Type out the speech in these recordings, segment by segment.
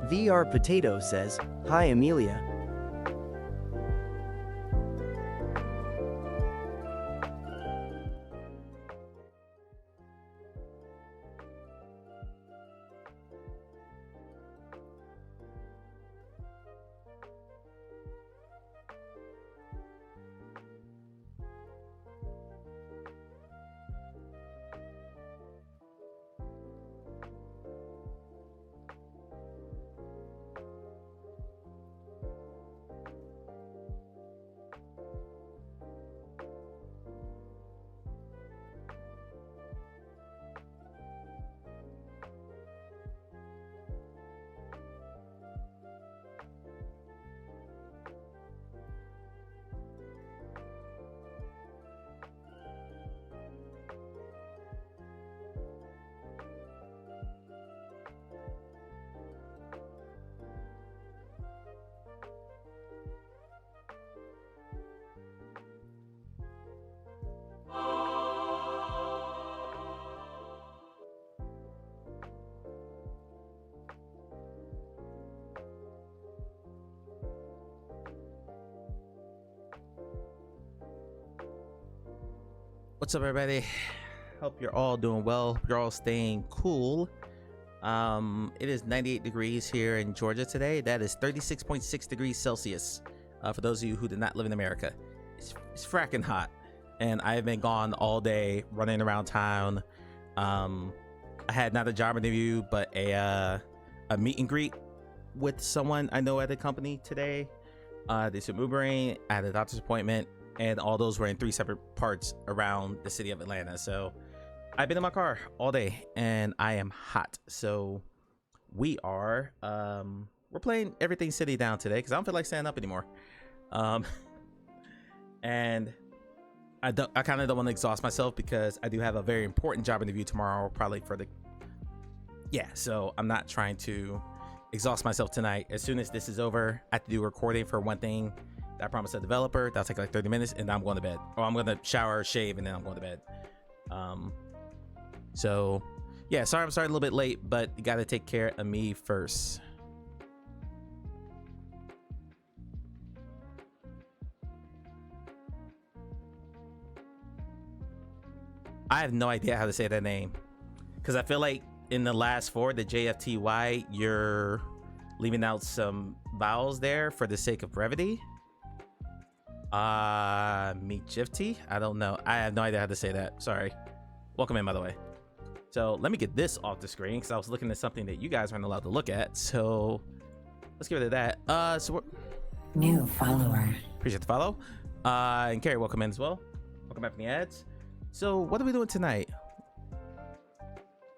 VR Potato says, "Hi Amelia." What's up, everybody? Hope you're all doing well. You're all staying cool. It is 98 degrees here in Georgia today. That is 36.6 degrees Celsius. For those of you who do not live in America, it's fracking hot, and I have been gone all day running around town. I had not a job interview, but a meet and greet with someone I know at the company today. Did some Ubering. I had a doctor's appointment. And all those were in 3 separate parts around the city of Atlanta. So I've been in my car all day and I am hot. So we are we're playing Everything City Down today because I don't feel like standing up anymore. And I kind of don't want to exhaust myself because I do have a very important job interview tomorrow, probably for the so I'm not trying to exhaust myself tonight. As soon as this is over, I have to do a recording for one thing I promised the developer. That'll take like 30 minutes and I'm going to bed. Or I'm going to shower, shave, and then I'm going to bed. So yeah, sorry I'm starting a little bit late, but you got to take care of me first. I have no idea how to say that name because I feel like in the last 4, the JFTY, you're leaving out some vowels there for the sake of brevity. Meet Jifty? I don't know. I have no idea how to say that. Sorry. Welcome in, by the way. So let me get this off the screen because I was looking at something that you guys aren't allowed to look at. So let's get rid of that. So we're... New follower. Appreciate the follow. And Carrie, welcome in as well. Welcome back from the ads. So what are we doing tonight?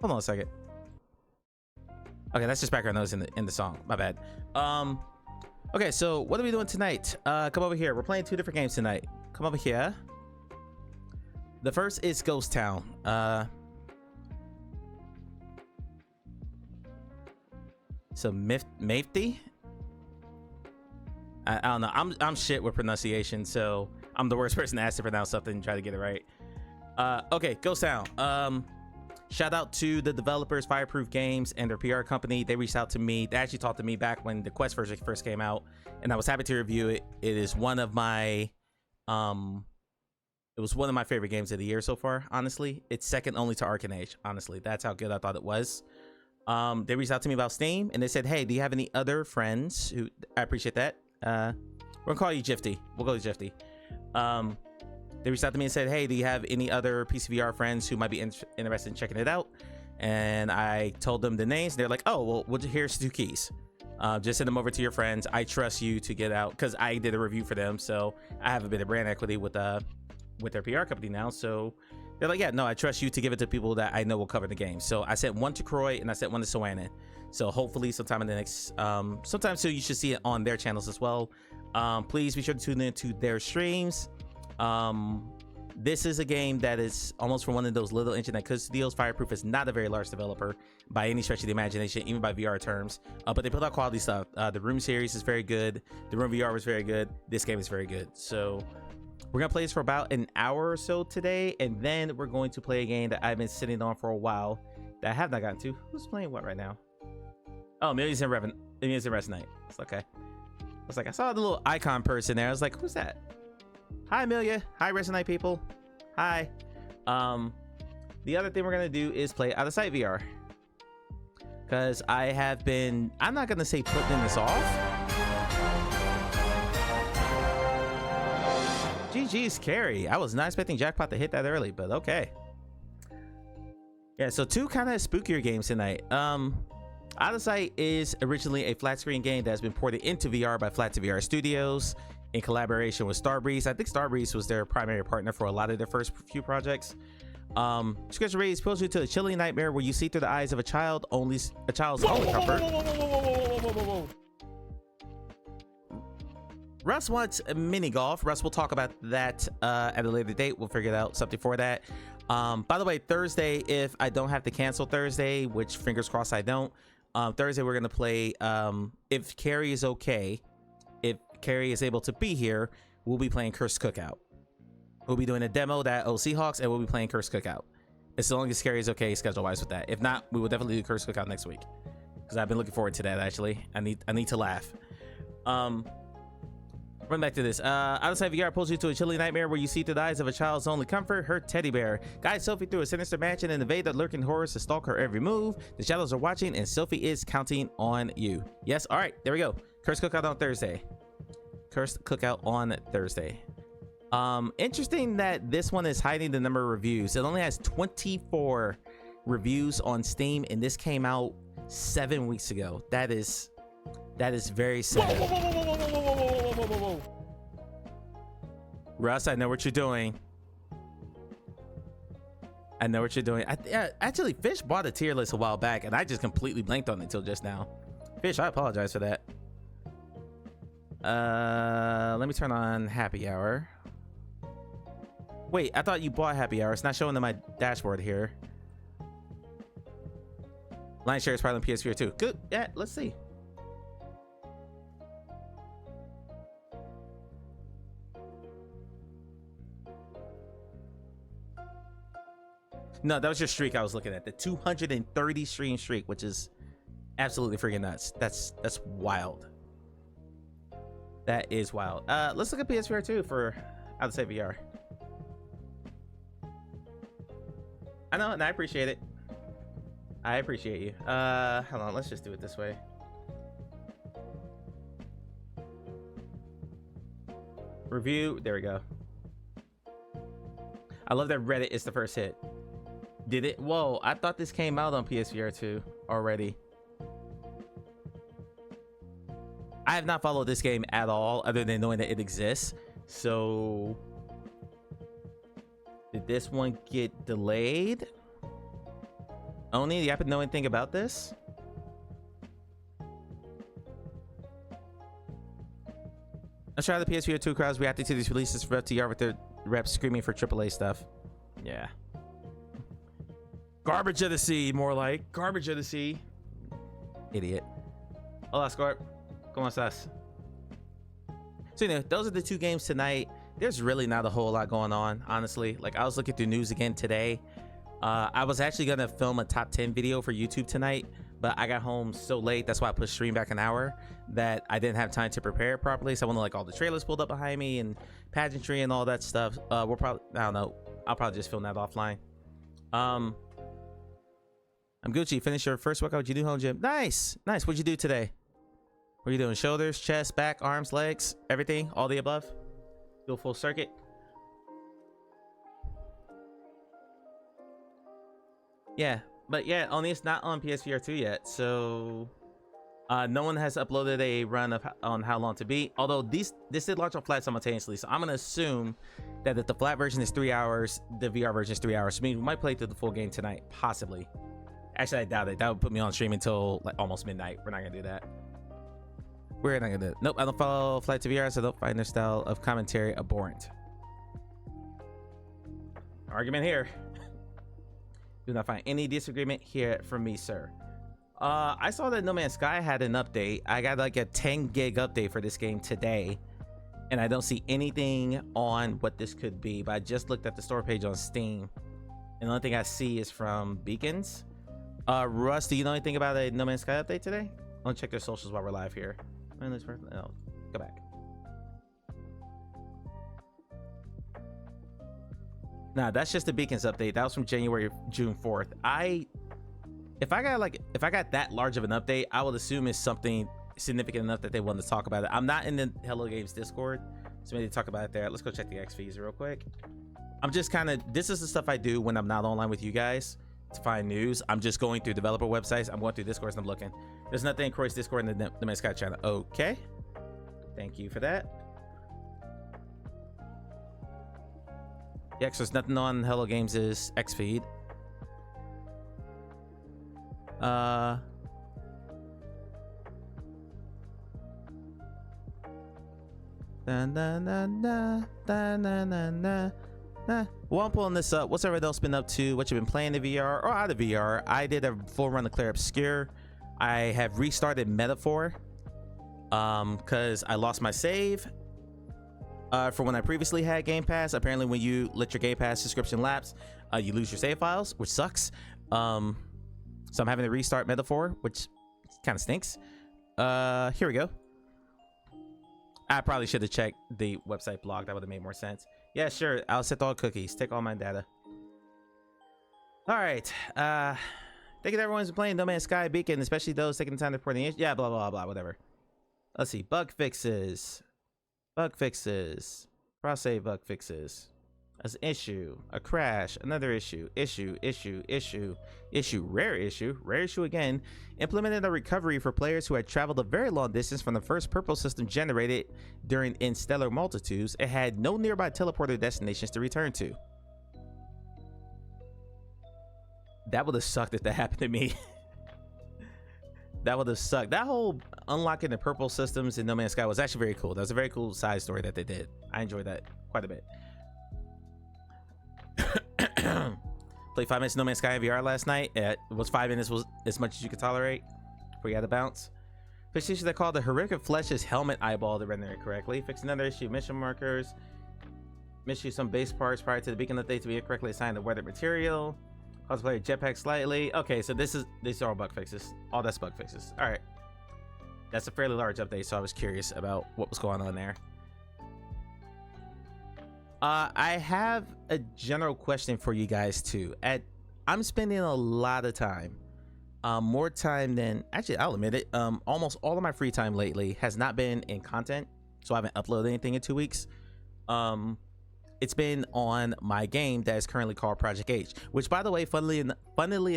Hold on a second. Okay, that's just background noise in the song. My bad. Okay, so what are we doing tonight? Come over here. We're playing 2 different games tonight. Come over here. The first is Ghost Town. So Mafty? I don't know. I'm shit with pronunciation, so I'm the worst person to ask to pronounce something and try to get it right. Okay, Ghost Town. Shout out to the developers, Fireproof Games, and their PR company. They reached out to me. They actually talked to me back when the Quest version first came out, and I was happy to review it. It is one of my, it was one of my favorite games of the year so far. Honestly, it's second only to Arcane Age. Honestly, that's how good I thought it was. They reached out to me about Steam, and they said, "Hey, do you have any other friends who?" I appreciate that. We're gonna call you Jifty. We'll go with Jifty. They reached out to me and said, "Hey, do you have any other PCVR friends who might be interested in checking it out?" And I told them the names. They're like, "Oh, well, here's 2 keys. Just send them over to your friends. I trust you to get out," because I did a review for them, so I have a bit of brand equity with their PR company now. So they're like, "Yeah, no, I trust you to give it to people that I know will cover the game." So I sent 1 to Croy and I sent 1 to Soanan. So hopefully sometime in the next, sometime soon, you should see it on their channels as well. Please be sure to tune into their streams. This is a game that is almost from one of those little internet deals. Fireproof is not a very large developer by any stretch of the imagination, even by VR terms, but they put out quality stuff. The Room series is very good. The Room VR was very good. This game is very good. So we're gonna play this for about an hour or so today, and then we're going to play a game that I've been sitting on for a while that I have not gotten to. Who's playing what right now? Oh, Millions in It means the rest night. It's okay. I was like, I saw the little icon person there. I was like, who's that? Hi, Amelia. Hi, rest night people. Hi. The other thing we're gonna do is play Out of Sight VR. Because I have been, I'm not gonna say putting this off. GG's carry. I was not expecting Jackpot to hit that early, but okay. Yeah, so two kind of spookier games tonight. Out of Sight is originally a flat screen game that has been ported into VR by Flat to VR Studios in collaboration with Starbreeze. I think Starbreeze was their primary partner for a lot of their first few projects. Description reads, pulls you to a chilling nightmare where you see through the eyes of a child's only comfort. Russ wants a mini golf. Russ will talk about that at a later date. We'll figure out something for that. By the way, Thursday, if I don't have to cancel Thursday, which fingers crossed I don't, Thursday we're gonna play, if Carrie is okay, if Carrie is able to be here, we'll be playing Cursed Cookout. We'll be doing a demo that Seahawks, and we'll be playing Cursed Cookout. As long as Carrie is okay schedule wise with that. If not, we will definitely do Cursed Cookout next week, because I've been looking forward to that. Actually, I need to laugh. Run back to this. Out of Sight VR pulls you to a chilly nightmare where you see through the eyes of a child's only comfort, her teddy bear. Guide Sophie through a sinister mansion and evade the lurking horrors to stalk her every move. The shadows are watching, and Sophie is counting on you. Yes, all right, there we go. Cursed Cookout on Thursday. Cursed Cookout on Thursday. Interesting that this one is hiding the number of reviews. It only has 24 reviews on Steam, and this came out 7 weeks ago. That is very sad. Russ, I know what you're doing. I know what you're doing. Actually, Fish bought a tier list a while back, and I just completely blanked on it until just now. Fish, I apologize for that. Let me turn on Happy Hour. Wait, I thought you bought Happy Hour. It's not showing on my dashboard here. Line share is probably on PS4 too. Good. Yeah, let's see. No, that was your streak I was looking at. The 230 stream streak, which is absolutely freaking nuts. That's wild. That is wild. Let's look at PSVR 2 for Out of Sight VR. I know, and I appreciate it. I appreciate you. Hold on, let's just do it this way. Review, there we go. I love that Reddit is the first hit. Did it? Whoa, I thought this came out on PSVR 2 already. I have not followed this game at all, other than knowing that it exists. So, did this one get delayed? Oni, do you happen to know anything about this? I'm sure how the PSVR 2 crowds reacted to these releases for FTR with their reps screaming for AAA stuff. Yeah. Garbage of the sea, more like. Garbage of the sea. Idiot. Hola, Scorp. ¿Cómo estás? So, you know, those are the two games tonight. There's really not a whole lot going on, honestly. Like, I was looking through news again today. I was actually going to film a top 10 video for YouTube tonight, but I got home so late, that's why I pushed stream back an hour, that I didn't have time to prepare properly. So I wanted like all the trailers pulled up behind me and pageantry and all that stuff. We'll probably, I don't know, I'll probably just film that offline. I'm Gucci. Finish your first workout. What'd you do, home gym? Nice. Nice. What'd you do today? What are you doing? Shoulders, chest, back, arms, legs, everything? All the above? Do a full circuit? Yeah. But yeah, only it's not on PSVR 2 yet. So no one has uploaded a run of on how long to beat. Although this did launch on flat simultaneously. So I'm going to assume that if the flat version is 3 hours, the VR version is 3 hours. So I mean, we might play through the full game tonight. Possibly. Actually, I doubt it. That would put me on stream until like almost midnight. We're not gonna do that. We're not gonna do it. Nope, I don't follow Flight to VR, so I don't find their style of commentary abhorrent. Argument here. Do not find any disagreement here from me, sir. I saw that No Man's Sky had an update. I got like a 10 gig update for this game today, and I don't see anything on what this could be. But I just looked at the store page on Steam, and the only thing I see is from Beacons. Russ, do you know anything about a No Man's Sky update today want to check their socials while we're live here. And this person, oh, go back. Nah, that's just the Beacons update. That was from June 4th. If I got that large of an update, I would assume it's something significant enough that they wanted to talk about it. I'm not in the Hello Games Discord, so maybe talk about it there. Let's go check the X feeds real quick. I'm just kind of, this is the stuff I do when I'm not online with you guys to find news. I'm just going through developer websites. I'm going through Discord and I'm looking. There's nothing in Croy's Discord and the Man's Sky channel. Okay, thank you for that. Yeah, so there's nothing on Hello Games' X feed. Well, I'm pulling this up. What's everyone else been up to? What you been playing in VR or out of VR? I did a full run to clear Obscure. I have restarted Metaphor because I lost my save for when I previously had Game Pass. Apparently when you let your Game Pass subscription lapse, you lose your save files, which sucks. So I'm having to restart Metaphor, which kind of stinks. Here we go. I probably should have checked the website blog. That would have made more sense. Yeah, sure. I'll set all cookies. Take all my data. All right. Thank you to everyone who's playing No Man's Sky Beacon, especially those taking the time to report the yeah, blah, blah, blah, whatever. Let's see. Bug fixes. Bug fixes. Cross save bug fixes. As an issue, a crash, another issue, issue, rare issue again. Implemented a recovery for players who had traveled a very long distance from the first purple system generated during Interstellar Multitudes and had no nearby teleporter destinations to return to. That would have sucked if that happened to me. That would have sucked. That whole unlocking the purple systems in No Man's Sky was actually very cool. That was a very cool side story that they did. I enjoyed that quite a bit. Played 5 minutes No Man's Sky in VR last night. It was 5 minutes was as much as you could tolerate before you had to bounce. Fixed issue that called the horrific flesh's helmet eyeball to render it correctly. Fixed another issue, mission markers. Misuse some base parts prior to the beacon update to be incorrectly assigned to weathered material. Cause player jetpack slightly. Okay, so these are all bug fixes. All that's bug fixes. All right, that's a fairly large update, so I was curious about what was going on there. I have a general question for you guys too. I'm spending a lot of time, more time than actually, I'll admit it. Almost all of my free time lately has not been in content, so I haven't uploaded anything in 2 weeks. It's been on my game that is currently called Project H, which, by the way, funnily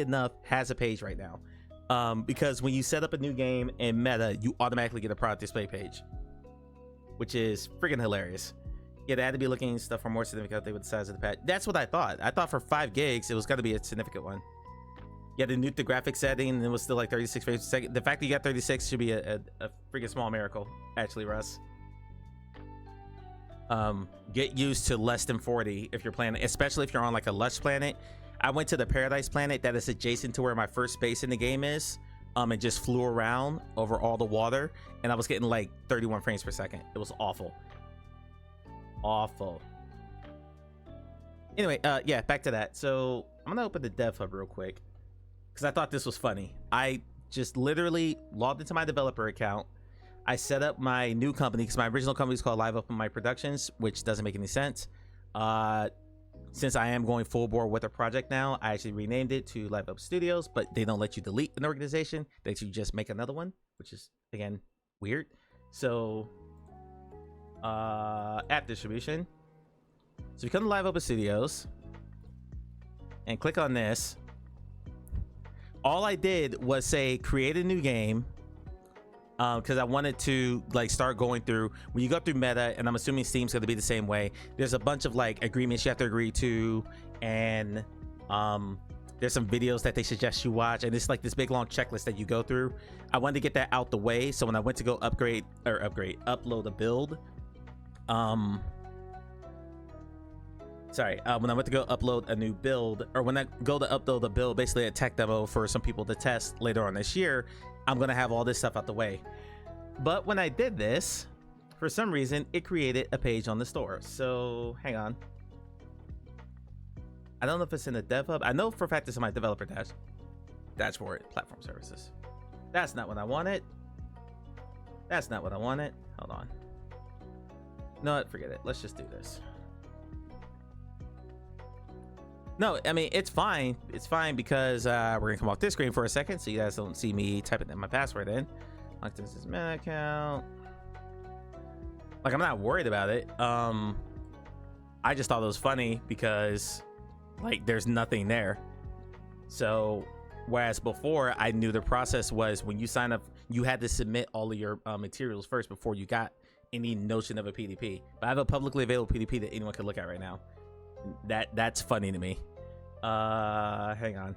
enough, has a page right now. Because when you set up a new game in Meta, you automatically get a product display page, which is freaking hilarious. Yeah, they had to be looking at stuff for more significant update with the size of the patch. That's what I thought. I thought for 5 gigs, it was going to be a significant one. Yeah, they nuked the graphics setting and it was still like 36 frames per second. The fact that you got 36 should be a freaking small miracle, actually, Russ. Get used to less than 40 if you're playing, especially if you're on like a lush planet. I went to the Paradise planet that is adjacent to where my first base in the game is, and just flew around over all the water, and I was getting like 31 frames per second. It was awful. Awful. Anyway, yeah, back to that. So I'm gonna open the dev hub real quick because I thought this was funny. I just literally logged into my developer account. I set up my new company because my original company is called Live Up My Productions, which doesn't make any sense. Since I am going full bore with a project now, I actually renamed it to Live Up Studios, but they don't let you delete an organization. They let you just make another one, which is, again, weird. So app distribution. So you come to Live Open Studios and click on this. All I did was say create a new game, because I wanted to like start going through when you go through Meta, and I'm assuming Steam's going to be the same way. There's a bunch of like agreements you have to agree to, and there's some videos that they suggest you watch, and it's like this big long checklist that you go through. I wanted to get that out the way, so when I went to go upload a build, when I went to go upload a new build, or when I go to upload a build, basically a tech demo for some people to test later on this year, I'm gonna have all this stuff out the way. But when I did this, for some reason, it created a page on the store. So hang on. I don't know if it's in the dev hub. I know for a fact it's in my developer dashboard, platform services. That's not what I wanted. That's not what I wanted. Hold on. No, forget it. Let's just do this. No, I mean, it's fine. It's fine because we're going to come off this screen for a second so you guys don't see me typing in my password in. Like, this is my account. Like, I'm not worried about it. I just thought it was funny because, like, there's nothing there. So, whereas before, I knew the process was when you sign up, you had to submit all of your materials first before you got any notion of a PDP. But I have a publicly available PDP that anyone can look at right now. That's funny to me. Hang on.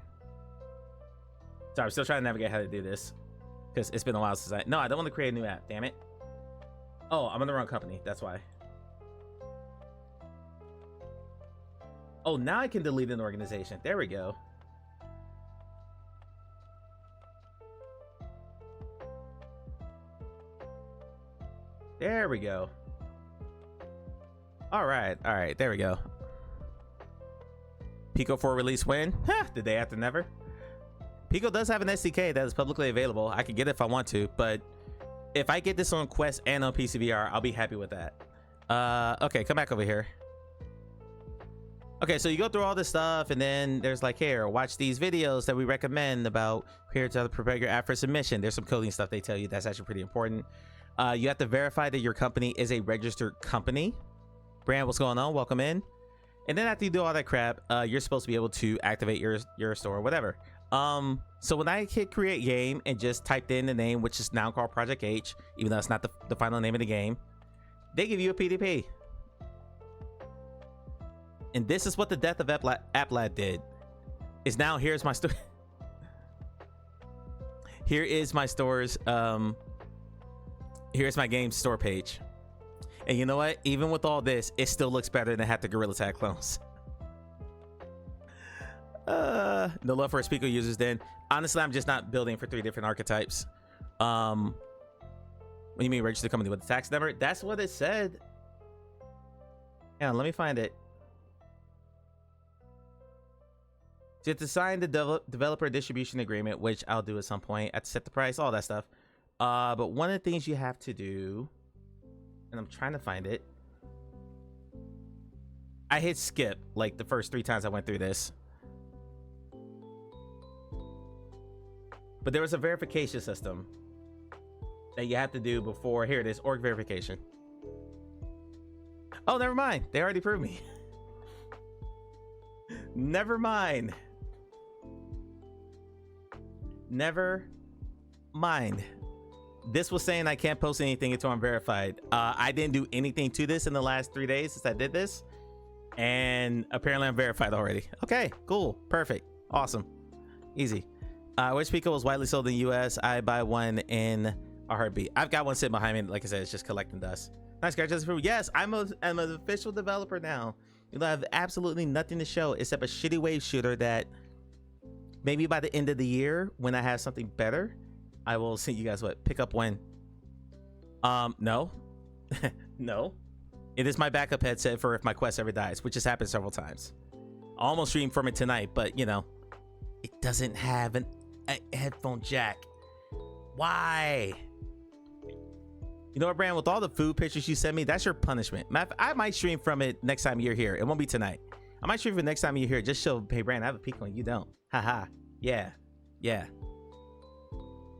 Sorry, I'm still trying to navigate how to do this because it's been a while since I don't want to create a new app. Damn it. Oh, I'm in the wrong company. That's why. Oh, now I can delete an organization. There we go. There we go. All right. There we go. Pico 4 release when? The day after never. Pico does have an SDK that is publicly available. I can get it if I want to, but if I get this on Quest and on PCVR, I'll be happy with that. Okay, come back over here. Okay, so you go through all this stuff, and then there's like, here, watch these videos that we recommend about here to prepare your app for submission. There's some coding stuff they tell you that's actually pretty important. You have to verify that your company is a registered company. Brand, what's going on? Welcome in. And then after you do all that crap, you're supposed to be able to activate your store or whatever. So when I hit create game and just typed in the name, which is now called Project H, even though it's not the final name of the game, they give you a PDP. And this is what the death of AppLad did. Is now here's my store. Here is my store's here's my game store page. And you know what? Even with all this, it still looks better than half the Gorilla Tag clones. No love for Pico users then. Honestly, I'm just not building for 3 different archetypes. What do you mean registered company with the tax number? That's what it said. Hang on, let me find it. So you have to sign the developer distribution agreement, which I'll do at some point. I have to set the price, all that stuff. But one of the things you have to do, and I'm trying to find it. I hit skip like the first 3 times I went through this. But there was a verification system that you have to do before. Here it is, org verification. Oh, never mind. They already proved me. Never mind. Never mind. This was saying I can't post anything until I'm verified. I didn't do anything to this in the last 3 days since I did this. And apparently I'm verified already. Okay, cool. Perfect. Awesome. Easy. Which Pico was widely sold in the US. I buy one in a heartbeat. I've got one sitting behind me. Like I said, it's just collecting dust. Nice, guys. Yes, I'm an official developer now. You know, I have absolutely nothing to show except a shitty wave shooter that maybe by the end of the year, when I have something better, I will send you guys what pick up when. No. No. It is my backup headset for if my Quest ever dies, which has happened several times. I almost streamed from it tonight, but you know, it doesn't have a headphone jack. Why? You know what, Brand? With all the food pictures you send me, that's your punishment. I might stream from it next time you're here. It won't be tonight. I might stream from it next time you're here. Just show, hey, Brand, I have a peek on you. Don't. Haha. Yeah. Yeah.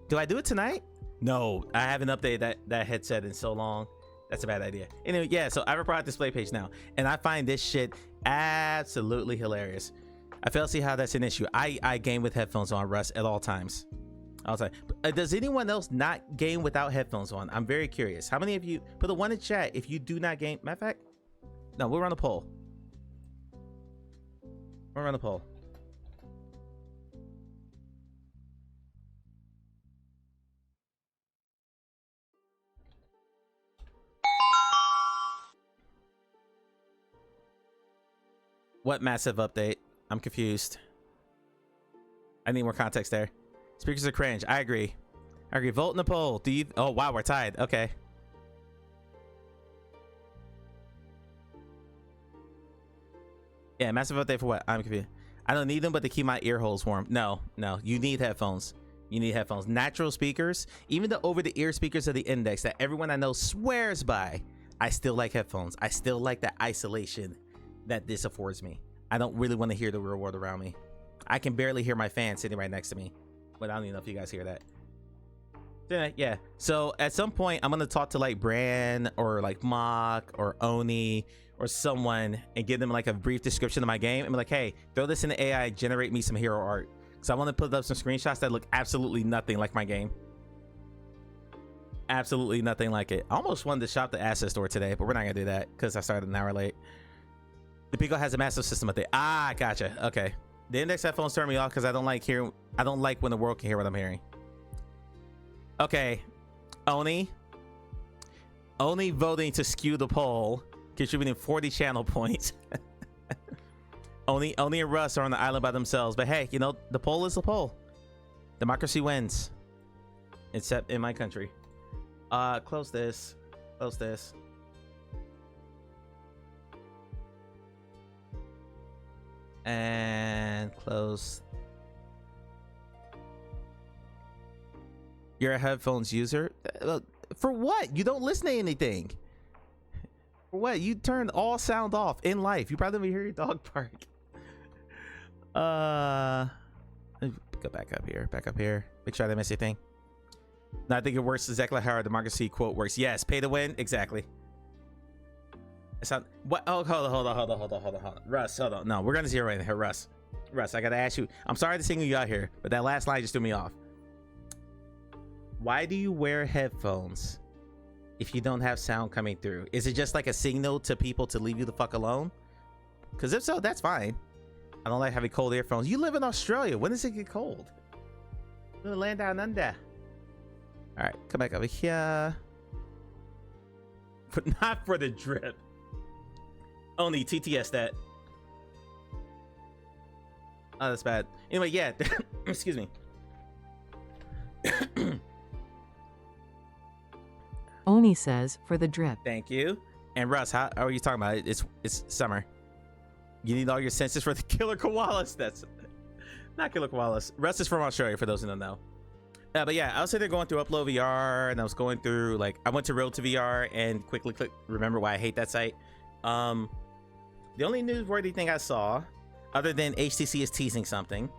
Do I do it tonight? No, I haven't updated that headset in so long. That's a bad idea. Anyway, yeah, so I have a product display page now, and I find this shit absolutely hilarious. I fail to see how that's an issue. I game with headphones on, Russ, at all times. All the time. Does anyone else not game without headphones on? I'm very curious. How many of you, put the one in chat if you do not game. Matter of fact, no, we'll run a poll. We'll run a poll. What massive update? I'm confused. I need more context there. Speakers are cringe. I agree. I agree. Vote in the poll. Do you? Oh wow, we're tied. Okay. Yeah, massive update for what? I'm confused. I don't need them, but to keep my ear holes warm. No, no. You need headphones. You need headphones. Natural speakers, even the over-the-ear speakers of the Index that everyone I know swears by, I still like headphones. I still like that isolation that this affords me. I don't really want to hear the real world around me. I can barely hear my fan sitting right next to me, but I don't even know if you guys hear that. Yeah, so at some point I'm gonna talk to like Bran or like Mock or Oni or someone and give them like a brief description of my game and be like, hey, throw this in the AI, generate me some hero art. So I want to put up some screenshots that look absolutely nothing like my game. Absolutely nothing like it. I almost wanted to shop the asset store today, but we're not gonna do that because I started an hour late. The Pico has a massive system up there. Ah, gotcha. Okay. The Index headphones turn me off because I don't like when the world can hear what I'm hearing. Okay, Oni voting to skew the poll, contributing 40 channel points. Oni and Russ are on the island by themselves, but hey, you know, the poll is the poll. Democracy wins, except in my country. Close this. And close. You're a headphones user? For what? You don't listen to anything. For what? You turn all sound off in life. You probably don't even hear your dog bark. Let me go back up here. Make sure I didn't miss anything. No, I think it works exactly how our democracy quote works. Yes, pay to win. Exactly. It's not what? Oh, hold on. Russ, hold on. No, we're gonna zero in here. Russ, I gotta ask you. I'm sorry to single you out here, but that last line just threw me off. Why do you wear headphones if you don't have sound coming through? Is it just like a signal to people to leave you the fuck alone? Because if so, that's fine. I don't like having cold earphones. You live in Australia. When does it get cold? The land down under. All right, come back over here. But not for the drip. Only TTS that. Oh, that's bad. Anyway, yeah. Excuse me. Oni says for the drip. Thank you. And Russ, how are you talking about? It's summer. You need all your senses for the killer koalas. That's not killer koalas. Russ is from Australia, for those who don't know. But yeah, I was sitting there going through Upload VR, and I was going through like I went to Road to VR and quickly click. Remember why I hate that site? The only newsworthy thing I saw, other than HTC is teasing something,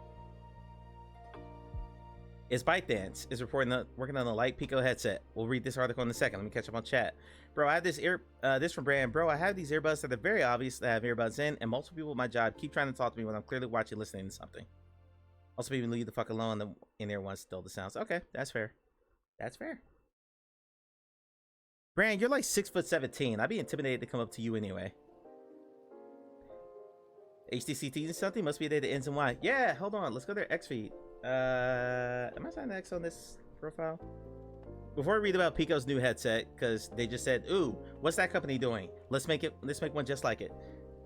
is ByteDance is reporting working on a light Pico headset. We'll read this article in a second. Let me catch up on chat. Bro, I have this this from Brand. Bro, I have these earbuds that are very obvious that I have earbuds in, and multiple people at my job keep trying to talk to me when I'm clearly watching, listening to something. Also, people leave the fuck alone. The in-ear ones still the sounds. Okay, that's fair. That's fair. Brand, you're like 6'17". I'd be intimidated to come up to you anyway. HTC teasing something? Must be there the ends and Y. Yeah, hold on. Let's go to their X feed. Am I signing X on this profile? Before I read about Pico's new headset, because they just said, ooh, what's that company doing? Let's make one just like it.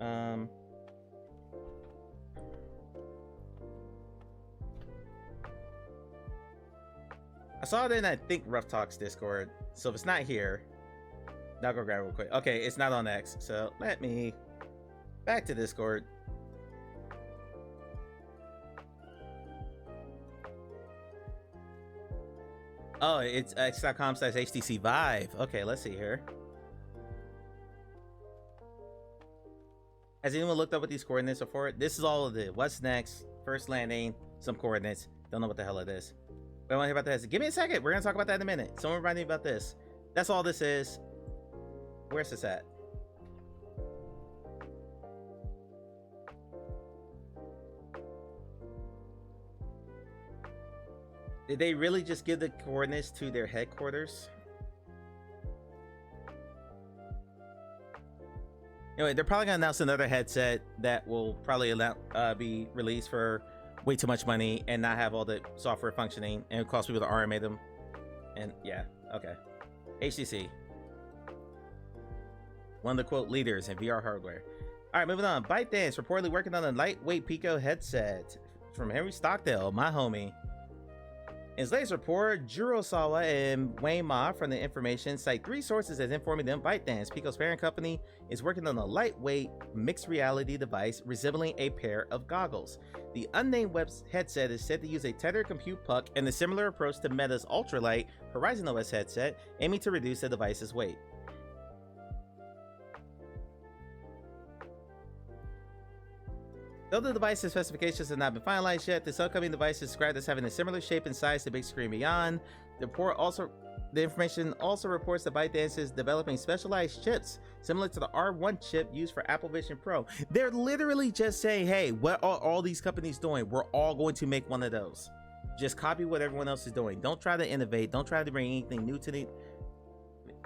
I saw it in, I think, Rough Talks Discord. So if it's not here, I'll go grab it real quick. Okay, it's not on X. So let me back to Discord. Oh, it's x.com/HTC Vive. Okay, let's see here. Has anyone looked up what these coordinates are for? This is all of the what's next, first landing, some coordinates. Don't know what the hell it is. But I want to hear about this. Give me a second. We're going to talk about that in a minute. Someone remind me about this. That's all this is. Where's this at? Did they really just give the coordinates to their headquarters? Anyway, they're probably gonna announce another headset that will probably be released for way too much money and not have all the software functioning, and it cost people to RMA them. And yeah, okay. HTC, one of the quote leaders in VR hardware. All right, moving on. ByteDance reportedly working on a lightweight Pico headset from Henry Stockdale, my homie. In today's report, Jurosawa and Wayne Ma from the information cite 3 sources as informing them ByteDance, Pico's parent company, is working on a lightweight mixed reality device resembling a pair of goggles. The unnamed web headset is said to use a tethered compute puck and a similar approach to Meta's ultralight Horizon OS headset, aiming to reduce the device's weight. Though the device's specifications have not been finalized yet, this upcoming device is described as having a similar shape and size to Big Screen Beyond. The information also reports that ByteDance is developing specialized chips similar to the R1 chip used for Apple Vision Pro. They're literally just saying, hey, what are all these companies doing? We're all going to make one of those. Just copy what everyone else is doing. Don't try to innovate. Don't try to bring anything new to the...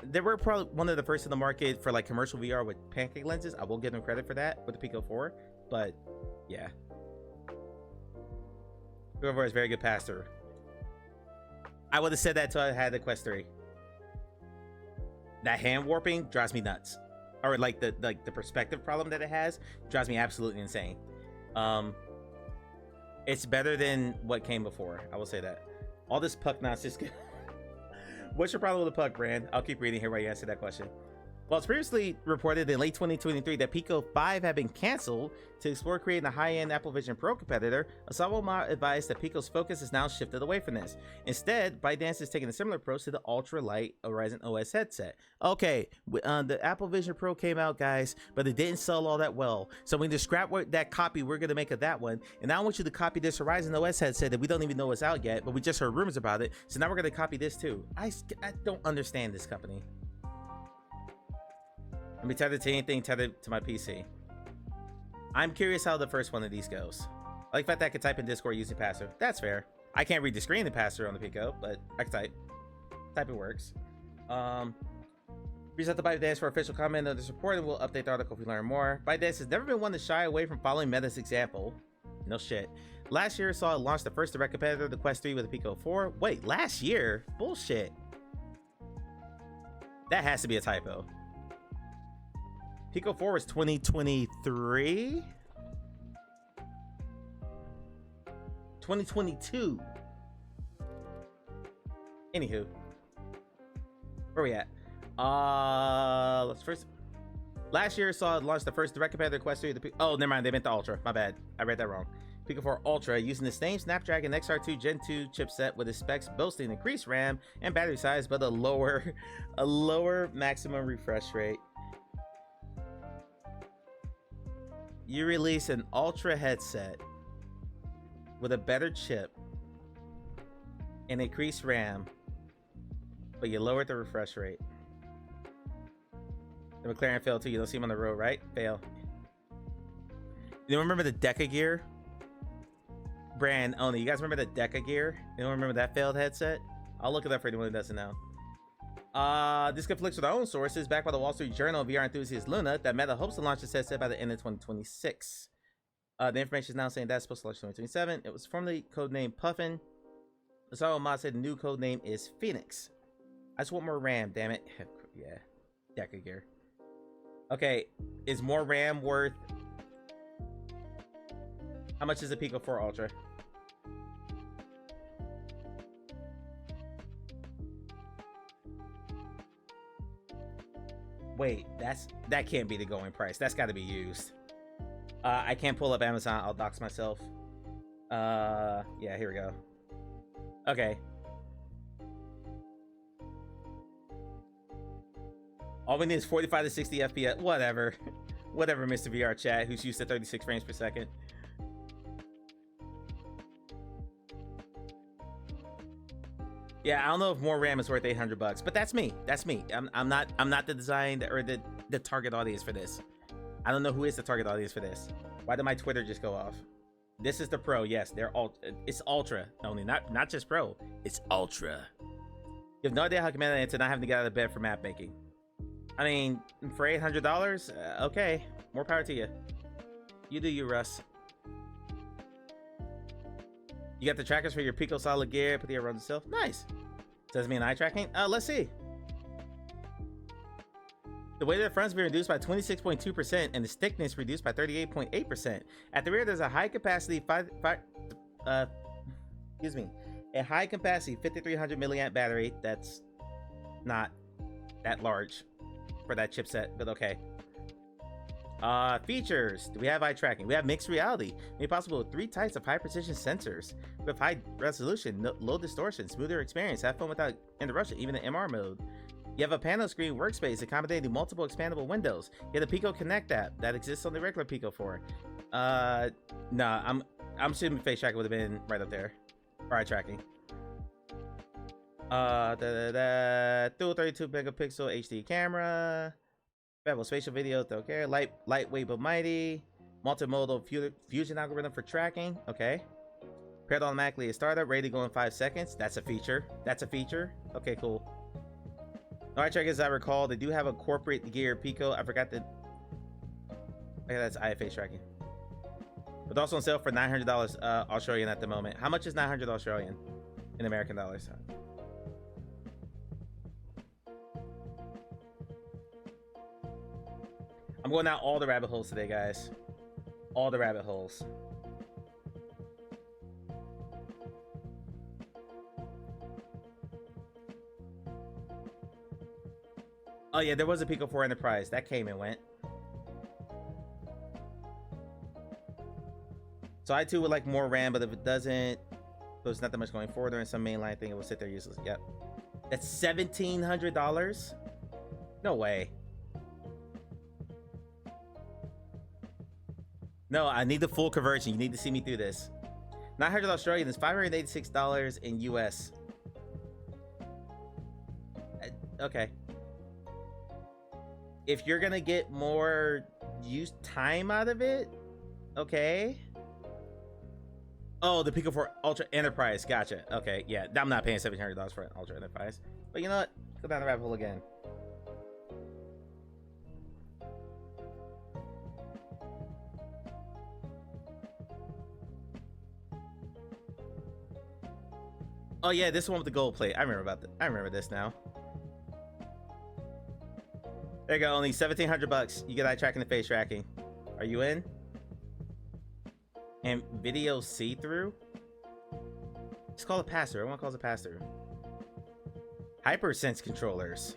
They were probably one of the first in the market for like commercial VR with pancake lenses. I will give them credit for that with the Pico 4, but yeah. Pico 4 is very good pass-through. I would have said that until I had the Quest 3. That hand warping drives me nuts. Or like the perspective problem that it has drives me absolutely insane. It's better than what came before. I will say that. All this puck nonsense. What's your problem with the puck, Brand? I'll keep reading here while you answer that question. Well, it's previously reported in late 2023 that Pico 5 had been canceled to explore creating a high-end Apple Vision Pro competitor. Asawa advised that Pico's focus has now shifted away from this. Instead, ByteDance is taking a similar approach to the ultra-light Horizon OS headset. Okay, the Apple Vision Pro came out, guys, but it didn't sell all that well. So we just scrap that copy we're going to make of that one. And now I want you to copy this Horizon OS headset that we don't even know is out yet, but we just heard rumors about it. So now we're going to copy this too. I don't understand this company. Let me tether to anything tethered to my PC. I'm curious how the first one of these goes. I like the fact that I can type in Discord using pass-through. That's fair. I can't read the screen in pass-through on the Pico, but I can type. Type it works. Reach out to ByteDance for official comment on this report and we'll update the article if we learn more. ByteDance has never been one to shy away from following Meta's example. No shit. Last year saw it launch the first direct competitor, the Quest 3 with the Pico 4. Wait, last year? Bullshit. That has to be a typo. Pico 4 was 2023? 2022. Anywho. Where we at? Let's first... Last year saw it launch the first direct competitor Quest 3. Oh, never mind. They meant the Ultra. My bad. I read that wrong. Pico 4 Ultra using the same Snapdragon XR2 Gen 2 chipset with its specs boasting increased RAM and battery size, but a lower maximum refresh rate. You release an Ultra headset with a better chip and increased RAM, but you lowered the refresh rate. The McLaren failed too. You don't see him on the road, right? Fail. You remember the Deca Gear? Brand only. You guys remember the Deca Gear? You don't remember that failed headset? I'll look it up for anyone who doesn't know. This conflicts with our own sources, backed by the Wall Street Journal and VR enthusiast Luna, that Meta hopes to launch this headset by the end of 2026. The information is now saying that's supposed to launch 2027. It was formerly codenamed Puffin. Asawa Mod said the new codename is Phoenix. I just want more RAM, damn it. Yeah, Deca Gear. Okay, is more RAM worth... How much is the Pico 4 Ultra? Wait, that can't be the going price. That's got to be used. I can't pull up Amazon. I'll dox myself. Yeah, here we go. Okay. All we need is 45 to 60 FPS. Whatever. Whatever, Mr. VR chat, who's used to 36 frames per second. Yeah, I don't know if more RAM is worth $800, but that's me. That's me. I'm not the design or the target audience for this. I don't know who is the target audience for this. Why did my Twitter just go off? This is the Pro. Yes, it's Ultra only, not just Pro. It's Ultra. You have no idea how committed I am to not having to get out of bed for map making. I mean, for $800, okay, more power to you. You do you, Russ. You got the trackers for your Pico Solid Gear, put the around itself. Nice. Does it mean eye tracking? Let's see. The weight of the front's been reduced by 26.2% and the thickness reduced by 38.8%. At the rear, there's a high capacity A high capacity 5300 milliamp battery. That's not that large for that chipset, but okay. Features. Do we have eye tracking? We have mixed reality. Made possible with 3 types of high precision sensors. We have high resolution, low distortion, smoother experience. Have fun without interruption, even in MR mode. You have a panel screen workspace accommodating multiple expandable windows. You have the Pico Connect app that exists on the regular Pico 4. Nah, I'm assuming face tracking would have been right up there. Or eye tracking. Dual 32 megapixel HD camera. Bevel spatial video, don't care. Lightweight but mighty. Multimodal fusion algorithm for tracking. Okay. Paired automatically as startup. Ready to go in 5 seconds. That's a feature. That's a feature. Okay, cool. No eye trackers, as I recall, they do have a corporate gear Pico. I forgot that. Okay, that's IFA tracking. But also on sale for $900 Australian at the moment. How much is 900 Australian in American dollars? I'm going down all the rabbit holes today, guys. All the rabbit holes. Oh yeah, there was a Pico 4 Enterprise. That came and went. So I too would like more RAM, but if it doesn't, there's not that much going forward or in some mainline thing, it will sit there useless. Yep. That's $1,700? No way. No, I need the full conversion. You need to see me through this. 900 Australian is $586 in US. Okay. If you're gonna get more use time out of it, okay. Oh, the Pico 4 Ultra Enterprise. Gotcha. Okay, yeah. I'm not paying $1,700 for an Ultra Enterprise. But you know what? Go down the rabbit hole again. Oh yeah, this one with the gold plate. I remember about that. I remember this now. There you go. Only $1,700. You get eye tracking and face tracking. Are you in? And video see-through. Just call it pass-through. Everyone calls it pass-through. HyperSense controllers.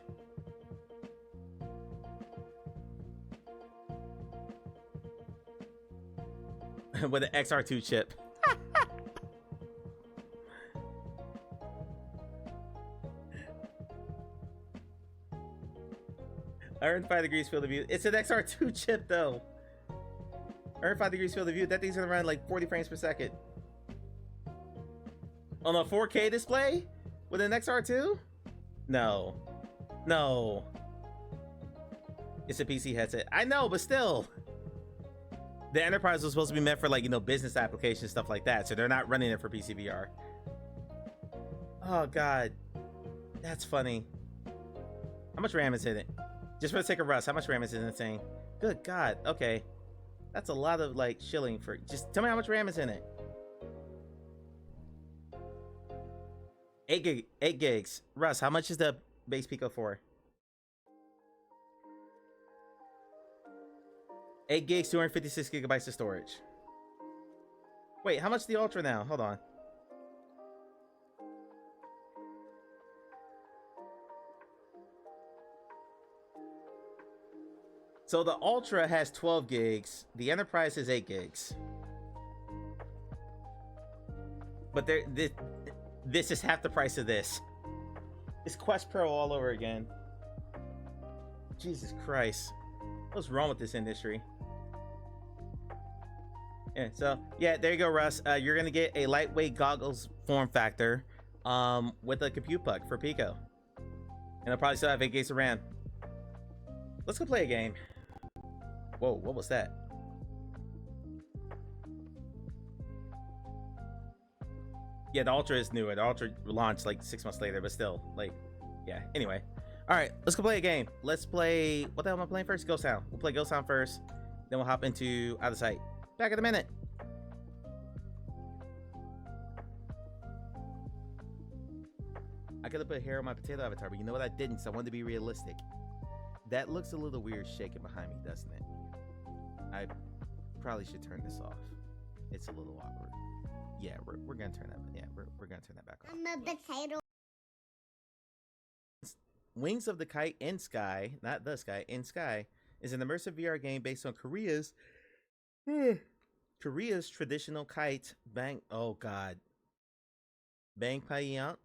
With an XR2 chip. 105 degrees field of view. It's an XR2 chip though. 105 degrees field of view. That thing's gonna run like 40 frames per second. On a 4K display? With an XR2? No. No. It's a PC headset. I know, but still. The Enterprise was supposed to be meant for like, you know, business applications, stuff like that. So they're not running it for PC VR. Oh God. That's funny. How much RAM is in it? Just for the sake of Russ, how much RAM is in this thing? Good God. Okay. That's a lot of like shilling for. Just tell me how much RAM is in it. 8 gigs. Russ, how much is the base Pico 4? 8 gigs, 256 gigabytes of storage. Wait, how much is the Ultra now? Hold on. So the Ultra has 12 gigs. The Enterprise is 8 gigs. But this is half the price of this. It's Quest Pro all over again. Jesus Christ. What's wrong with this industry? Yeah, so yeah, there you go, Russ. You're gonna get a lightweight goggles form factor with a compute puck for Pico. And it'll probably still have 8 gigs of RAM. Let's go play a game. Whoa, what was that? Yeah, the Ultra is newer. The Ultra launched like 6 months later, but still, like, yeah. Anyway, all right, let's go play a game. Let's play. What the hell am I playing first? Ghost Town. We'll play Ghost Town first, then we'll hop into Out of Sight. Back in a minute. I could have put hair on my potato avatar, but you know what? I didn't, so I wanted to be realistic. That looks a little weird shaking behind me, doesn't it? I probably should turn this off. It's a little awkward. Yeah, we're gonna turn that. Yeah, we're gonna turn that back on. I'm a potato. Wings of the Kite in Sky, not the Sky, in Sky, is an immersive VR game based on Korea's traditional kite bang. Oh God, Bangpayeon.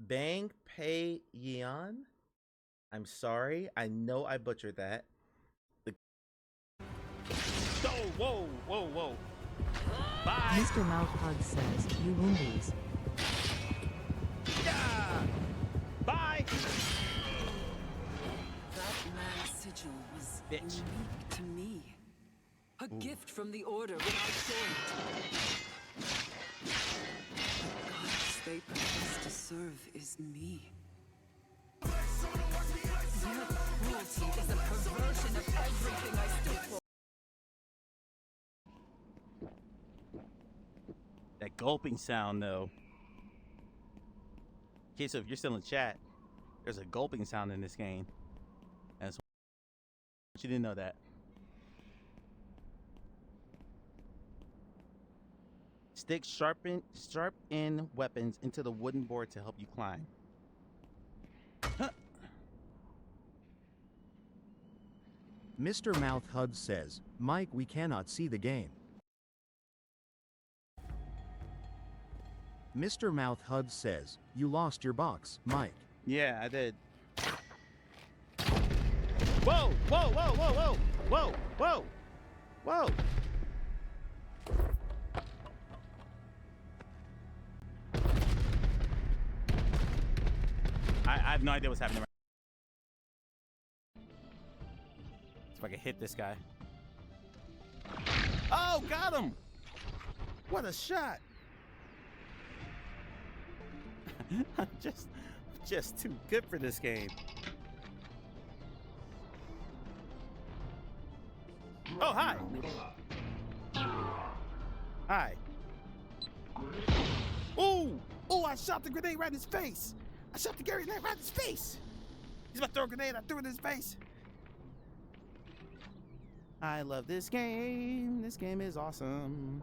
Bangpayeon. I'm sorry. I know I butchered that. Oh, whoa. Bye. Mr. Mouthhug says, you windies. Yeah. Bye. That man's sigil was Bitch. unique to me. A gift from the Order when I joined. The goddess they profess to serve is me. Their cruelty is a perversion of everything I stood for. That gulping sound, though. Okay, so if you're still in chat, there's a gulping sound in this game. That's you didn't know that. Stick sharp end weapons into the wooden board to help you climb. Huh. Mr. Mouthhug says, Mike, we cannot see the game. Mr. Mouthhug says, you lost your box, Mike. Yeah, I did. Whoa! I have no idea what's happening right now. If I can hit this guy. Oh, got him! What a shot! I'm just too good for this game. Oh, hi! Hi. Ooh! Oh, I shot the grenade right in his face! I shot the grenade right in his face! He's about to throw a grenade, I threw it in his face! I love this game. This game is awesome.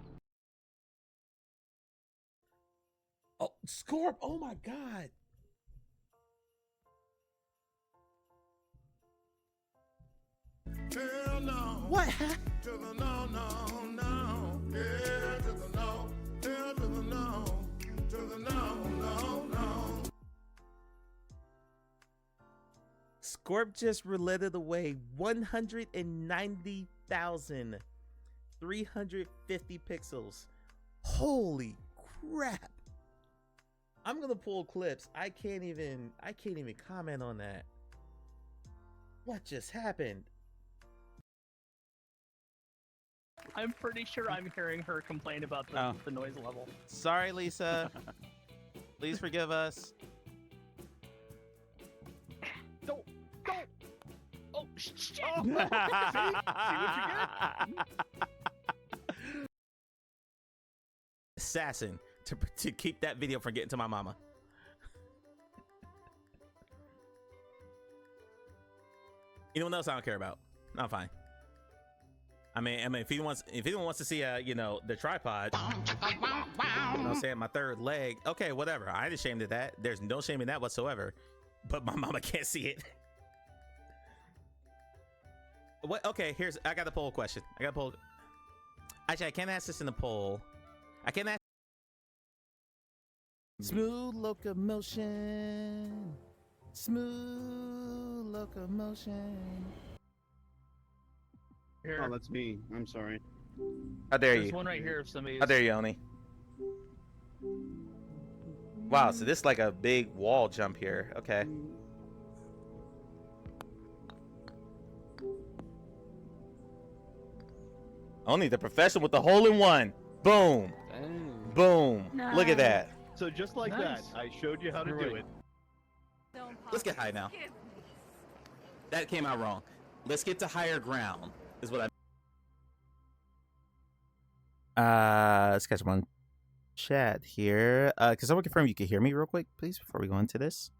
Oh, Scorp! Oh my God! Hell no. What happened? To the no, no, no. Yeah, to the no. Hell to the no. To the no, no, no. Scorp just related away 190,350 pixels. Holy crap! I'm gonna pull clips. I can't even comment on that. What just happened? I'm pretty sure I'm hearing her complain about the noise level. Sorry, Lisa. Please forgive us. Don't. Oh, shit. See what you get? Assassin to keep that video from getting to my mama. Anyone else I don't care about. I'm fine. I mean, if anyone wants to see, the tripod, I'm saying my third leg. Okay, whatever. I ain't ashamed of that. There's no shame in that whatsoever. But my mama can't see it. What? Okay, I got a poll question. Actually, I can't ask this in the poll. I can ask. Smooth locomotion. Smooth locomotion. Here. Oh, that's me. I'm sorry. How dare There's you? one right here if somebody. How dare you, Oni? Wow, so this is like a big wall jump here. Okay. Oni, the professional with the hole-in-one. Boom. Boom. Look at that. So just like that, I showed you how to do it. Let's get high now. That came out wrong. Let's get to higher ground. Is what let's catch one chat here. Can someone confirm you can hear me real quick, please, before we go into this?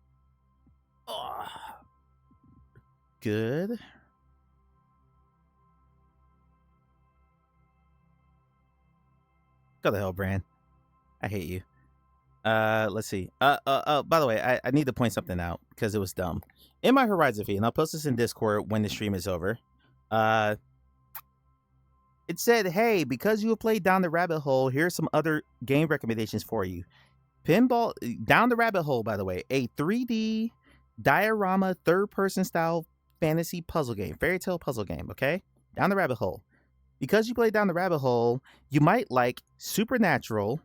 Oh, good. Go to hell, Brand. I hate you. Let's see. By the way, I need to point something out because it was dumb. In my Horizon feed, and I'll post this in Discord when the stream is over. It said, hey, because you have played Down the Rabbit Hole, here's some other game recommendations for you. Pinball, Down the Rabbit Hole, by the way, a 3D diorama third-person style fantasy puzzle game, fairy tale puzzle game, okay? Down the Rabbit Hole. Because you played Down the Rabbit Hole, you might like Supernatural,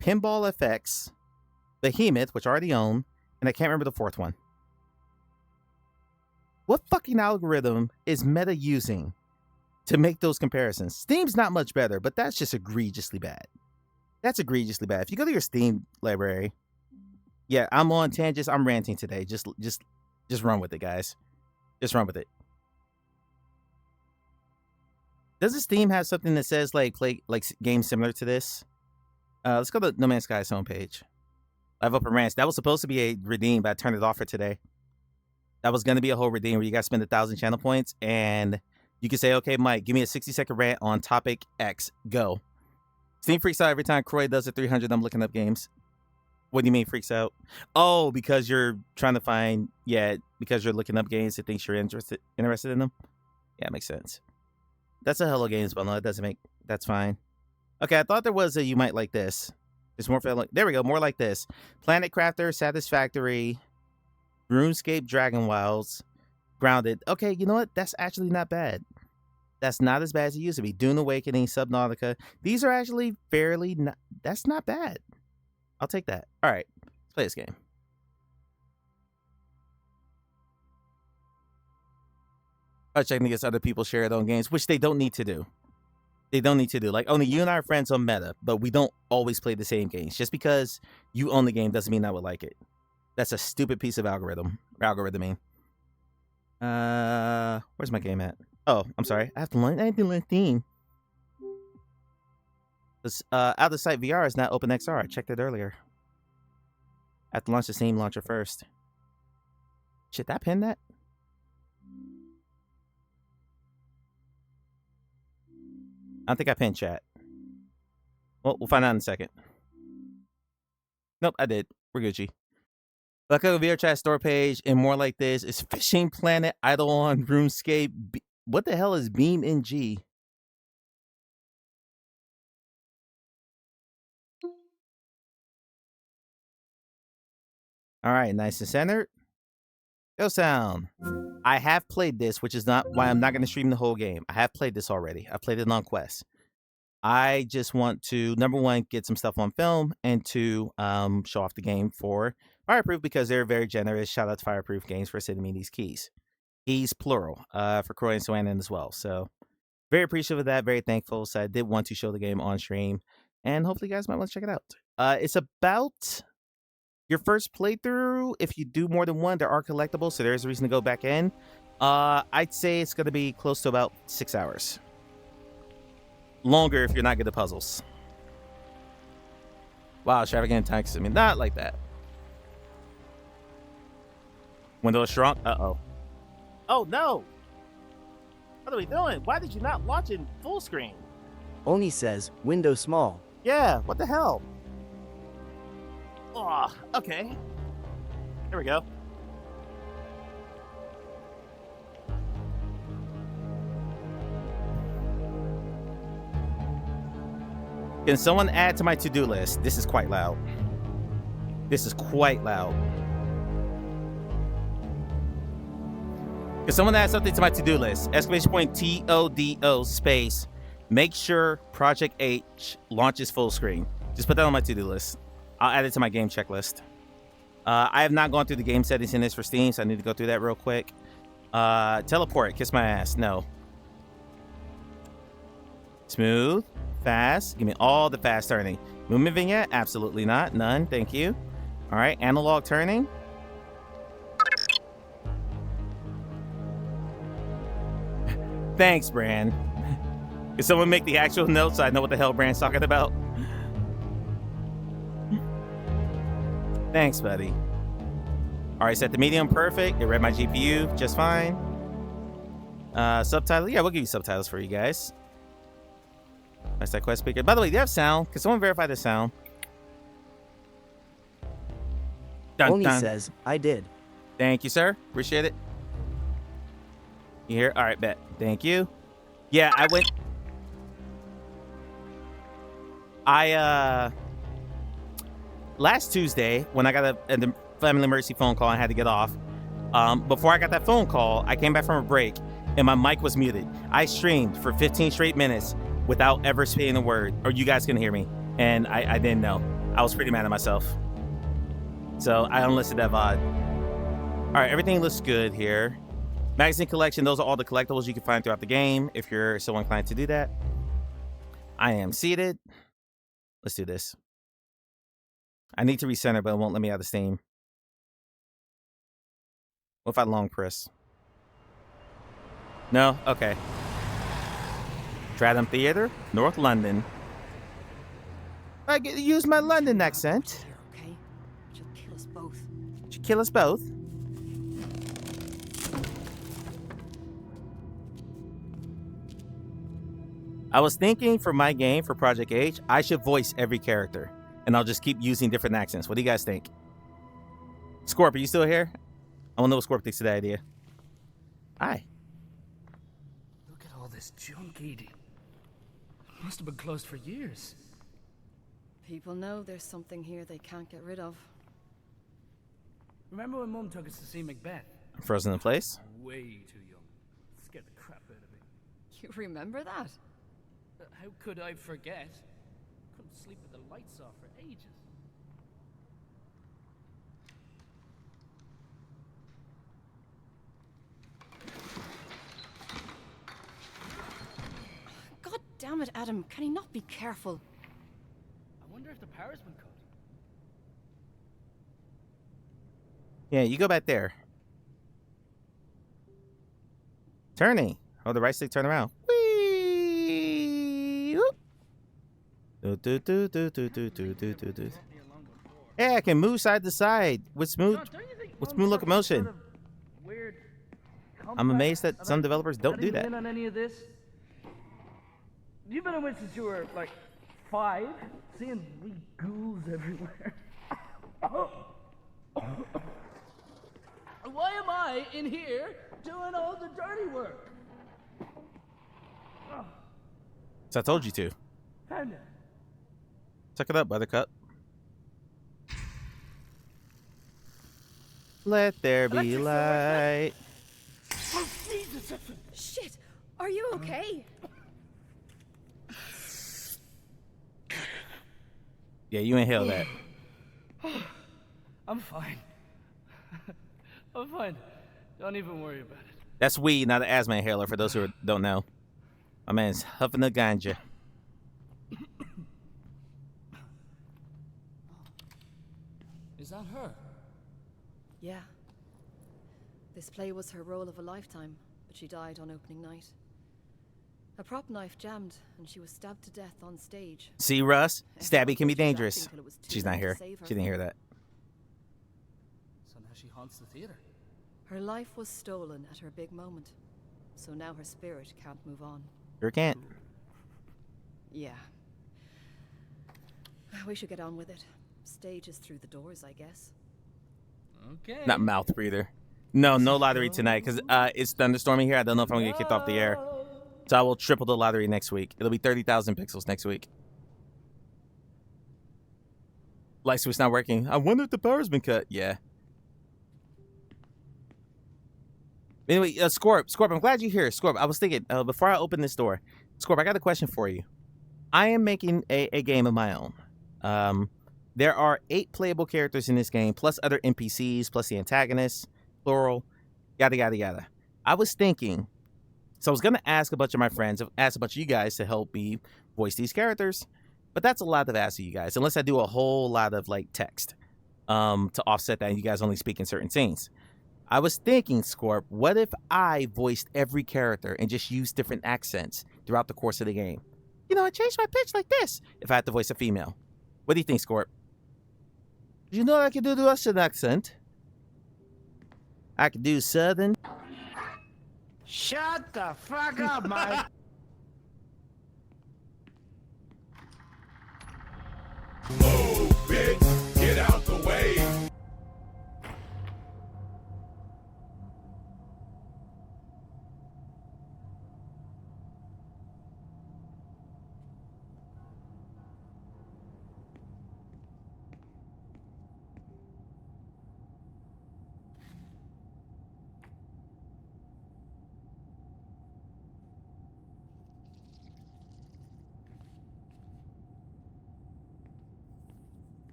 Pinball FX, Behemoth, which I already own, and I can't remember the fourth one. What fucking algorithm is Meta using to make those comparisons? Steam's not much better, but that's just egregiously bad. That's egregiously bad. If you go to your Steam library, yeah, I'm on tangents. I'm ranting today. Just run with it, guys. Just run with it. Doesn't Steam have something that says like play like games similar to this? Let's go to No Man's Sky's homepage. Live Open Rants. That was supposed to be a redeem, but I turned it off for today. That was going to be a whole redeem where you guys spend 1,000 channel points and you can say, okay, Mike, give me a 60-second rant on topic X. Go. Steam freaks out every time Croy does a 300. I'm looking up games. What do you mean freaks out? Oh, because you're trying to find, yeah, because you're looking up games it thinks you're interested in them. Yeah, it makes sense. That's a Hello Games bundle. That doesn't make, that's fine. Okay, I thought there was a you might like this. There's more for, there we go, more like this. Planet Crafter, Satisfactory, RuneScape, Dragon Wilds, Grounded. Okay, you know what? That's actually not bad. That's not as bad as it used to be. Dune Awakening, Subnautica. These are actually fairly, that's not bad. I'll take that. All right, let's play this game. I'm checking against other people share their own games, which they don't need to do. They don't need to do. Like, only you and I are friends on Meta, but we don't always play the same games. Just because you own the game doesn't mean I would like it. That's a stupid piece of algorithming. Where's my game at? Oh, I'm sorry. I have to learn theme. This Out of Sight VR is not OpenXR. I checked it earlier. I have to launch the Steam launcher first. Shit, that pinned that? I don't think I pinned chat. Well, we'll find out in a second. Nope, I did. We're Gucci. Look at the VR chat store page and more like this. It's Fishing Planet, Eidolon, RuneScape. What the hell is Beam NG? All right, nice and centered. Go sound. I have played this, which is not why I'm not going to stream the whole game. I have played this already. I played it on Quest. I just want to, number one, get some stuff on film, and two, show off the game for Fireproof because they're very generous. Shout out to Fireproof Games for sending me these keys. Keys, plural, for Croy and Swanan as well. So very appreciative of that. Very thankful. So I did want to show the game on stream, and hopefully you guys might want to check it out. It's about your first playthrough. If you do more than one, there are collectibles, so there's a reason to go back in. I'd say it's going to be close to about 6 hours. Longer if you're not good at puzzles. Wow, extravagant taxes. I mean, not like that. Window shrunk. Uh-oh. Oh, no. What are we doing? Why did you not launch in full screen? Only says window small. Yeah, what the hell? Oh, okay. Here we go. Can someone add to my to-do list? This is quite loud. This is quite loud. Can someone add something to my to-do list? Exclamation point TODO space. Make sure Project H launches full screen. Just put that on my to-do list. I'll add it to my game checklist. I have not gone through the game settings in this for Steam, so I need to go through that real quick. Teleport, kiss my ass. No. Smooth, fast. Give me all the fast turning. Movement vignette? Absolutely not. None. Thank you. All right. Analog turning. Thanks, Bran. Can someone make the actual notes so I know what the hell Bran's talking about? Thanks, buddy. All right, set the medium. Perfect. It read my GPU just fine. Subtitle. Yeah, we'll give you subtitles for you guys. That's that quest speaker. By the way, do you have sound? Can someone verify the sound? Dun, Only dun. says, I did. Thank you, sir. Appreciate it. You hear? All right, bet. Thank you. Yeah, I went. Last Tuesday when I got a family emergency phone call, I had to get off. Before I got that phone call, I came back from a break and my mic was muted. I streamed for 15 straight minutes without ever saying a word, or you guys can hear me, and I didn't know. I was pretty mad at myself. So I unlisted that VOD. All right, everything looks good here. Magazine collection, those are all the collectibles you can find throughout the game if you're so inclined to do that. I am seated. Let's do this. I need to recenter, but it won't let me out of Steam. What if I long press? No? Okay. Stratham Theatre, North London. I get to use my London accent. Here, okay? She'll kill us both. Should kill us both. I was thinking for my game, for Project H, I should voice every character. And I'll just keep using different accents. What do you guys think? Scorp, are you still here? I want to know what Scorp thinks of the idea. Hi. Look at all this junk, Edie. It must have been closed for years. People know there's something here they can't get rid of. Remember when Mum took us to see Macbeth? I'm frozen in place. Way too young. Scared the crap out of me. You remember that? How could I forget? Couldn't sleep with the lights off for ages. God damn it, Adam. Can he not be careful? I wonder if the power's been cut. Yeah, you go back there. Turning. Oh, the right stick turn around. Whee! Whoop. Do. Yeah, I can move side to side with smooth locomotion. I'm amazed that some developers don't do that. In on any of this? You've been away since you were like 5, seeing wee ghouls everywhere. Why am I in here doing all the dirty work? So I told you to. Found it. Suck it up, Buttercup. Let there be light. Oh, Jesus! Shit! Are you okay? Yeah, you inhale that. I'm fine. I'm fine. Don't even worry about it. That's weed, not an asthma inhaler, for those who don't know. My man's huffing the ganja. Is that her? Yeah. This play was her role of a lifetime, but she died on opening night. A prop knife jammed, and she was stabbed to death on stage. See, Russ? Stabby can be Everyone thought she was dangerous. acting till it was too She's not late to here. save her. She didn't hear that. So now she haunts the theater. Her life was stolen at her big moment, so now her spirit can't move on. Sure can't. Yeah. We should get on with it. Stage is through the doors, I guess. Okay. Not mouth breather. No lottery tonight, because it's thunderstorming here. I don't know if I'm going to get kicked off the air. So I will triple the lottery next week. It'll be 30,000 pixels next week. Light switch not working. I wonder if the power's been cut. Yeah. Anyway, Scorp, I'm glad you're here. Scorp, I was thinking, before I open this door, Scorp, I got a question for you. I am making a game of my own. There are 8 playable characters in this game, plus other NPCs, plus the antagonists, plural, yada, yada, yada. I was thinking, so I was going to ask a bunch of my friends, ask a bunch of you guys to help me voice these characters, but that's a lot of ask you guys, unless I do a whole lot of, like, text to offset that and you guys only speak in certain scenes. I was thinking, Scorp, what if I voiced every character and just used different accents throughout the course of the game? You know, I changed my pitch like this if I had to voice a female. What do you think, Scorp? You know I can do the Russian accent. I can do Southern. Shut the fuck up, Mike. Move, bitch, get out the way.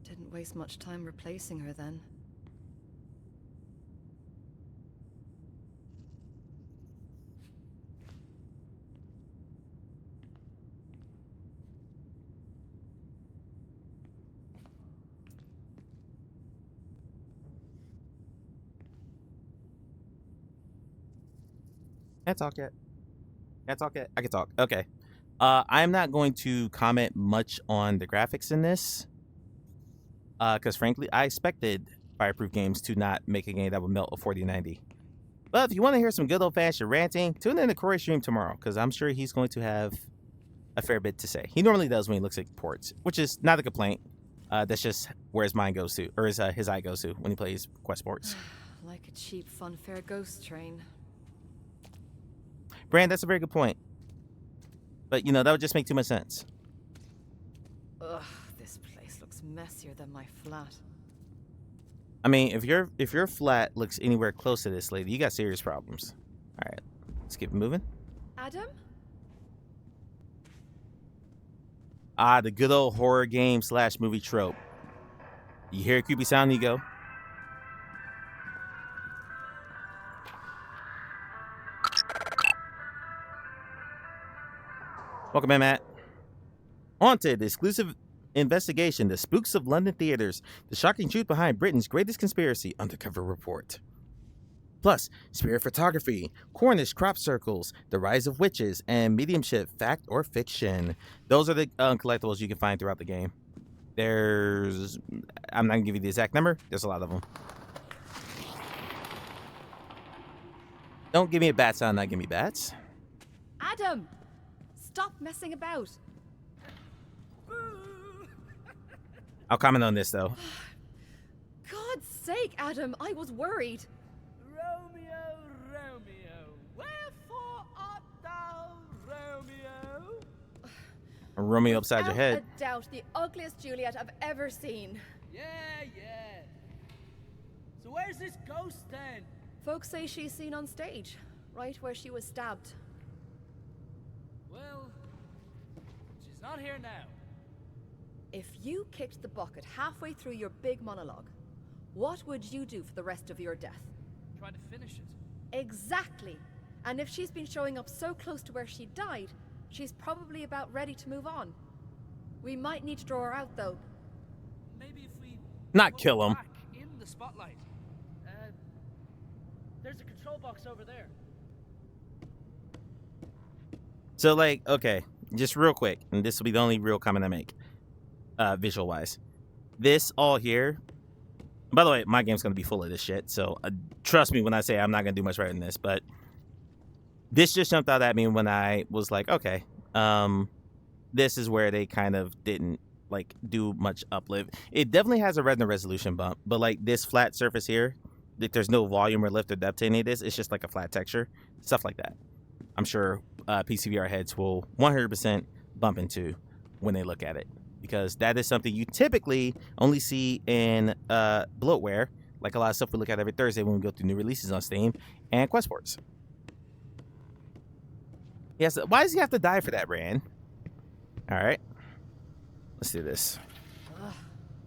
Didn't waste much time replacing her then. Can't talk yet. Can't talk yet. I can talk. Okay. I'm not going to comment much on the graphics in this. Because frankly, I expected Fireproof Games to not make a game that would melt a 4090. But if you want to hear some good old-fashioned ranting, tune in to Corey's stream tomorrow, because I'm sure he's going to have a fair bit to say. He normally does when he looks at ports, which is not a complaint. That's just where his mind goes to, or his eye goes to when he plays Quest ports. Like a cheap funfair ghost train. Brand, that's a very good point. But, you know, that would just make too much sense. Ugh, this place looks messier than my flat. I mean, if your flat looks anywhere close to this, lady, you got serious problems. All right, let's keep moving. Adam? Ah, the good old horror game / movie trope. You hear a creepy sound, you go. Welcome in, Matt. Haunted, exclusive investigation, the spooks of London theaters, the shocking truth behind Britain's greatest conspiracy, undercover report. Plus, spirit photography, Cornish crop circles, the rise of witches, and mediumship, fact or fiction. Those are the collectibles you can find throughout the game. There's, I'm not gonna give you the exact number, there's a lot of them. Don't give me a bat sound, not give me bats. Adam! Stop messing about. I'll comment on this though. God's sake, Adam, I was worried. Romeo, Romeo, wherefore art thou Romeo? Romeo upside your Without head. a doubt, the ugliest Juliet I've ever seen. Yeah. So where's this ghost then? Folks say she's seen on stage, right where she was stabbed. Well, she's not here now. If you kicked the bucket halfway through your big monologue, what would you do for the rest of your death? Try to finish it. Exactly. And if she's been showing up so close to where she died, she's probably about ready to move on. We might need to draw her out, though. Maybe if we Not put kill her him. back in the spotlight. There's a control box over there. So, like, okay, just real quick, and this will be the only real comment I make, visual wise. This all here, by the way, my game's gonna be full of this shit, so trust me when I say I'm not gonna do much better than this, but this just jumped out at me when I was like, okay, this is where they kind of didn't like do much uplift. It definitely has a retina resolution bump, but like this flat surface here, like, there's no volume or lift or depth to any of this. It's just like a flat texture, stuff like that. I'm sure PCVR heads will 100% bump into when they look at it, because that is something you typically only see in bloatware, like a lot of stuff we look at every Thursday when we go through new releases on Steam and Questports. Yes, why does he have to die for that, Rand? All right, let's do this. Ugh,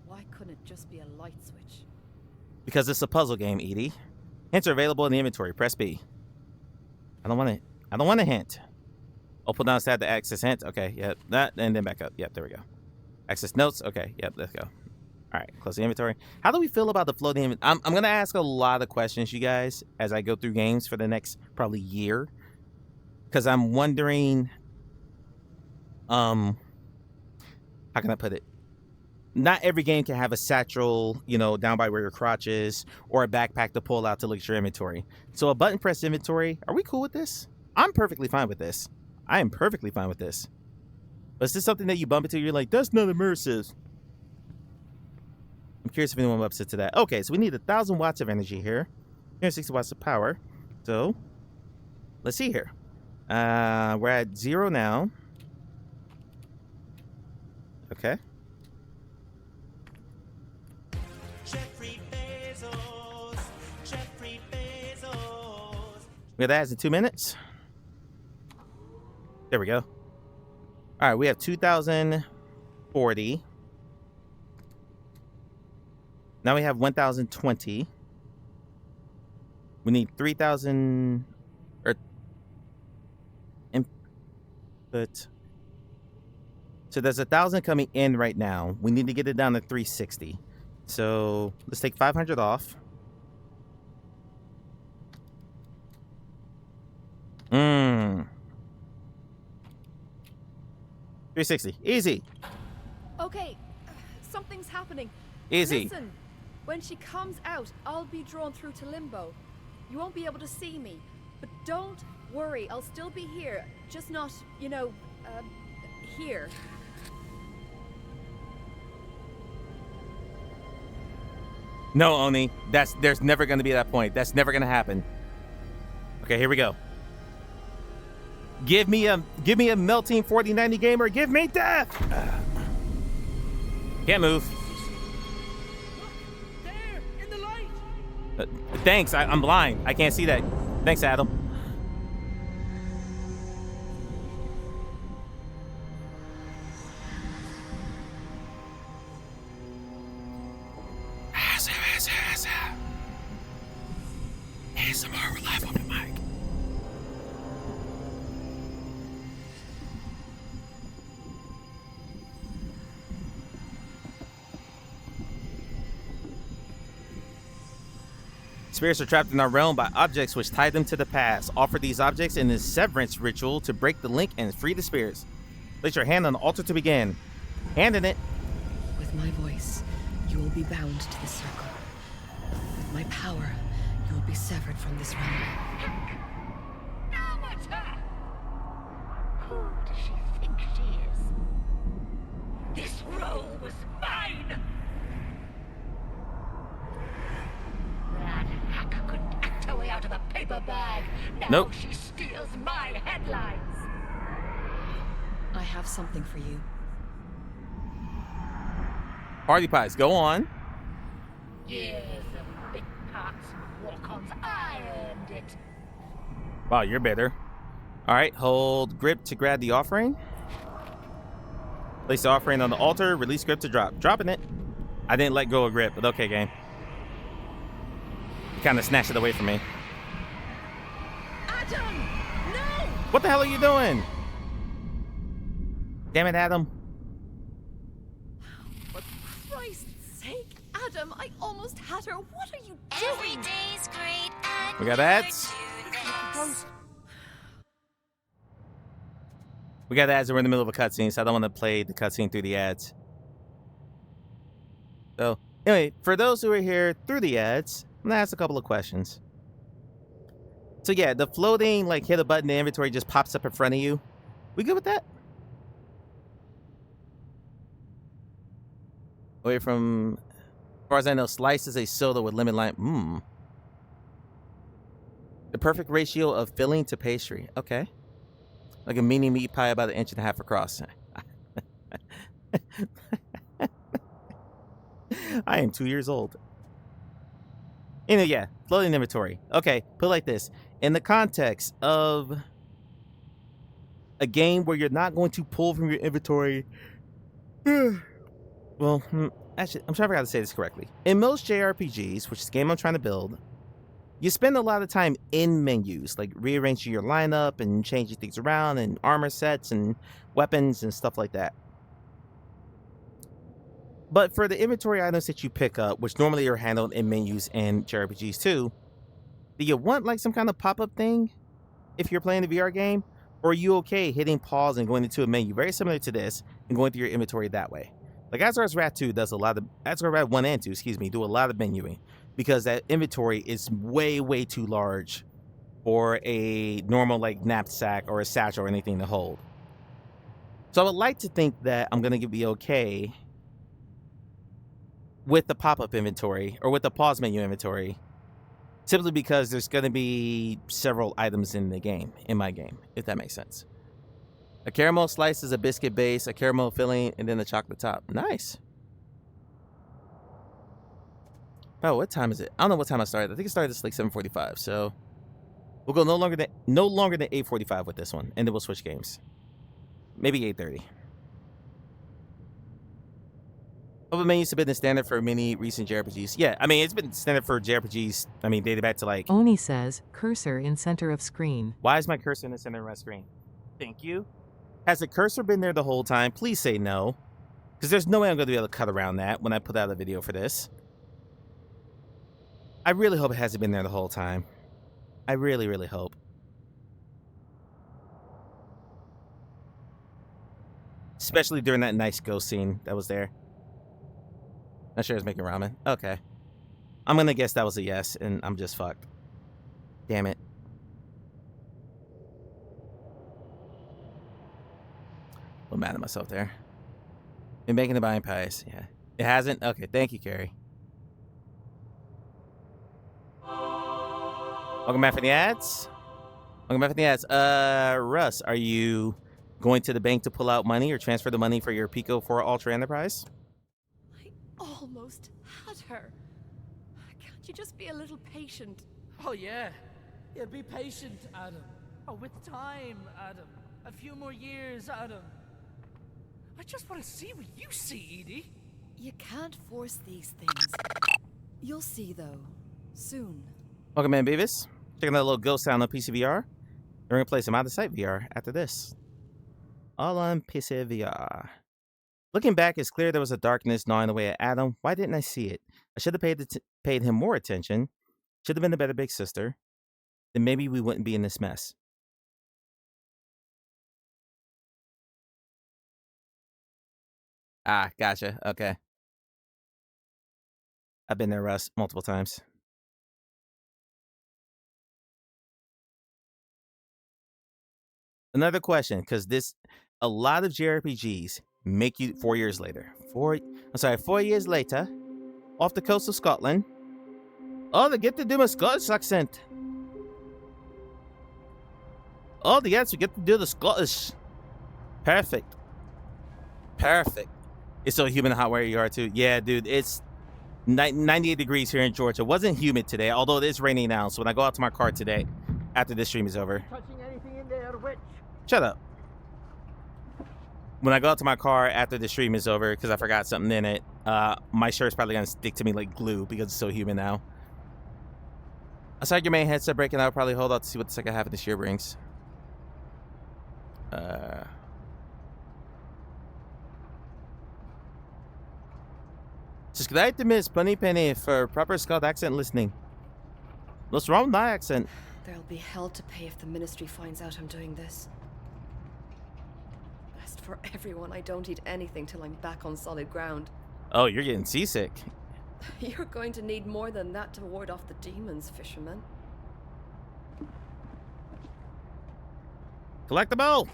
why couldn't it just be a light switch? Because it's a puzzle game, Edie. Hints are available in the inventory. Press B. I don't want a hint. Oh, pull down side to access hint. Okay, yep. That, and then back up. Yep, there we go. Access notes. Okay, yep, let's go. All right, close the inventory. How do we feel about the floating I'm going to ask a lot of questions, you guys, as I go through games for the next probably year. Because I'm wondering, how can I put it? not every game can have a satchel, you know, down by where your crotch is, or a backpack to pull out to look at your inventory. So a button press inventory, are we cool with this? I'm perfectly fine with this. I am perfectly fine with this. But is this something that you bump into, you're like, that's not immersive? I'm curious if anyone will upset to that. Okay, so we need 1,000 watts of energy here. 360 watts of power. So, let's see here. We're at 0 now. Okay. Jeffrey Bezos. Jeffrey Bezos. We got that in 2 minutes. There we go. All right, we have 2,040. Now we have 1,020. We need 3,000 input. So there's 1,000 coming in right now. We need to get it down to 360. So let's take 500 off. 360. Easy. Okay, something's happening. Easy. Listen, when she comes out, I'll be drawn through to limbo. You won't be able to see me. But don't worry, I'll still be here. Just not, you know, here. No, Oni. There's never going to be that point. That's never going to happen. Okay, here we go. Give me a melting 4090 gamer. Give me death. Can't move. There, in the light. Thanks. I'm blind. I can't see that. Thanks, Adam. ASMR, we're live on the mic. Spirits are trapped in our realm by objects which tie them to the past. Offer these objects in this severance ritual to break the link and free the spirits. Place your hand on the altar to begin. Hand in it. With my voice, you will be bound to the circle. With my power, you will be severed from this realm. Amateur! Who does she think she is? This role was mine! That hacker couldn't act her way out of a paper bag. Now Nope. she steals my headlines. I have something for you. Party pies, go on. Years of bit parts and walk-ons. I earned it. Wow, you're better. All right, hold grip to grab the offering. Place the offering on the altar. Release grip to drop. Dropping it. I didn't let go of grip, but okay, game. You kind of snatched it away from me. Adam! No! What the hell are you doing? Damn it, Adam. For Christ's sake, Adam, I almost had her. What are you Every doing? day's great and We got ads. We got ads and we're in the middle of a cutscene, so I don't want to play the cutscene through the ads. So, anyway, for those who are here through the ads, I'm gonna ask a couple of questions. So yeah, the floating, like, hit a button, the inventory just pops up in front of you. We good with that? Away from, as far as I know, Slice is a soda with lemon lime. The perfect ratio of filling to pastry. Okay. Like a mini meat pie about 1.5 inches across. I am 2 years old. Anyway, yeah, floating inventory. Okay, put it like this. In the context of a game where you're not going to pull from your inventory. Well, actually, I'm trying to figure out how to say this correctly. In most JRPGs, which is the game I'm trying to build, you spend a lot of time in menus, like rearranging your lineup and changing things around and armor sets and weapons and stuff like that. But for the inventory items that you pick up, which normally are handled in menus and JRPGs too, do you want like some kind of pop-up thing if you're playing a VR game? Or are you okay hitting pause and going into a menu very similar to this and going through your inventory that way? Like Asgard's Wrath 2 does a lot of Asgard's Wrath 1 and 2, excuse me, do a lot of menuing because that inventory is way too large for a normal like knapsack or a satchel or anything to hold. So I would like to think that I'm gonna be okay with the pop-up inventory or with the pause menu inventory, simply because there's gonna be several items in the game, in my game, if that makes sense. A caramel slice is a biscuit base, a caramel filling, and then a chocolate top. Nice. Oh, what time is it? I don't know what time I started. I think it started at like 7:45. So we'll go no longer than 8:45 with this one, and then we'll switch games. Maybe 8:30. Open menu's been the standard for many recent JRPGs. Yeah, I mean it's been standard for JRPGs. I mean dating back to like. Oni says cursor in center of screen. Why is my cursor in the center of my screen? Thank you. Has the cursor been there the whole time? Please say no. Because there's no way I'm going to be able to cut around that when I put out a video for this. I really hope it hasn't been there the whole time. I really hope. Especially during that nice ghost scene that was there. Not sure I was making ramen. Okay. I'm going to guess that was a yes, and I'm just fucked. Damn it. I'm mad at myself there. Been making the buying pies. Yeah. It hasn't? Okay, thank you, Carrie. Welcome back for the ads. Welcome back for the ads. Russ, are you going to the bank to pull out money or transfer the money for your Pico 4 Ultra Enterprise? I almost had her. Can't you just be a little patient? Oh, yeah. Yeah, be patient, Adam. Oh, with time, Adam. A few more years, Adam. I just want to see what you see, Edie. You can't force these things. You'll see, though. Soon. Welcome, man, Beavis. Checking out a little ghost sound on PCVR. We're going to play some out-of-sight VR after this. All on PCVR. Looking back, it's clear there was a darkness gnawing away at Adam. Why didn't I see it? I should have paid him more attention. Should have been a better big sister. Then maybe we wouldn't be in this mess. Ah, gotcha. Okay. I've been there, Russ, multiple times. Another question, because a lot of JRPGs make you 4 years later. 4 years later, off the coast of Scotland. Oh, they get to do my Scottish accent. Oh, yes, we get to do the Scottish. Perfect. Perfect. It's so humid and hot where you are, too. Yeah, dude, it's 98 degrees here in Georgia. It wasn't humid today, although it is raining now. So when I go out to my car today, after this stream is over. Touching anything in there, witch? Shut up. When I go out to my car after the stream is over, because I forgot something in it, my shirt's probably going to stick to me like glue because it's so humid now. Aside your main headset breaking, I'll probably hold out to see what the second half of this year brings. Just glad to miss Bunny Penny for proper Scott accent listening. What's wrong with my accent? There'll be hell to pay if the ministry finds out I'm doing this. Best for everyone, I don't eat anything till I'm back on solid ground. Oh, you're getting seasick. You're going to need more than that to ward off the demons, fisherman. Collectible!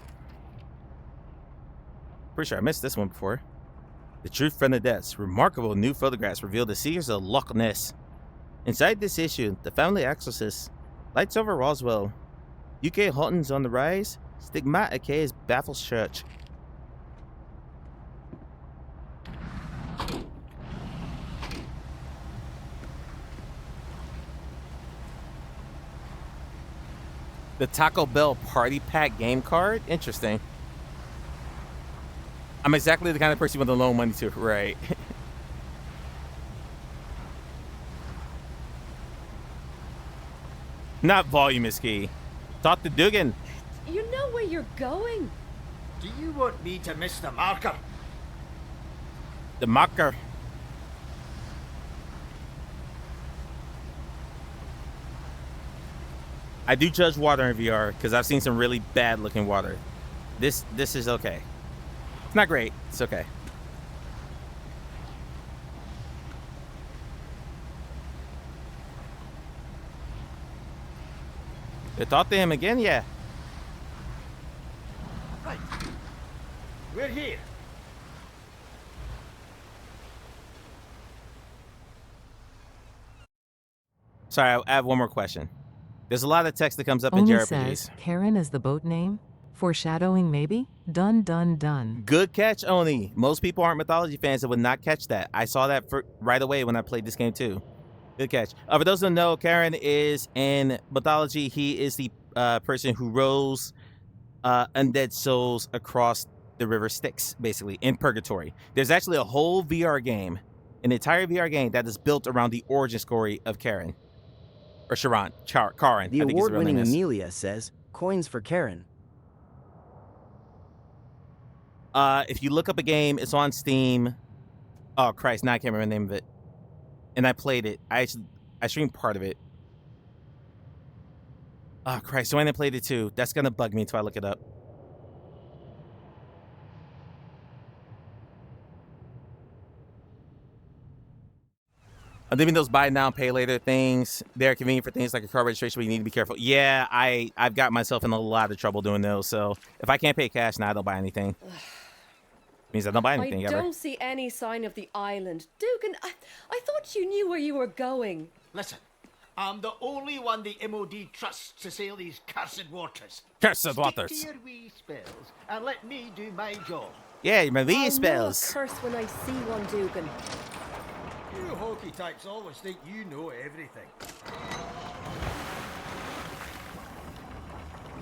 Pretty sure I missed this one before. The Truth from the Depths. Remarkable new photographs reveal the secrets of Loch Ness. Inside this issue, the family exorcist lights over Roswell. UK hauntings on the rise. Stigmata K's baffles church. The Taco Bell Party Pack game card? Interesting. I'm exactly the kind of person you want to loan money to, right? Not volume is key. Talk to Dugan. You know where you're going. Do you want me to miss the marker? The marker. I do judge water in VR because I've seen some really bad looking water. This is okay. It's not great. It's okay. They talk to him again? Yeah. Right. We're here. Sorry, I have one more question. There's a lot of text that comes up Only in says JRPGs. Karen is the boat name? Foreshadowing, maybe? Done, done, done. Good catch, Oni. Most people aren't mythology fans that would not catch that. I saw that right away when I played this game too. Good catch. For those who don't know, Karen is in mythology. He is the person who rows undead souls across the river Styx, basically, in Purgatory. There's actually a whole VR game, an entire VR game that is built around the origin story of Karen. Or Karen. The I think his real name award-winning is. Amelia says, coins for Karen. If you look up a game, it's on Steam. Oh, Christ, now I can't remember the name of it. And I played it. I streamed part of it. Oh, Christ, Joanna played it too. That's going to bug me until I look it up. I'm leaving those buy now, pay later things. They're convenient for things like a car registration, but you need to be careful. Yeah, I've got myself in a lot of trouble doing those. So if I can't pay cash now, I don't buy anything. Means I don't buy anything I ever. don't see any sign of the island. Dugan, I thought you knew where you were going. Listen, I'm the only one the MOD trusts to sail these cursed waters. Cursed waters. Stick to your wee spells and let me do my job. Yeah, my wee I'll spells. know a curse when I see one, Dugan. You hokey types always think you know everything.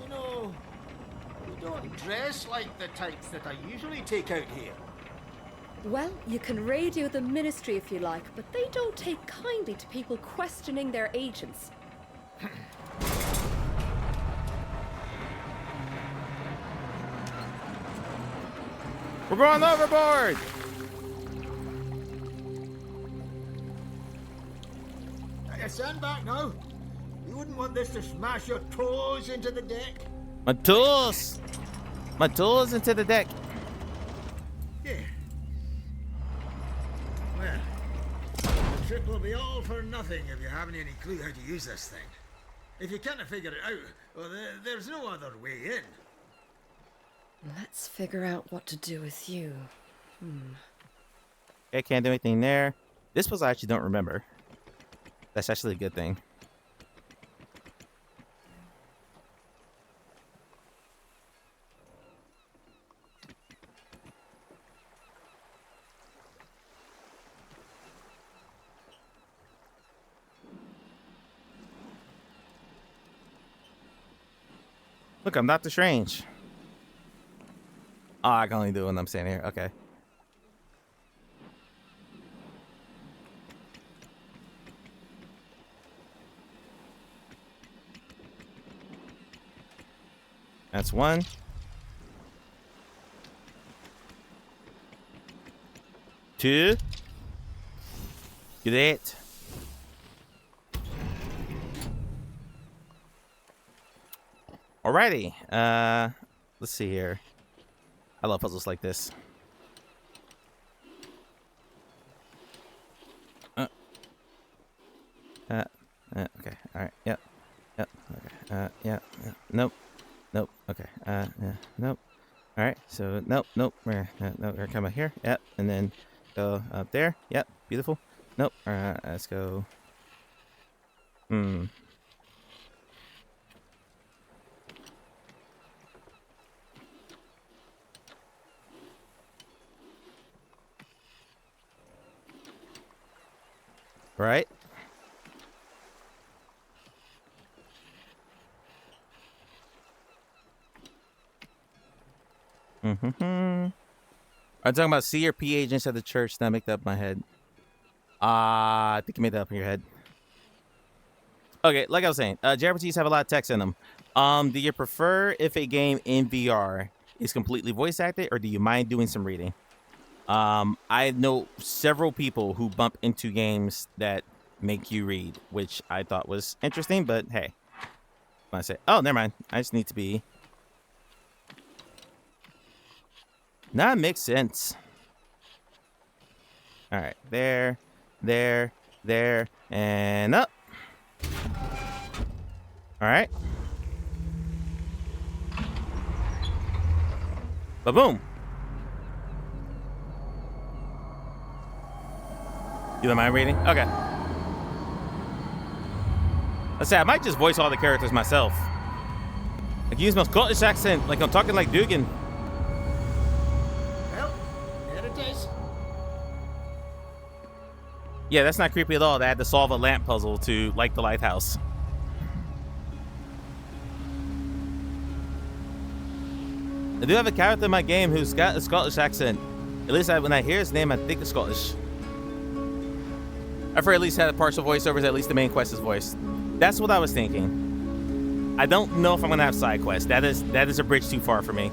You know, you don't dress like the types that I usually take out here. Well, you can radio the ministry if you like, but they don't take kindly to people questioning their agents. We're going overboard. Stand back now. You wouldn't want this to smash your toes into the deck. My tools. My tools into the deck. Yeah. Well, the trip will be all for nothing if you haven't any clue how to use this thing. If you can't figure it out, well, there's no other way in. Let's figure out what to do with you. Okay, can't do anything there. This puzzle I actually don't remember. That's actually a good thing. Look, I'm Doctor Strange. Oh, I can only do it when I'm standing here. Okay. That's one. Two. Get it. Alrighty. Let's see here. I love puzzles like this. Okay. All right. Yep. Yep. Okay. Yeah. Nope. Nope. Okay. Yeah. Nope. All right. So nope. Nope. No. We're coming here. Yep. And then go up there. Yep. Beautiful. Nope. Let's go. Right. I'm talking about CRP agents at the church. That make that up in my head. I think you made that up in your head. Okay, like I was saying, JRPGs have a lot of text in them. Do you prefer if a game in VR is completely voice acted, or do you mind doing some reading? I know several people who bump into games that make you read, which I thought was interesting, but hey. I say, oh, never mind. I just need to be. Nah, it makes sense. All right, there, and up. All right. Ba-boom. You don't mind reading? Okay. Let's say I might just voice all the characters myself. I can use my Scottish accent, like I'm talking like Dugan. Well, there it is. Yeah, that's not creepy at all. They had to solve a lamp puzzle to light the lighthouse. I do have a character in my game who's got a Scottish accent. At least when I hear his name, I think it's Scottish. I've at least had a partial voiceovers, at least the main quest is voiced. That's what I was thinking. I don't know if I'm gonna have side quests. That is a bridge too far for me,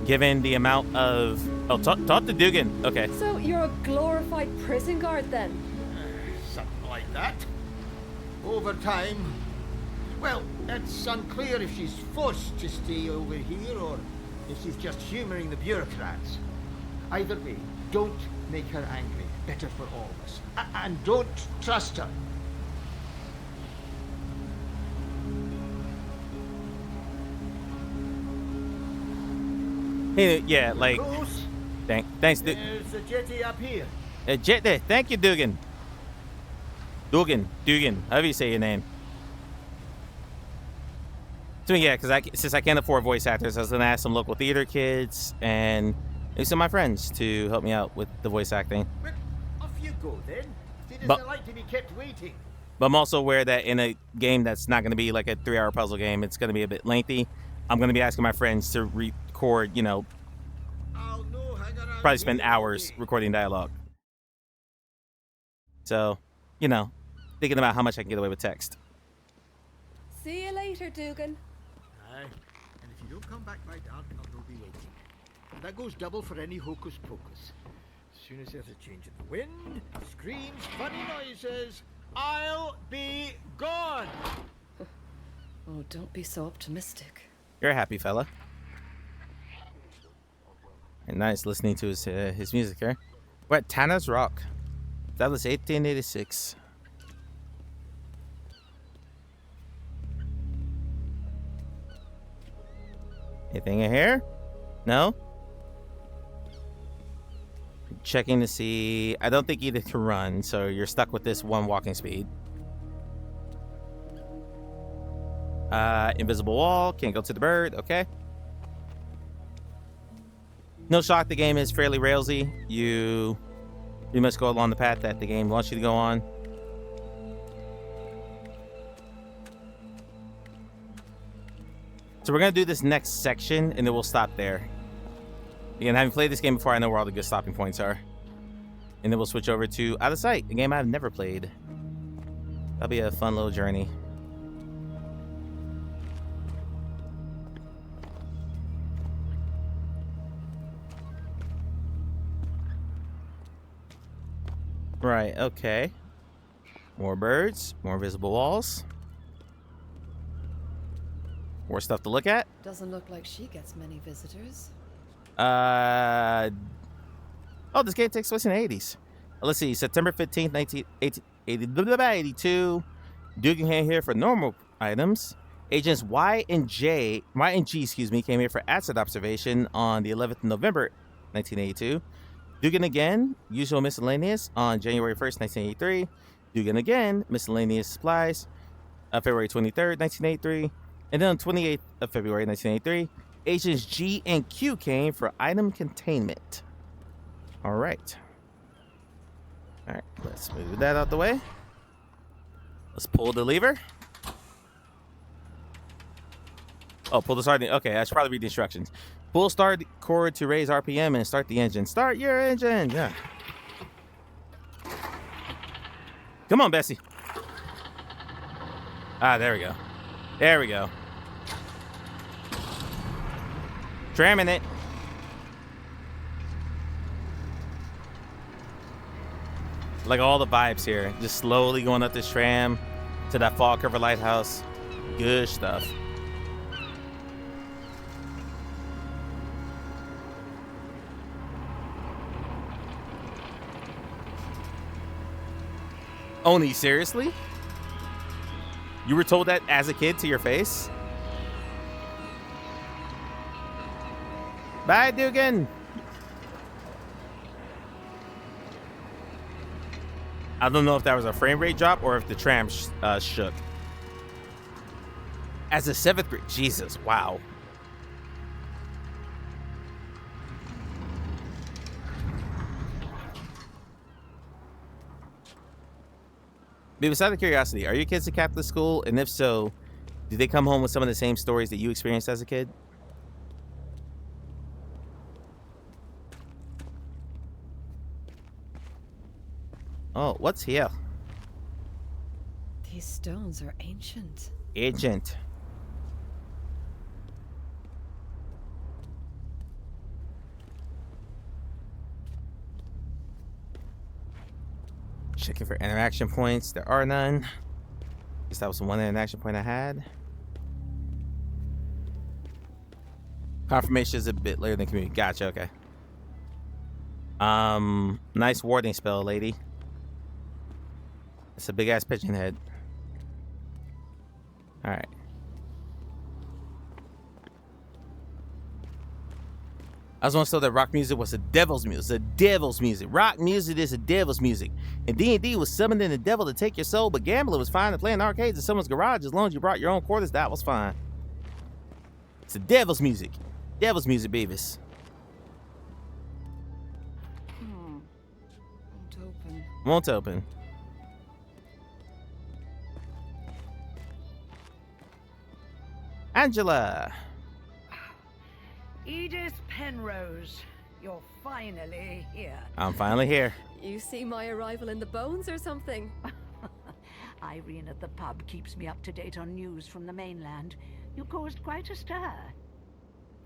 given the amount of. Oh, talk to Dugan. Okay. So you're a glorified prison guard then? Something like that. Over time. Well, it's unclear if she's forced to stay over here or if she's just humouring the bureaucrats. Either way, don't make her angry. Better for all of us. And don't trust her. Hey, yeah, like. Bruce, Thanks, there's a jetty up here. Jet there. Thank you, Dugan. Dugan, however you say your name. So yeah, because since I can't afford voice actors, I was gonna ask some local theater kids and maybe some of my friends to help me out with the voice acting. Well, off you go then. She doesn't But- like to be kept waiting. But I'm also aware that in a game that's not going to be like a 3-hour puzzle game, it's going to be a bit lengthy. I'm going to be asking my friends to record, I'll know, hang around probably spend here. hours recording dialogue. So, thinking about how much I can get away with text. See you later, Dugan. Aye. And if you don't come back by dark, I'll be waiting. And that goes double for any hocus pocus. As soon as there's a change in the wind, screams, funny noises, I'll be gone! Oh, don't be so optimistic. You're a happy fella. And nice listening to his music here. We're at Tanner's Rock. That was 1886. Anything in here? No? Checking to see. I don't think either can run, so you're stuck with this one walking speed. Invisible wall. Can't go to the bird. Okay. No shock, the game is fairly railsy. You must go along the path that the game wants you to go on. So we're going to do this next section, and then we'll stop there. Again, having played this game before, I know where all the good stopping points are. And then we'll switch over to Out of Sight, a game I've never played. That'll be a fun little journey. Right, okay. More birds, more visible walls. More stuff to look at. Doesn't look like she gets many visitors. Oh, this game takes place in the 80s. Let's see, September 15th, 1982. Dugan came here for normal items. Agents Y and G, came here for asset observation on the 11th of November, 1982. Dugan again, usual miscellaneous on January 1st, 1983. Dugan again, miscellaneous supplies, February 23rd, 1983. And then on 28th of February, 1983, Agents G and Q came for item containment. All right. All right, let's move that out the way. Let's pull the lever. Oh, pull the start. Okay, I should probably read the instructions. Pull start cord to raise RPM and start the engine. Start your engine. Yeah. Come on, Bessie. Ah, there we go. There we go. Tramming it. Like all the vibes here. Just slowly going up this tram to that fog cover lighthouse. Good stuff. Oni, seriously? You were told that as a kid to your face? Bye, Dugan. I don't know if that was a frame rate drop or if the tram shook. As a 7th grade, Jesus, wow. Beavis, out of curiosity, are your kids at Catholic school? And if so, do they come home with some of the same stories that you experienced as a kid? Oh, what's here? These stones are ancient. Ancient. Checking for interaction points. There are none. Guess that was the one interaction point I had. Confirmation is a bit later than community. Gotcha, okay. Nice warding spell, lady. It's a big ass pigeon head. Alright. I was once told that rock music was the devil's music. The devil's music. Rock music is the devil's music. And D&D was summoning the devil to take your soul, but gambling was fine to play in arcades in someone's garage as long as you brought your own quarters. That was fine. It's the devil's music. Devil's music, Beavis. Won't open. Won't open. Angela. Edith Penrose, you're finally here. I'm finally here. You see my arrival in the bones or something? Irene at the pub keeps me up to date on news from the mainland. You caused quite a stir.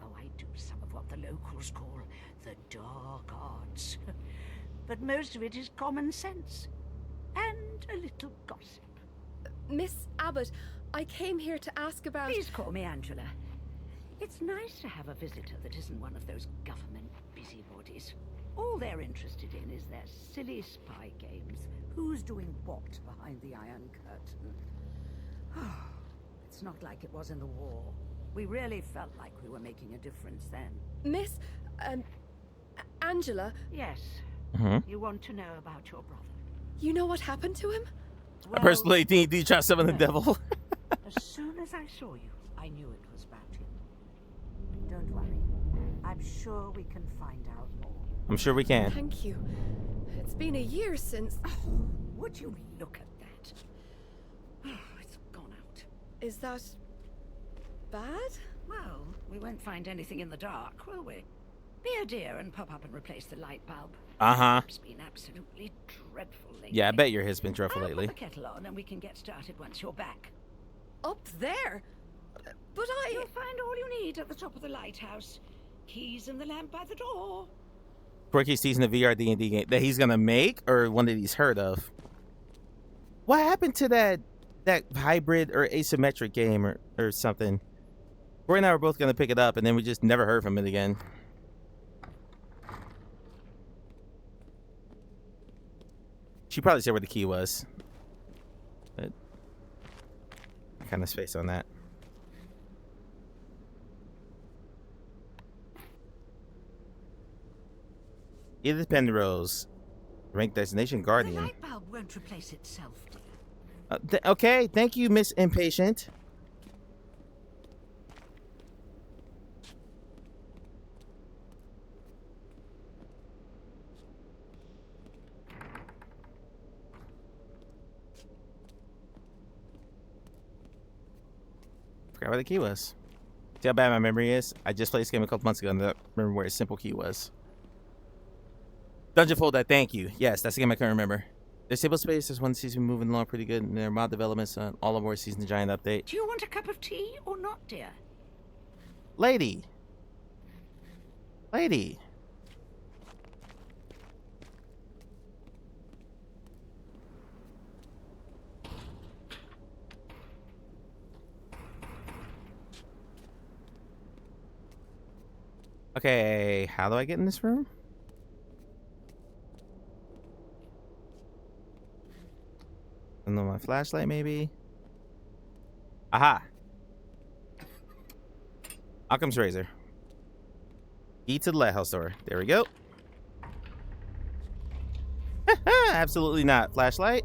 Oh, I do some of what the locals call the dark arts. But most of it is common sense. And a little gossip. Miss Abbott, I came here to ask about... Please call me Angela. It's nice to have a visitor that isn't one of those government busybodies. All they're interested in is their silly spy games. Who's doing what behind the Iron Curtain? It's not like it was in the war. We really felt like we were making a difference then. Miss... Angela? Yes. You want to know about your brother? You know what happened to him? Well, I first played D&D, try to summon the devil. As soon as I saw you, I knew it was about him. Don't worry. I'm sure we can find out more. I'm sure we can. Thank you. It's been a year since... Oh, would you look at that? Oh, it's gone out. Is that... bad? Well, we won't find anything in the dark, will we? Be a dear and pop up and replace the light bulb. Uh-huh. It's been absolutely dreadful lately. Yeah, I bet your hair's been dreadful lately. I'll put the kettle on and we can get started once you're back. Up there? But You'll find all you need at the top of the lighthouse. Keys and the lamp by the door. Quirky's teasing the VR D&D game that he's gonna make, or one that he's heard of. What happened to that hybrid or asymmetric game or something? Roy and I were both gonna pick it up, and then we just never heard from it again. She probably said where the key was, but kind of space on that. Edith Penrose, rank designation guardian. The light bulb won't replace itself, dear. Okay, thank you, Miss Impatient. Forgot where the key was. See how bad my memory is? I just played this game a couple months ago and I don't remember where a simple key was. Dungeon Folder, thank you. Yes, that's the game I couldn't remember. There's table space. There's one season moving along pretty good, and there are mod developments on all of our season giant update. Do you want a cup of tea or not, dear? Lady. Lady. Okay, how do I get in this room? And then my flashlight, maybe. Aha. Occam's razor. Key to the lighthouse door. There we go. Absolutely not. Flashlight.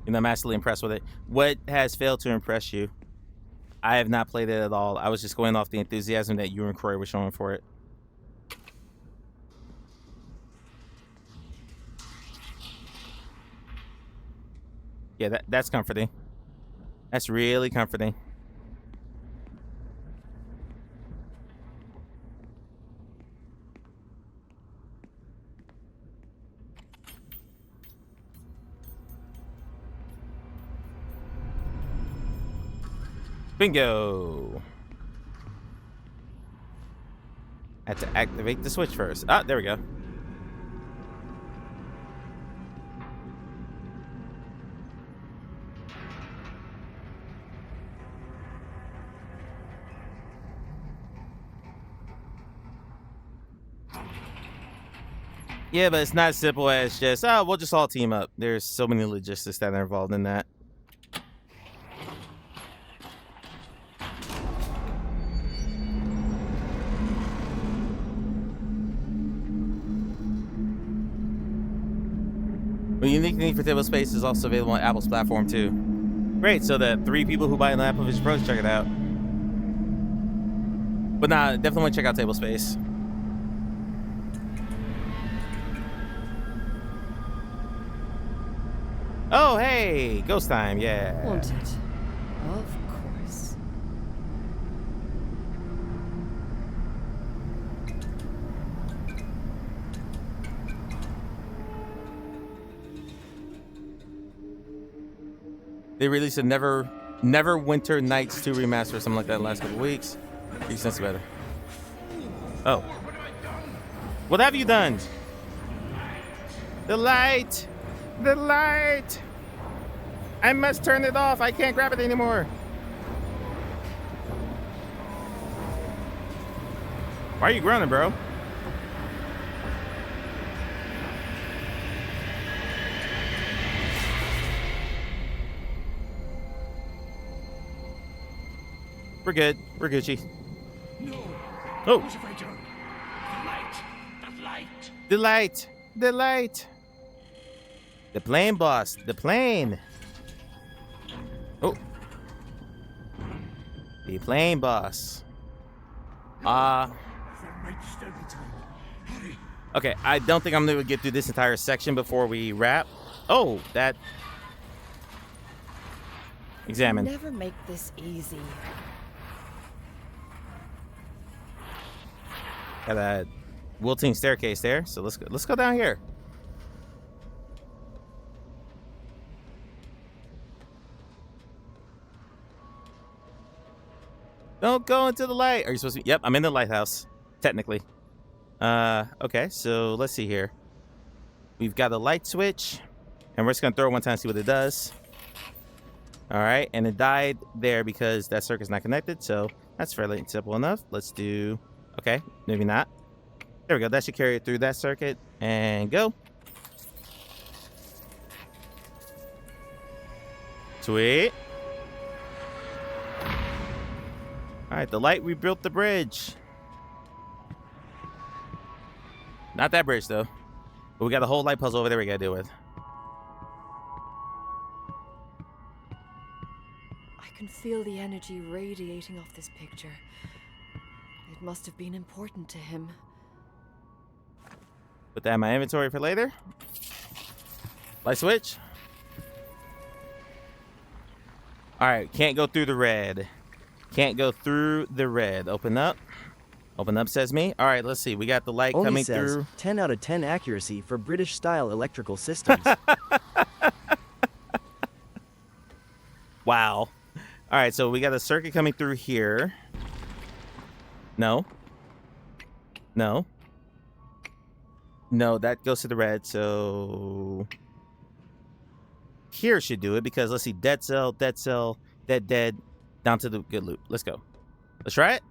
And I'm absolutely impressed with it. What has failed to impress you? I have not played it at all. I was just going off the enthusiasm that you and Corey were showing for it. Yeah, that's comforting. That's really comforting. Bingo. Had to activate the switch first. Ah, there we go. Yeah, but it's not as simple as just, oh, we'll just all team up. There's so many logistics that are involved in that. The unique thing for table space is also available on Apple's platform too. Great, so the 3 people who buy an Apple Vision Pro, check it out. But nah, definitely want to check out table space. Oh, hey, ghost time, yeah. Won't it? Of course. They released a Neverwinter Nights 2 remaster or something like that in the last couple weeks. Makes sense better. Oh. What have you done? The light! The light! I must turn it off. I can't grab it anymore. Why are you grounded, bro? We're good. We're Gucci. No. Oh. What have I done? The light. The light. The light. The light. The plane, boss. The plane. Oh. The plane, boss. There might still be time. Hurry. Okay, I don't think I'm going to get through this entire section before we wrap. Oh, that. Examine. Never make this easy. Got a wilting staircase there, so let's go down here. Don't go into the light. Are you supposed to be? Yep, I'm in the lighthouse, technically. Okay, so let's see here. We've got a light switch, and we're just gonna throw it one time and see what it does. All right, and it died there because that circuit's not connected, so that's fairly simple enough. Let's do. Okay, maybe not. There we go. That should carry it through that circuit and go. Sweet. All right, the light rebuilt the bridge. Not that bridge, though. But we got a whole light puzzle over there we got to deal with. I can feel the energy radiating off this picture. It must have been important to him. Put that in my inventory for later. Light switch. All right, can't go through the red. Can't go through the red. Open up. Open up, says me. All right, let's see. We got the light Only coming says through. 10 out of 10 accuracy for British-style electrical systems. Wow. All right, so we got a circuit coming through here. No. No. No, that goes to the red, so... Here should do it, because let's see. Dead cell, dead, down to the good loop. Let's go. Let's try it.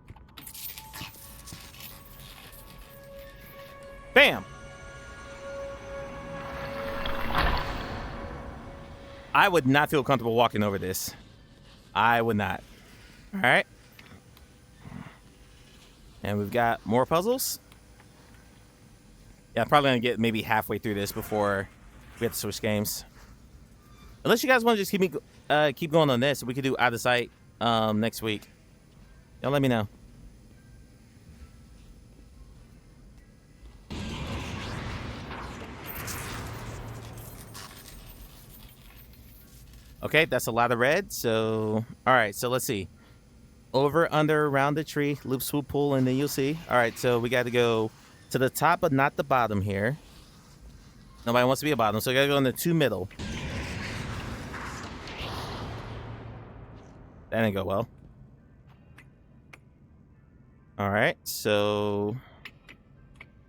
Bam! I would not feel comfortable walking over this. I would not. All right. And we've got more puzzles. Yeah, I'm probably going to get maybe halfway through this before we have to switch games. Unless you guys want to just keep going on this. We could do Out of Sight next week. Y'all let me know. Okay, that's a lot of red. So, all right. So let's see. Over, under, around the tree, loop, swoop, pull, and then you'll see. All right, so we got to go to the top, but not the bottom here. Nobody wants to be a bottom, so we got to go in the two middle. That didn't go well. All right, so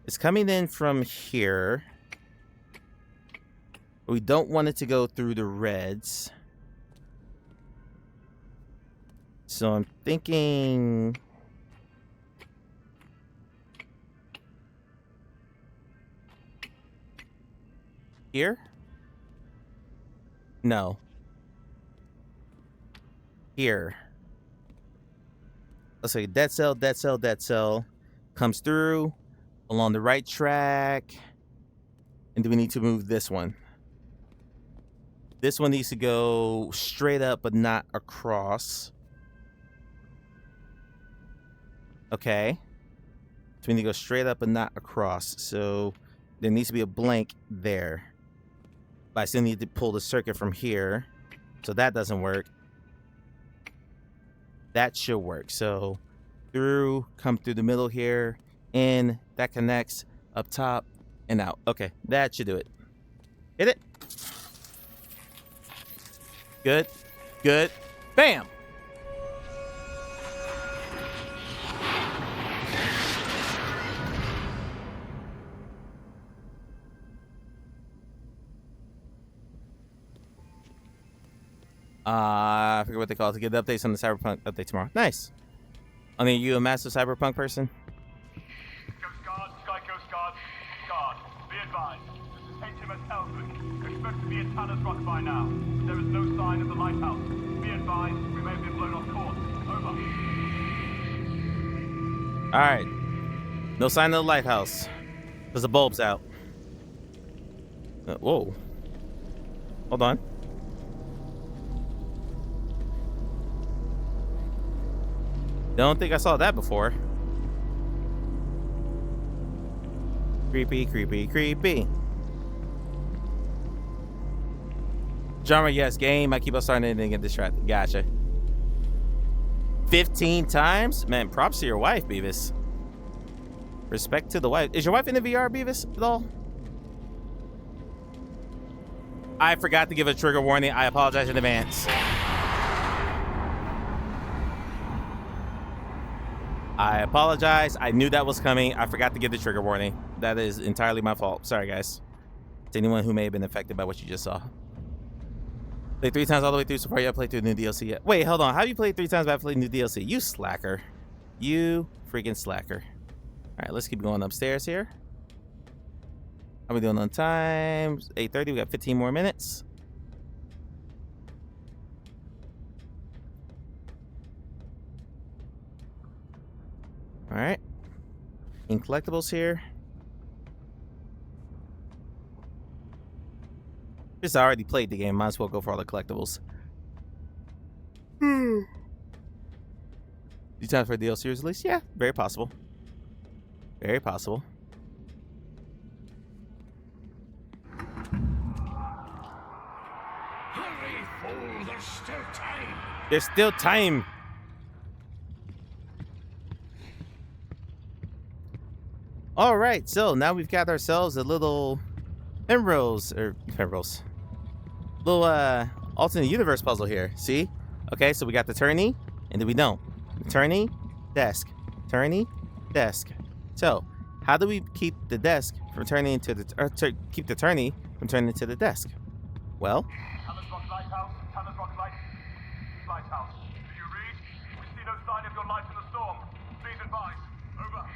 it's coming in from here. We don't want it to go through the reds. So I'm thinking here? No. Here. Let's say dead cell, dead cell, dead cell. Comes through along the right track. And do we need to move this one? This one needs to go straight up but not across. Okay. So we need to go straight up and not across. So there needs to be a blank there. But I still need to pull the circuit from here. So that doesn't work. That should work. So through, come through the middle here. In, that connects up top and out. Okay, that should do it. Hit it. Good. Good. Bam! I forget what they call it, to get the updates on the Cyberpunk update tomorrow. Nice. I mean, you a massive Cyberpunk person? Coast Guard, Sky Coast Guard, Guard, be advised. This is HMS Ellswick. Expect to be at Tanner's Rock by now. There is no sign of the lighthouse. Be advised, we may have been blown off course. Over. Alright. No sign of the lighthouse. Because the bulb's out. Whoa. Hold on. Don't think I saw that before. Creepy, creepy, creepy. Genre, yes. Game. I keep on starting to get distracted. Gotcha. 15 times? Man, props to your wife, Beavis. Respect to the wife. Is your wife in the VR, Beavis, at all? I forgot to give a trigger warning. I apologize in advance. I apologize. I knew that was coming. I forgot to give the trigger warning. That is entirely my fault. Sorry, guys. To anyone who may have been affected by what you just saw. Played 3 times all the way through so far. You haven't played through the new DLC yet. Wait, hold on. How do you play 3 times but I played new DLC? You slacker. You freaking slacker. All right, let's keep going upstairs here. How are we doing on time? 8:30. We got 15 more minutes. All right. In collectibles here. Just already played the game. Might as well go for all the collectibles. 2 times for a DLC release? Yeah, very possible. Very possible. Hurry, fool, there's still time. There's still time. All right, so now we've got ourselves a little little alternate universe puzzle here. See? Okay, so we got the tourney, and then we don't. The tourney, desk, tourney, desk. So, how do we keep the desk from turning into the keep the tourney from turning into the desk? Well, Tanner's Rock Lighthouse, Tanner's Rock Lighthouse. Do you read? We see no sign of your light in the storm. Please advise. Over.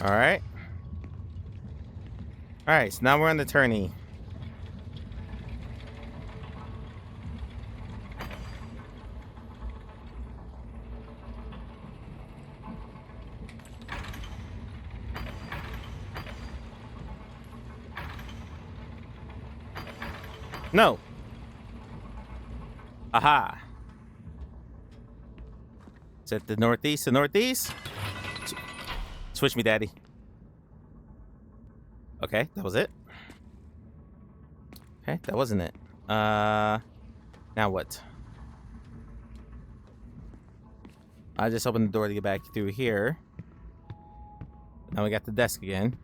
All right. All right, so now we're on the tourney. No. Aha. Is it the northeast? The northeast? Switch me, daddy. Okay, that was it. Okay, that wasn't it. Now what? I just opened the door to get back through here. Now we got the desk again.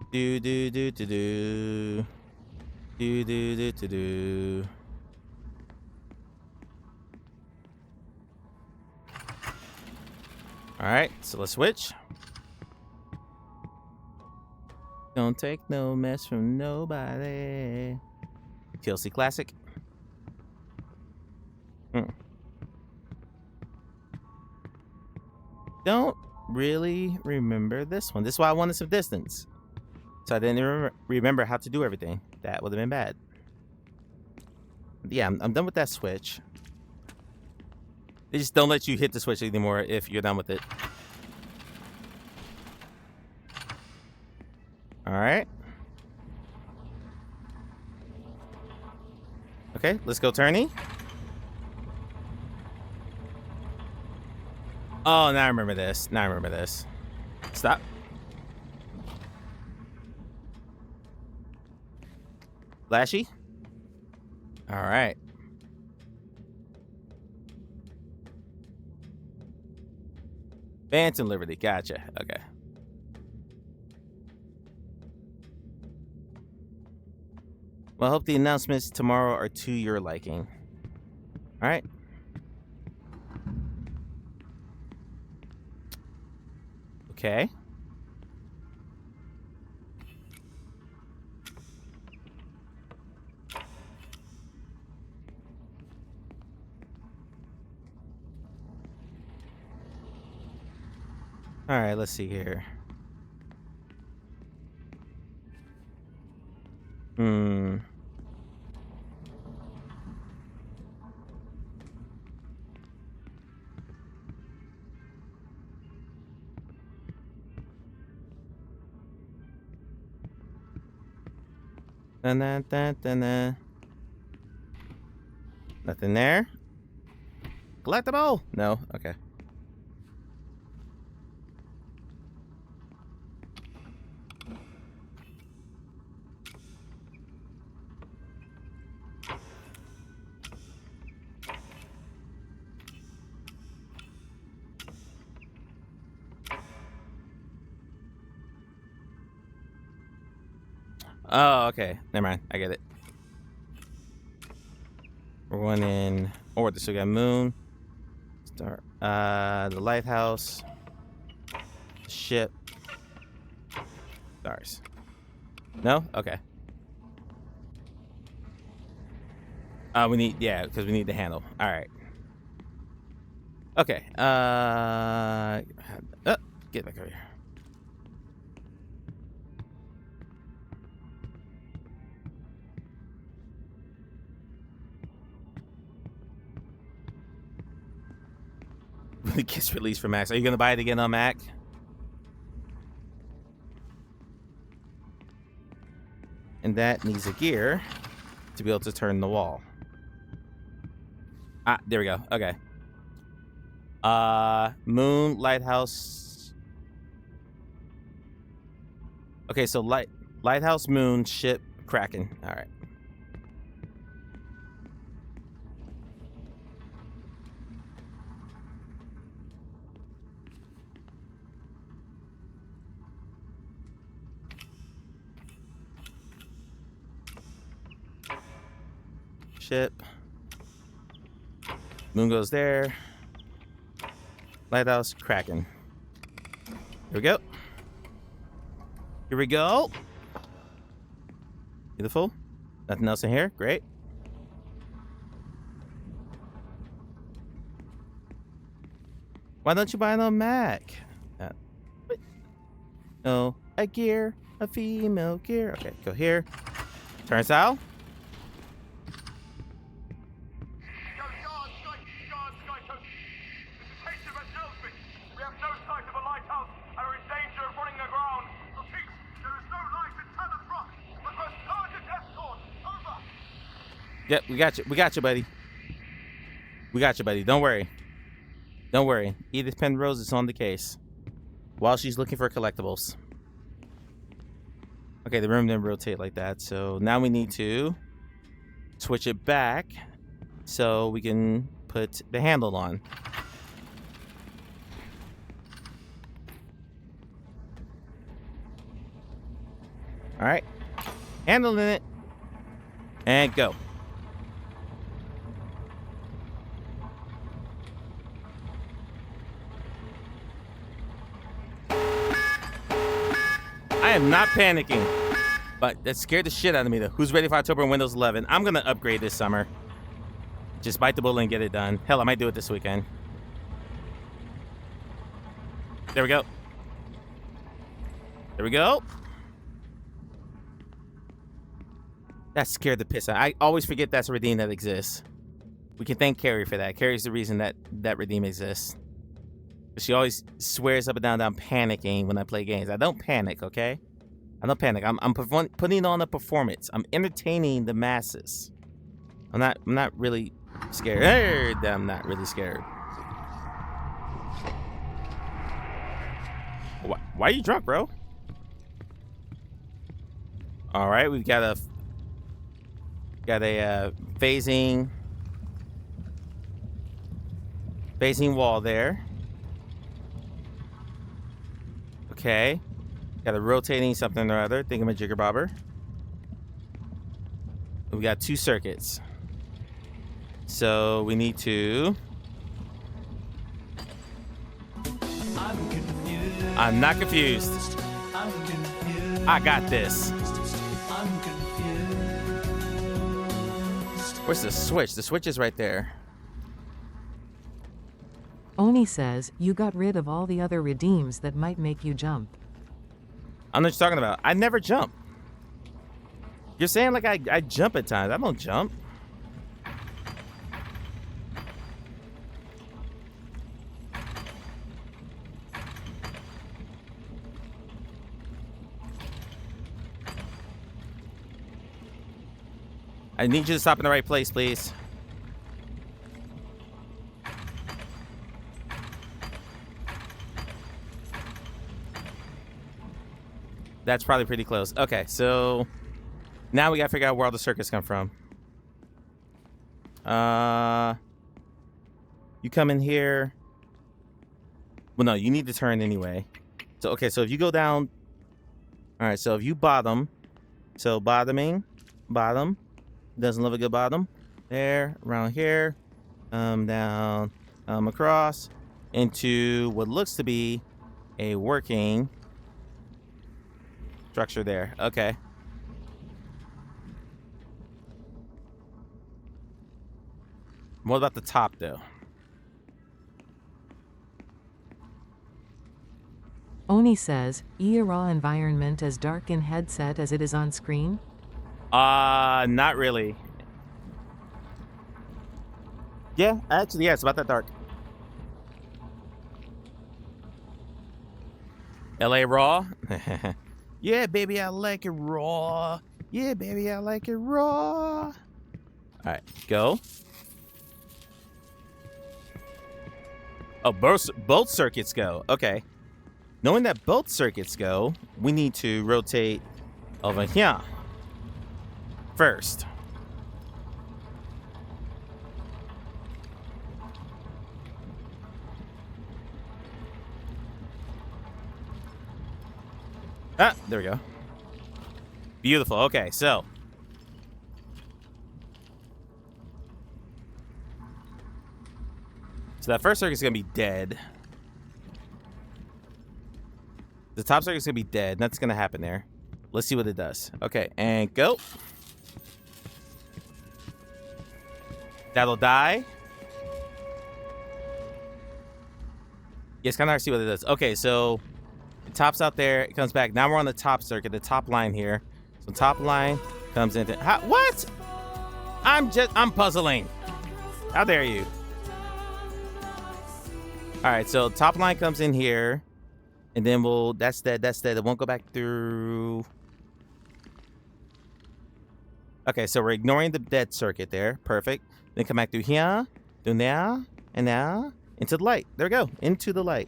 Do do do do do. Do do do do do. All right, so let's switch. Don't take no mess from nobody. TLC classic. Don't really remember this one. This is why I wanted some distance. So I didn't remember how to do everything. That would have been bad. Yeah, I'm done with that switch. They just don't let you hit the switch anymore if you're done with it. All right. Okay, let's go tourney. Oh, now I remember this. Now I remember this. Stop. Flashy. All right. Phantom Liberty. Gotcha. Okay. Well, I hope the announcements tomorrow are to your liking. All right. Okay. All right, let's see here. Dun-dun-dun-dun-dun. Nothing there. Collectible? No. Okay. Oh, okay. Never mind. I get it. We're going in order. So we got moon, star, the lighthouse, ship, stars. No? Okay. We need, yeah, because we need the handle. All right. Okay. Get back over here. When it gets released for Max, are you gonna buy it again on Mac? And that needs a gear to be able to turn the wall. Ah, there we go. Okay. Moon, lighthouse. Okay, so lighthouse, moon, ship, Kraken. All right. Ship. Moon goes there. Lighthouse, Kraken. Here we go. Here we go. Beautiful. Nothing else in here. Great. Why don't you buy it on Mac? What? No, a gear, a female gear. Okay, go here. Turnstile. We have no sight of a lighthouse and are in danger of running aground. Repeat, there is no light in Tanner's Rock. Request target escort. Over. Yep, we got you. We got you, buddy. We got you, buddy. Don't worry. Don't worry. Edith Penrose is on the case while she's looking for collectibles. Okay, the room didn't rotate like that, so now we need to switch it back so we can put the handle on. All right, handle in it, and go. I am not panicking, but that scared the shit out of me though. Who's ready for October and Windows 11? I'm gonna upgrade this summer. Just bite the bullet and get it done. Hell, I might do it this weekend. There we go. There we go. That scared the piss out. I always forget that's a redeem that exists. We can thank Carrie for that. Carrie's the reason that that redeem exists. She always swears up and down that I'm panicking when I play games. I don't panic, okay? I don't panic. I'm putting on a performance. I'm entertaining the masses. I'm not really scared. I'm not really scared. Why are you drunk, bro? All right, we've got a phasing wall there. Okay, got a rotating something or other, thingamajiggerbobber. We got 2 circuits, so we need to. I'm not confused. I got this. Where's the switch? The switch is right there. Oni says you got rid of all the other redeems that might make you jump. I know what you're talking about. I never jump. You're saying like I jump at times. I don't jump. I need you to stop in the right place, please. That's probably pretty close. Okay, so now we gotta figure out where all the circuits come from. You come in here. Well, no, you need to turn anyway. So, okay, so if you go down. All right, so if you bottom. So bottoming, bottom. Doesn't love a good bottom. There, around here. Down, across. Into what looks to be a working structure there. Okay. What about the top, though? Oni says, raw environment as dark in headset as it is on screen? Not really. Yeah, actually, yeah, it's about that dark. LA raw? Yeah, baby, I like it raw. Yeah, baby, I like it raw. All right, go. Oh, both circuits go. Okay. Knowing that both circuits go, we need to rotate over here first. Ah, there we go. Beautiful. Okay, so that first circuit's gonna be dead. The top circuit's gonna be dead. Nothing's gonna happen there. Let's see what it does. Okay, and go. That'll die. Yeah, it's kind of hard to see what it does. Okay, so it tops out there. It comes back. Now we're on the top circuit, the top line here. So top line comes into... what? I'm puzzling. How dare you? All right, so top line comes in here. And then that's dead. It won't go back through. Okay, so we're ignoring the dead circuit there. Perfect. Then come back through here, through there, and now into the light. There we go. Into the light.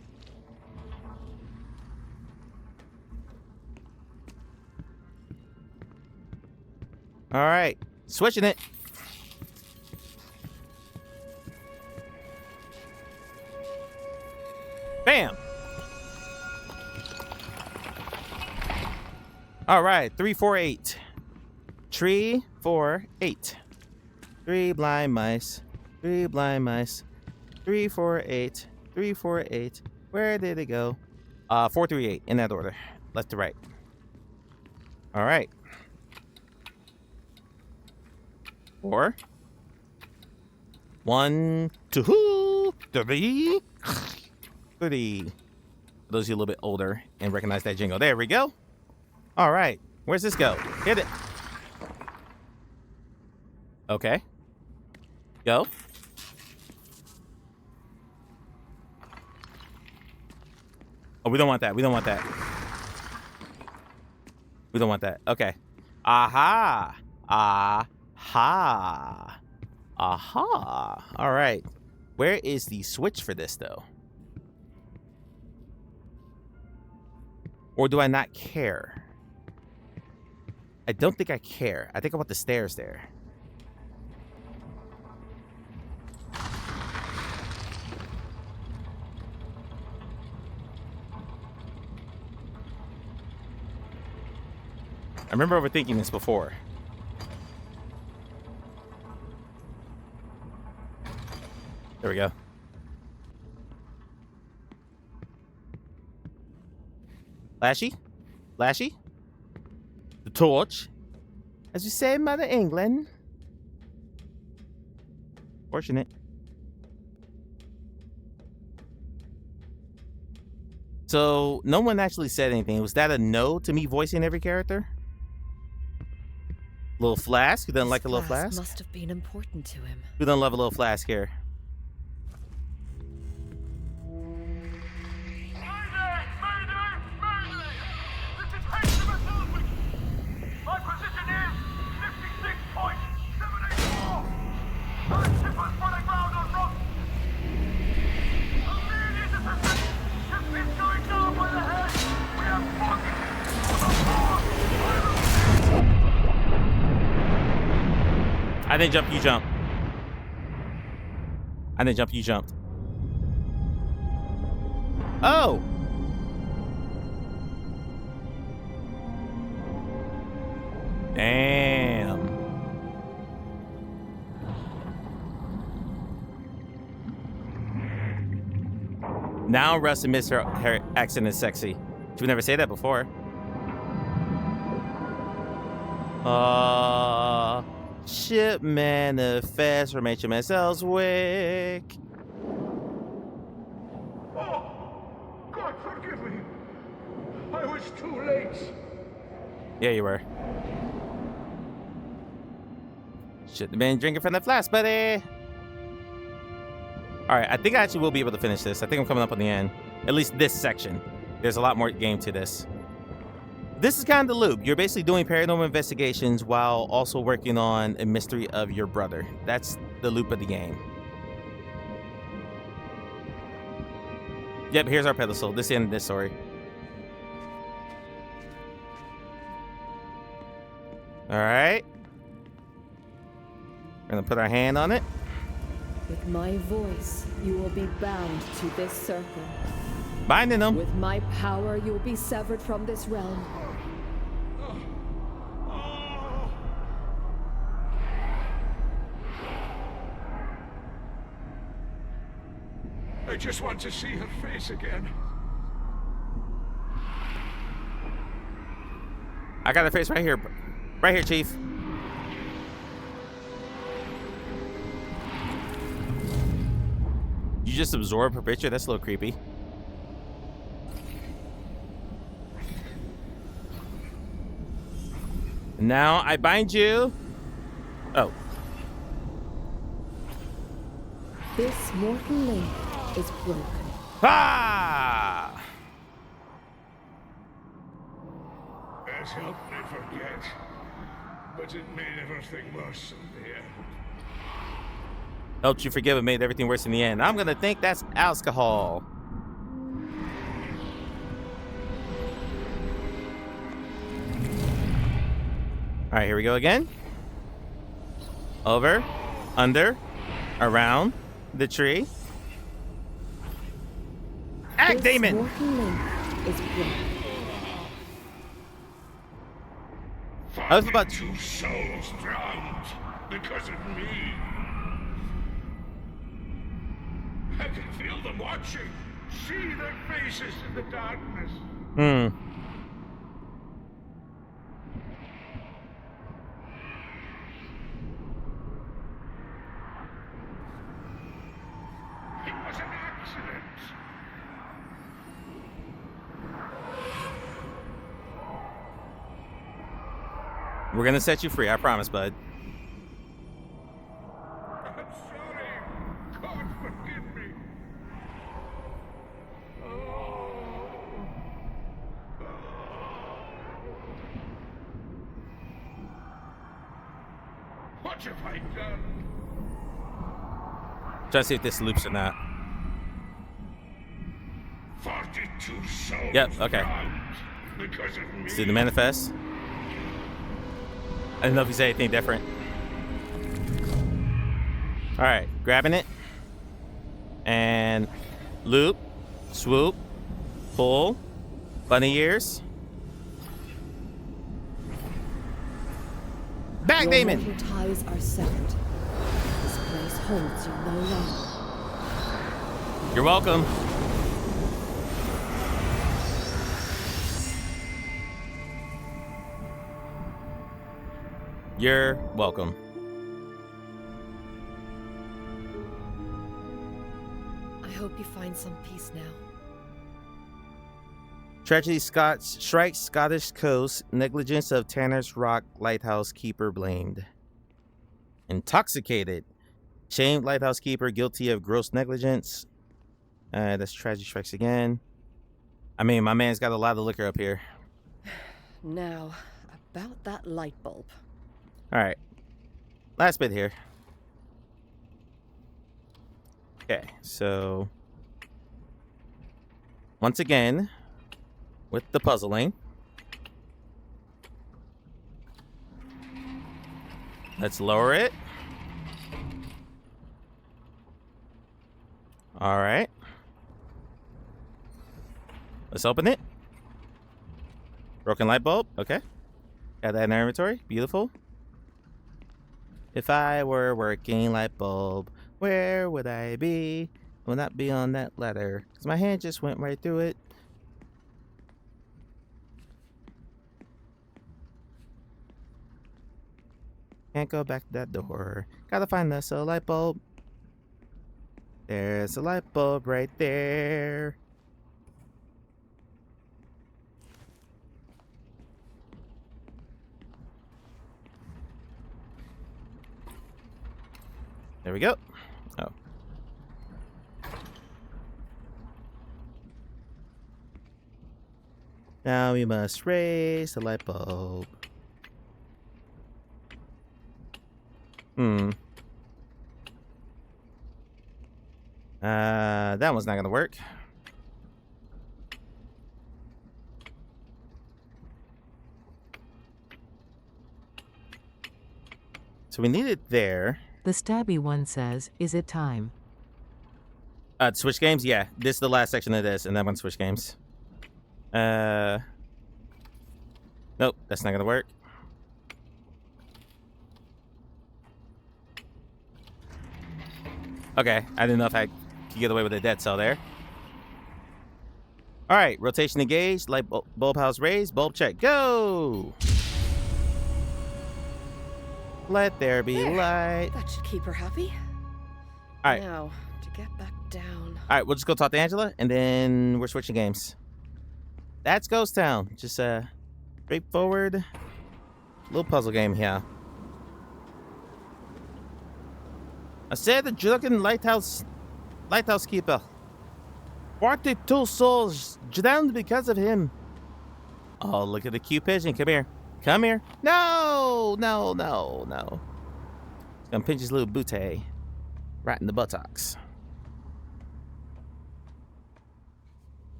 All right. Switching it. Bam. All right. 3, 4, 8. 3, 4, 8. 3 blind mice. 3 blind mice. 3, 4, 8. 3, 4, 8. Where did it go? 4, 3, 8. In that order. Left to right. All right. 4. 1, 2, 3. 3. For those of you a little bit older and recognize that jingle. There we go. All right. Where's this go? Hit it. Okay. Go. Oh, we don't want that. We don't want that. We don't want that. Okay. Aha. Aha. Aha. All right. Where is the switch for this, though? Or do I not care? I don't think I care. I think I want the stairs there. I remember overthinking this before. There we go. Lashy? Lashy? The torch? As you say, Mother England. Fortunate. So, no one actually said anything. Was that a no to me voicing every character? Little flask? Who doesn't like a little flask? Must have been important to him. Who doesn't love a little flask here? I didn't jump, you jumped. I didn't jump, you jumped. Oh! Damn. Now Russ admits her accent is sexy. She would never say that before. Ship manifest from HMS Ellswick. Oh, God forgive me. I was too late. Yeah, you were. Shouldn't have been drinking from the flask, buddy. All right, I think I actually will be able to finish this. I think I'm coming up on the end. At least this section. There's a lot more game to this. This is kind of the loop. You're basically doing paranormal investigations while also working on a mystery of your brother. That's the loop of the game. Yep, here's our pedestal. This is the end of this story. All right. We're going to put our hand on it. With my voice, you will be bound to this circle. Binding them. With my power, you will be severed from this realm. I just want to see her face again. I got her face right here. Right here, Chief. You just absorb her picture? That's a little creepy. Now I bind you. Oh. This mortal link is broken. Ah! It helped me forget, but it made everything worse in the end. Helped you forgive and made everything worse in the end. I'm gonna think that's alcohol. All right, here we go again. Over, under, around the tree. Act, Damon! Mortal link is broken. I was about Two souls drowned because of me. I can feel them watching. See their faces in the darkness. It was an accident. We're gonna set you free, I promise, bud. I'm sorry. God forgive me. What have I done? Try to see if this loops or not. 42 souls. Yep, okay. drowned because of me. Let's do the manifest. I didn't know if you said anything different. All right, grabbing it. And loop, swoop, pull, bunny ears. Back, Your Damon! mortal ties are severed. This place holds you no longer. You're welcome. You're welcome. I hope you find some peace now. Tragedy strikes Scottish coast. Negligence of Tanner's Rock lighthouse keeper blamed. Intoxicated. Shamed lighthouse keeper guilty of gross negligence. That's tragedy strikes again. I mean, my man's got a lot of liquor up here. Now, about that light bulb. All right. Last bit here. Okay, so once again, with the puzzling, let's lower it. All right. Let's open it. Broken light bulb. Okay. Got that in our inventory. Beautiful. If I were working light bulb, where would I be? I would not be on that ladder, because my hand just went right through it. Can't go back to that door. Gotta find us a light bulb. There's a light bulb right there. There we go. Oh. Now we must raise the light bulb. That one's not gonna work. So we need it there. The stabby one says, is it time? Switch games? Yeah. This is the last section of this, and then I'm gonna switch games. Nope, that's not gonna work. Okay, I didn't know if I could get away with a dead cell there. All right, rotation engaged, light bulb house raised, bulb check, go! Let there be light. That should keep her happy. All right. Now, to get back down. All right, we'll just go talk to Angela, and then we're switching games. That's Ghost Town. Just straightforward. little puzzle game here. I said the drunken lighthouse keeper. 42 souls drowned because of him. Oh, look at the cute pigeon. Come here. Come here. No, no, no, no. He's gonna pinch his little booty right in the buttocks.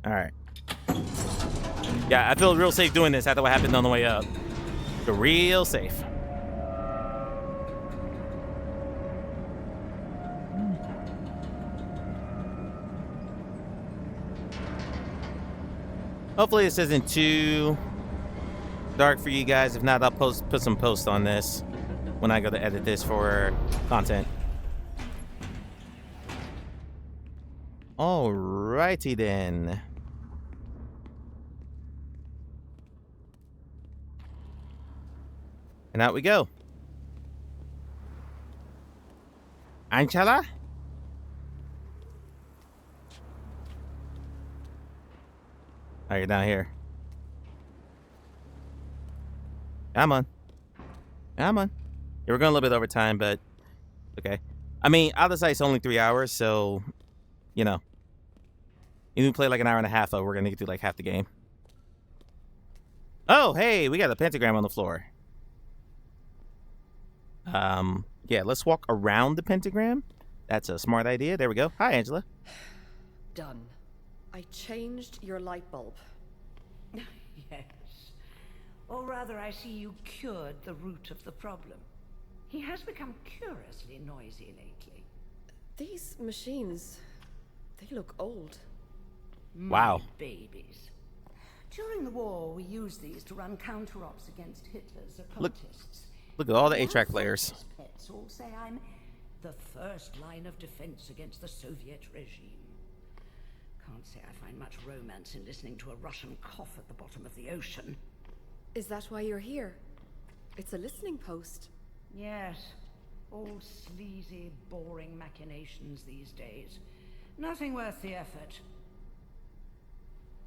All right. Yeah, I feel real safe doing this after what happened on the way up. Feel real safe. Hopefully this isn't too dark for you guys. If not, I'll put some posts on this when I go to edit this for content. Alrighty then. And out we go. Angela? Oh, you're down here. Come on. Come on. Yeah, we're going a little bit over time, but okay. I mean, out of the site's only 3 hours, so, you know. If we play like an hour and a half, though, we're going to get through like half the game. Oh, hey, we got a pentagram on the floor. Yeah, let's walk around the pentagram. That's a smart idea. There we go. Hi, Angela. Done. I changed your light bulb. Yes. Or rather, I see you cured the root of the problem. He has become curiously noisy lately. These machines, they look old. Wow. My babies. During the war, we used these to run counter-ops against Hitler's occultists. Look at all the 8-track players. Pets all say I'm the first line of defense against the Soviet regime. Can't say I find much romance in listening to a Russian cough at the bottom of the ocean. Is that why you're here? It's a listening post. Yes. All sleazy, boring machinations these days. Nothing worth the effort.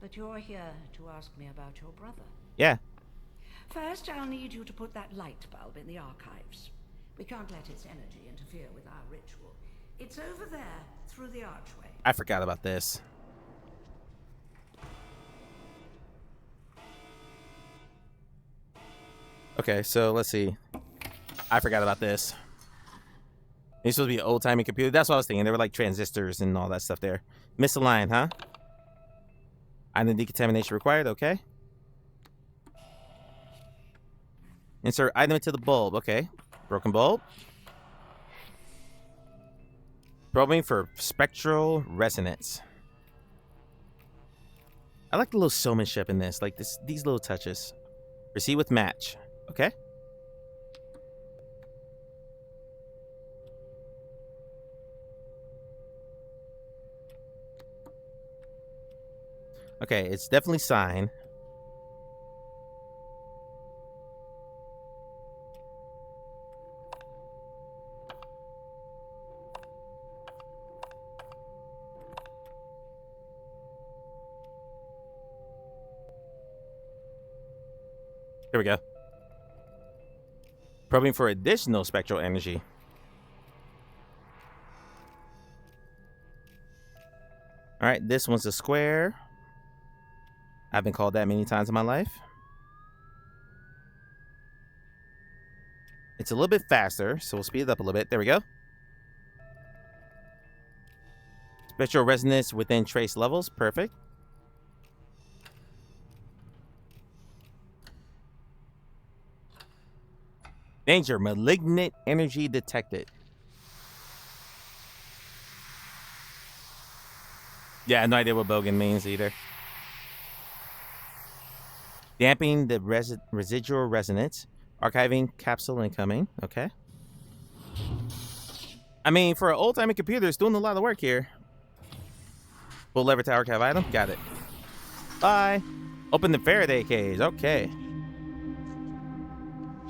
But you're here to ask me about your brother. Yeah. First, I'll need you to put that light bulb in the archives. We can't let its energy interfere with our ritual. It's over there, through the archway. I forgot about this. Okay, so let's see. I forgot about this. It's supposed to be an old-timey computer. That's what I was thinking. There were like transistors and all that stuff there. Misaligned, huh? Item decontamination required. Okay. Insert item into the bulb. Okay. Broken bulb. Probing for spectral resonance. I like the little showmanship in this. Like these little touches. Proceed with match. Okay. Okay, it's definitely sign. Here we go. Probing for additional spectral energy. All right, this one's a square. I've been called that many times in my life. It's a little bit faster, so we'll speed it up a little bit. There we go. Spectral resonance within trace levels. Perfect. Danger. Malignant energy detected. Yeah, I have no idea what Bogan means either. Damping the residual resonance. Archiving capsule incoming. Okay. I mean, for an old-timey computer, it's doing a lot of work here. Pull lever to archive item. Got it. Bye. Open the Faraday cage. Okay.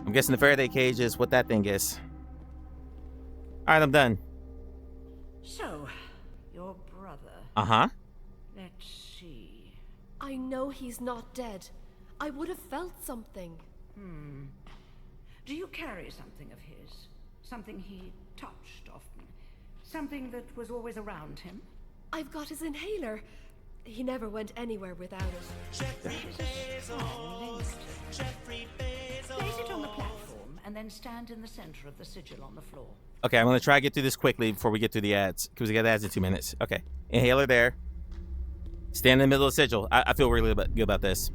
I'm guessing the Faraday cage is what that thing is. All right, I'm done. So, your brother. Uh-huh. Let's see. I know he's not dead. I would have felt something. Do you carry something of his? Something he touched often? Something that was always around him? I've got his inhaler. He never went anywhere without it. Place it on the platform and then stand in the center of the sigil on the floor. Okay, I'm gonna try to get through this quickly before we get through the ads, because we got ads in 2 minutes. Okay, inhaler there. Stand in the middle of the sigil. I feel really good about this.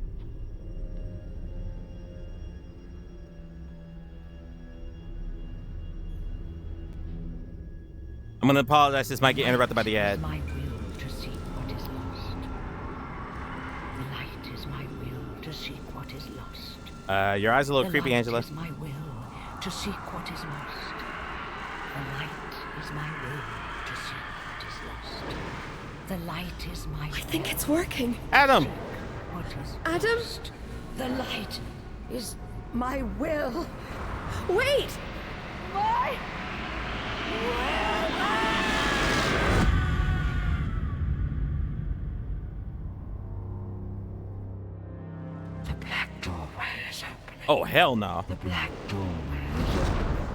I'm gonna apologize. This might get interrupted by the ad. My will to seek what is lost. The light is my will to seek what is lost. Your eyes are a little creepy, Angela. The light is my will to seek what is lost. The light is my will to seek what is lost. The light is my will. I think it's working. Adam! What is Adam? lost. The light is my will. Wait! My will. The black doorway is opening. Oh, hell no. The black doorway.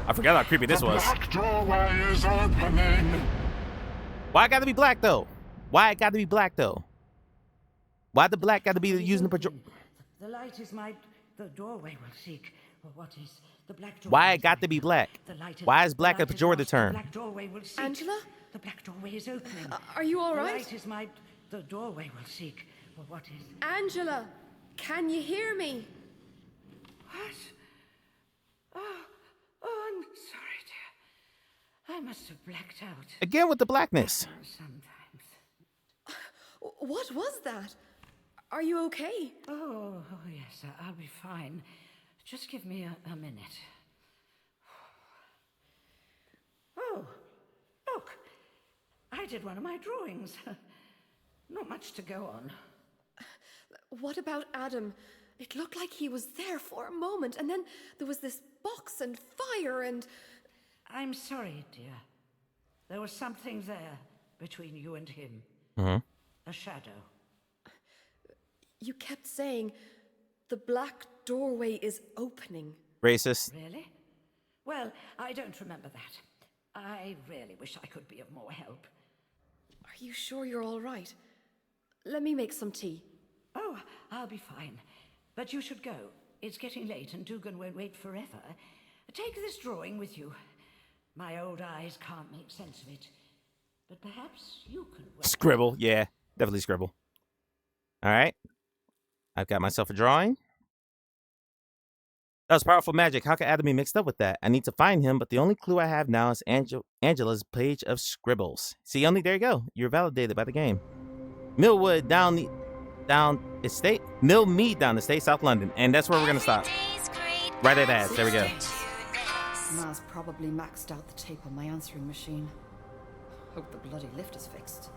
I forgot how creepy this was. Black doorway is opening. Why it gotta be black, though? Why it gotta be black, though? Why the black gotta be using the The light is my... The doorway will seek what is... The black doorway. Why it got to be black? Why is black a pejorative term? The black doorway will seek. Angela? The black doorway is opening. Are you all The right? light is my... The doorway will seek what is... Angela, can you hear me? What? Oh, I'm sorry, dear. I must have blacked out. Again with the blackness. Sometimes. What was that? Are you okay? Oh, yes, I'll be fine. Just give me a minute. Oh, look. I did one of my drawings. Not much to go on. What about Adam? It looked like he was there for a moment, and then there was this box and fire and... I'm sorry, dear. There was something there between you and him. Mm-hmm. A shadow. You kept saying, the black doorway is opening. Racist. Really? Well, I don't remember that. I really wish I could be of more help. Are you sure you're all right? Let me make some tea. Oh, I'll be fine. But you should go. It's getting late and Dugan won't wait forever. Take this drawing with you. My old eyes can't make sense of it. But perhaps you can work. Scribble. Yeah, definitely scribble. All right. I've got myself a drawing. That was powerful magic. How could Adam be mixed up with that? I need to find him, but the only clue I have now is Angela's page of scribbles. See, only there you go. You're validated by the game. Millwood down estate. Millmead down the estate, South London. And that's where we're going to stop. Right at ads. There we go. Maz probably maxed out the tape on my answering machine. Hope the bloody lift is fixed.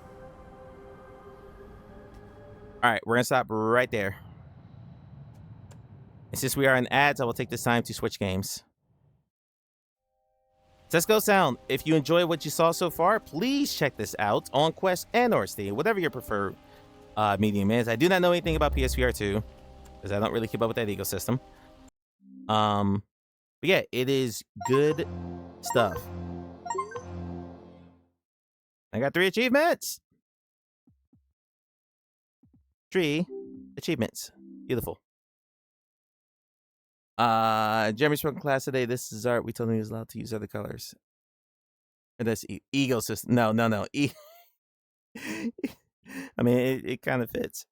All right, we're going to stop right there. And since we are in ads, I will take this time to switch games. Cisco Sound, if you enjoy what you saw so far, please check this out on Quest and or Steam, whatever your preferred medium is. I do not know anything about PSVR 2 because I don't really keep up with that ecosystem. But yeah, it is good stuff. I got 3 achievements. 3 achievements. Beautiful. Jeremy spoke in class today. This is art. We told him he was allowed to use other colors. And that's ego system. No. I mean, it kind of fits.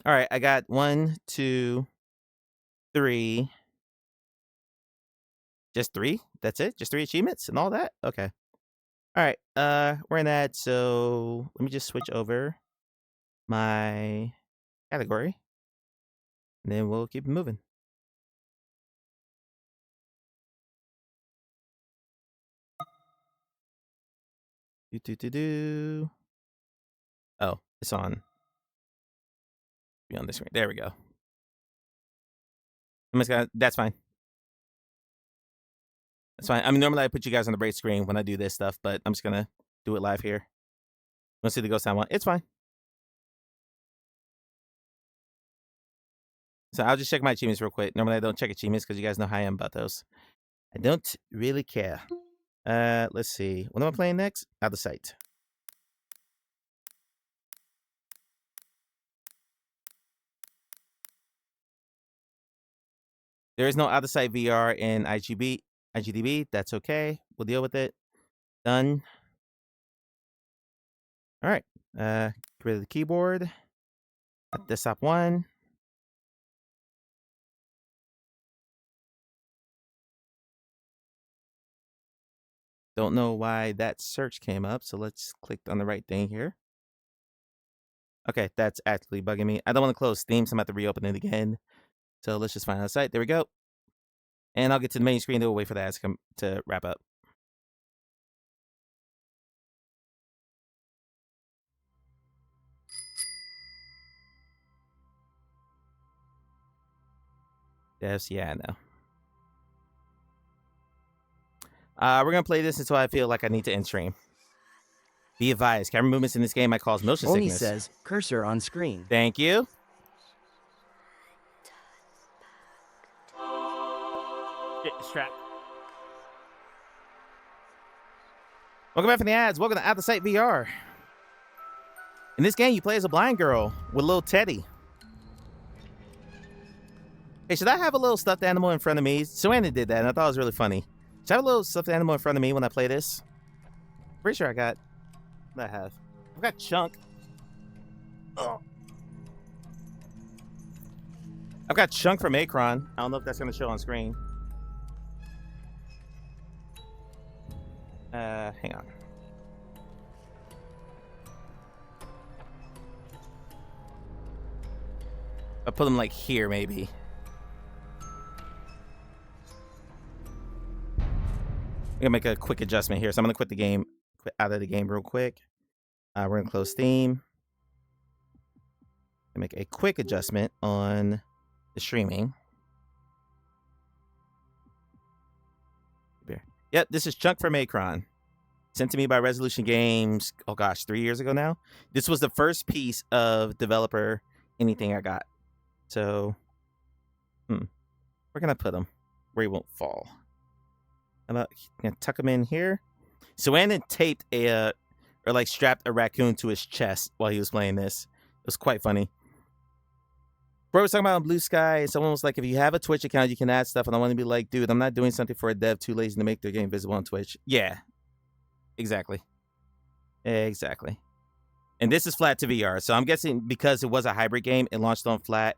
All right, I got 1, 2, 3. Just 3? That's it? Just 3 achievements and all that? Okay. All right, we're in that. So let me just switch over my category. And then we'll keep moving. Oh, it's on. Be on this screen. There we go. I'm just gonna. That's fine. That's fine. I mean, normally I put you guys on the break screen when I do this stuff, but I'm just gonna do it live here. Let's see the ghost time one. It's fine. So I'll just check my achievements real quick. Normally I don't check achievements because you guys know how I am about those. I don't really care. Let's see. What am I playing next? Out of sight. There is no out of sight VR in IGDB. That's okay. We'll deal with it. Done. All right. Get rid of the keyboard. Desktop 1. Don't know why that search came up, so let's click on the right thing here. Okay, that's actually bugging me. I don't want to close Steam, so I'm going to have to reopen it again. So let's just find out the site. There we go. And I'll get to the main screen to wait for the ads to wrap up. Yes, yeah, I know. We're going to play this until I feel like I need to end stream. Be advised, camera movements in this game might cause motion Oni sickness. says, cursor on screen. Thank you. Strap. Welcome back from the ads. Welcome to Out the Sight VR. In this game, you play as a blind girl with little Teddy. Hey, should I have a little stuffed animal in front of me? Suanna did that, and I thought it was really funny. Should I have a little stuffed animal in front of me when I play this? Pretty sure I got... What do I have? I've got Chunk. Oh. I've got Chunk from Akron. I don't know if that's going to show on screen. Hang on. I'll put them like here, maybe. I'm gonna make a quick adjustment here. So I'm gonna quit out of the game real quick. We're gonna close Steam. And make a quick adjustment on the streaming. Yep, this is Chunk from Akron. Sent to me by Resolution Games, oh gosh, 3 years ago now. This was the first piece of developer anything I got. So, where can I put him? Where he won't fall. How about, gonna tuck him in here? So Annan taped strapped a raccoon to his chest while he was playing this. It was quite funny. Bro was talking about on Blue Sky, and someone was like, if you have a Twitch account, you can add stuff. And I want to be like, dude, I'm not doing something for a dev too lazy to make their game visible on Twitch. Yeah, exactly. Exactly. And this is flat to VR. So I'm guessing because it was a hybrid game, it launched on flat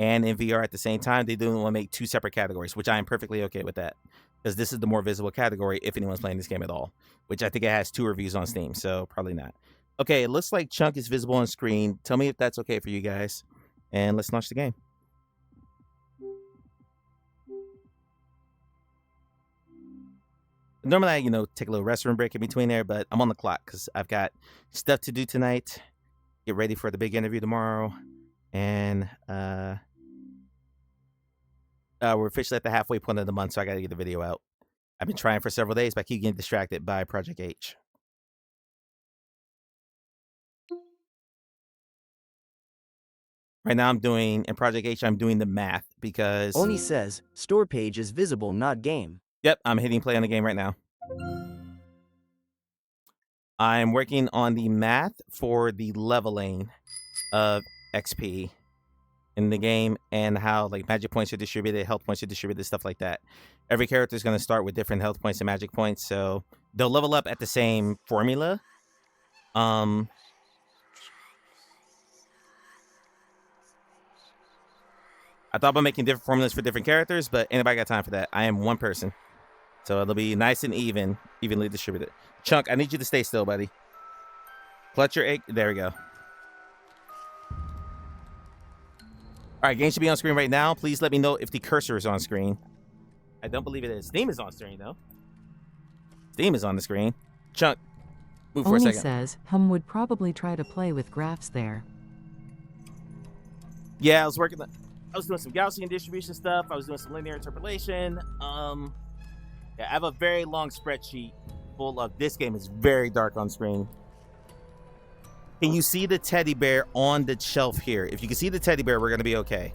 and in VR at the same time. They didn't want to make two separate categories, which I am perfectly okay with that. Because this is the more visible category if anyone's playing this game at all. Which I think it has 2 reviews on Steam, so probably not. Okay, it looks like Chunk is visible on screen. Tell me if that's okay for you guys. And let's launch the game. Normally I, take a little restroom break in between there, but I'm on the clock because I've got stuff to do tonight. Get ready for the big interview tomorrow. And we're officially at the halfway point of the month, so I got to get the video out. I've been trying for several days, but I keep getting distracted by Project H. Right now in Project H, I'm doing the math because... Oni says, store page is visible, not game. Yep, I'm hitting play on the game right now. I'm working on the math for the leveling of XP in the game and how magic points are distributed, health points are distributed, stuff like that. Every character is going to start with different health points and magic points, so they'll level up at the same formula. I thought about making different formulas for different characters, but anybody got time for that? I am one person. So it'll be nice and evenly distributed. Chunk, I need you to stay still, buddy. Clutch your egg. There we go. All right, game should be on screen right now. Please let me know if the cursor is on screen. I don't believe it is. Steam is on screen, though. Steam is on the screen. Chunk, move for a Oni second. says, Hum would probably try to play with graphs there. Yeah, I was doing some Gaussian distribution stuff. I was doing some linear interpolation. Yeah, I have a very long spreadsheet full of this game. Is very dark on screen. Can you see the teddy bear on the shelf here? If you can see the teddy bear, we're going to be okay.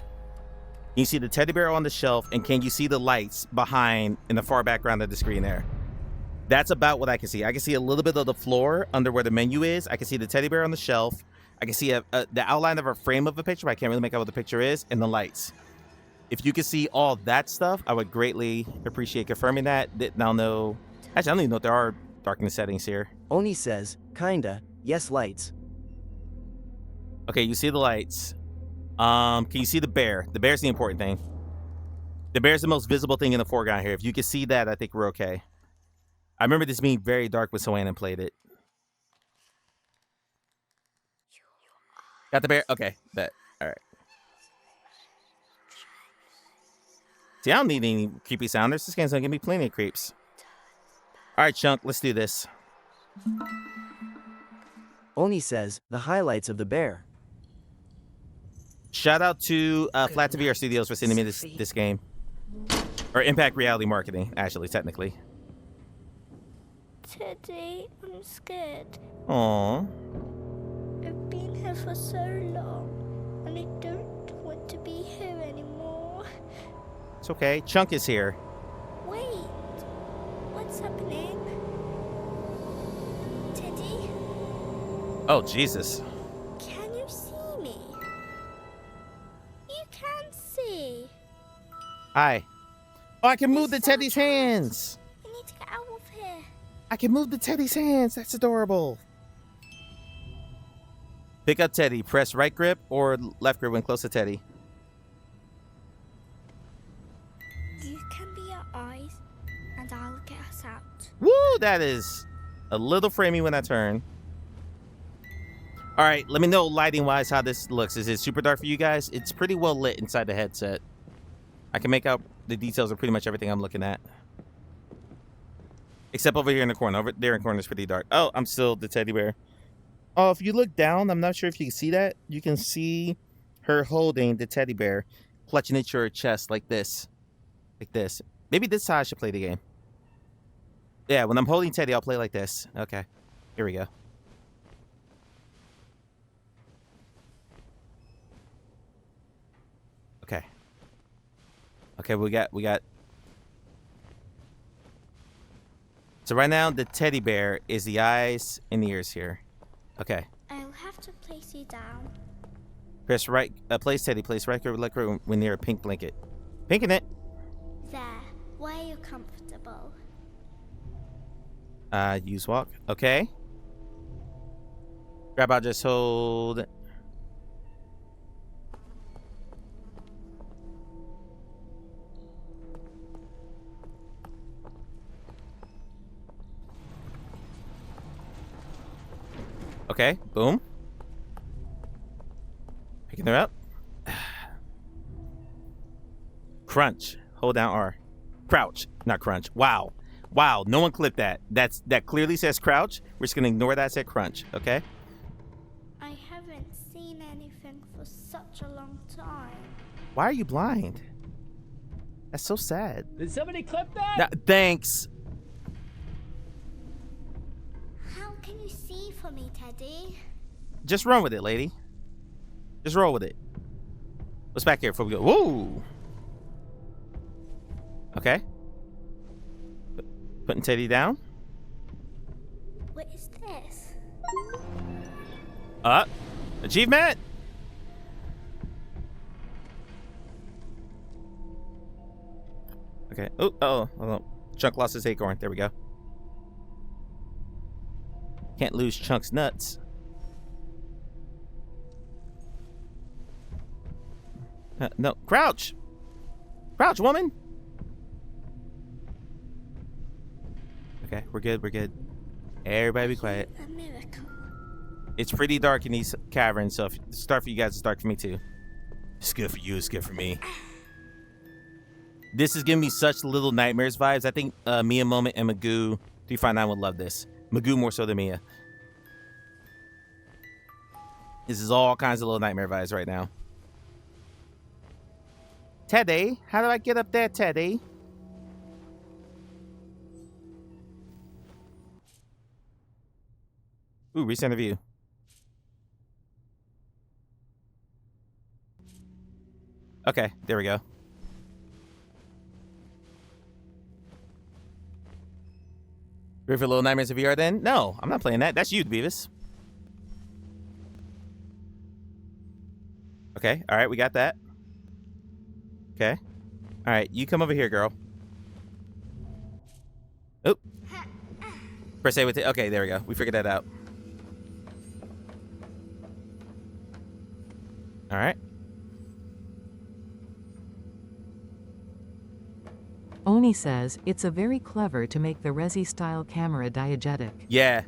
You see the teddy bear on the shelf, and can you see the lights behind in the far background of the screen there? That's about what I can see. I can see a little bit of the floor under where the menu is. I can see the teddy bear on the shelf. I can see the outline of a frame of a picture, but I can't really make out what the picture is, and the lights. If you could see all that stuff, I would greatly appreciate confirming that. I'll know. Actually, I don't even know if there are darkness settings here. Oni says, kinda, yes lights. Okay, you see the lights. Can you see the bear? The bear's the important thing. The bear's the most visible thing in the foreground here. If you can see that, I think we're okay. I remember this being very dark when Soanna played it. Got the bear? Okay, bet. All right. See, I don't need any creepy sounders. This game's gonna give me plenty of creeps. All right, Chunk, let's do this. Oni says, the highlights of the bear. Shout out to Flat TV Studios for sending me this game. Or Impact Reality Marketing, actually, technically. Teddy, I'm scared. Aww. I've been here for so long, and I don't want to be here anymore. It's okay. Chunk is here. Wait, what's happening? Teddy? Oh, Jesus. Can you see me? You can see. Hi. Oh, I can move the Teddy's hands. I need to get out of here. I can move the Teddy's hands. That's adorable. Pick up Teddy. Press right grip or left grip when close to Teddy. You can be our eyes, and I'll get us out. Woo, that is a little framey when I turn. All right, let me know lighting-wise how this looks. Is it super dark for you guys? It's pretty well lit inside the headset. I can make out the details of pretty much everything I'm looking at. Except over here in the corner. Over there in the corner is pretty dark. Oh, I'm still the teddy bear. Oh, if you look down, I'm not sure if you can see that. You can see her holding the teddy bear, clutching it to her chest like this. Like this. Maybe this is how I should play the game. Yeah, when I'm holding Teddy, I'll play like this. Okay. Here we go. Okay. Okay, we got. So right now, the teddy bear is the eyes and the ears here. Okay. I'll have to place you down. Press right, place Teddy, place right grip, left grip when near a pink blanket. Pinking it. There, where you're comfortable. Use walk. Okay. Grab, I'll just hold. Okay, boom. Picking her up. Crunch. Hold down R. Crouch, not crunch. Wow. Wow, no one clipped that. That clearly says crouch. We're just gonna ignore that said crunch, okay? I haven't seen anything for such a long time. Why are you blind? That's so sad. Did somebody clip that? Thanks. How can you see for me, Teddy? Just run with it, lady. Just roll with it. What's back here before we go? Whoa. Okay. Putting Teddy down. What is this? Achievement. Okay. Oh, hold on. Chunk lost his acorn. There we go. Can't lose Chunk's nuts. No, crouch. Crouch, woman. Okay, we're good. We're good. Everybody be quiet. A miracle. It's pretty dark in these caverns, so if it's dark for you guys, it's dark for me too. It's good for you. It's good for me. This is giving me such Little Nightmares vibes. I think Mia Moment and Magoo 359 would love this. Magoo more so than Mia. This is all kinds of Little Nightmare vibes right now. Teddy, how do I get up there, Teddy? Ooh, recenter view. Okay, there we go. Ready for Little Nightmares of VR then? No, I'm not playing that. That's you, Beavis. Okay, all right, we got that. Okay. All right, you come over here, girl. Oop. Press A with it. Okay, there we go. We figured that out. All right. Oni says, it's a very clever to make the Resi-style camera diegetic. Yeah.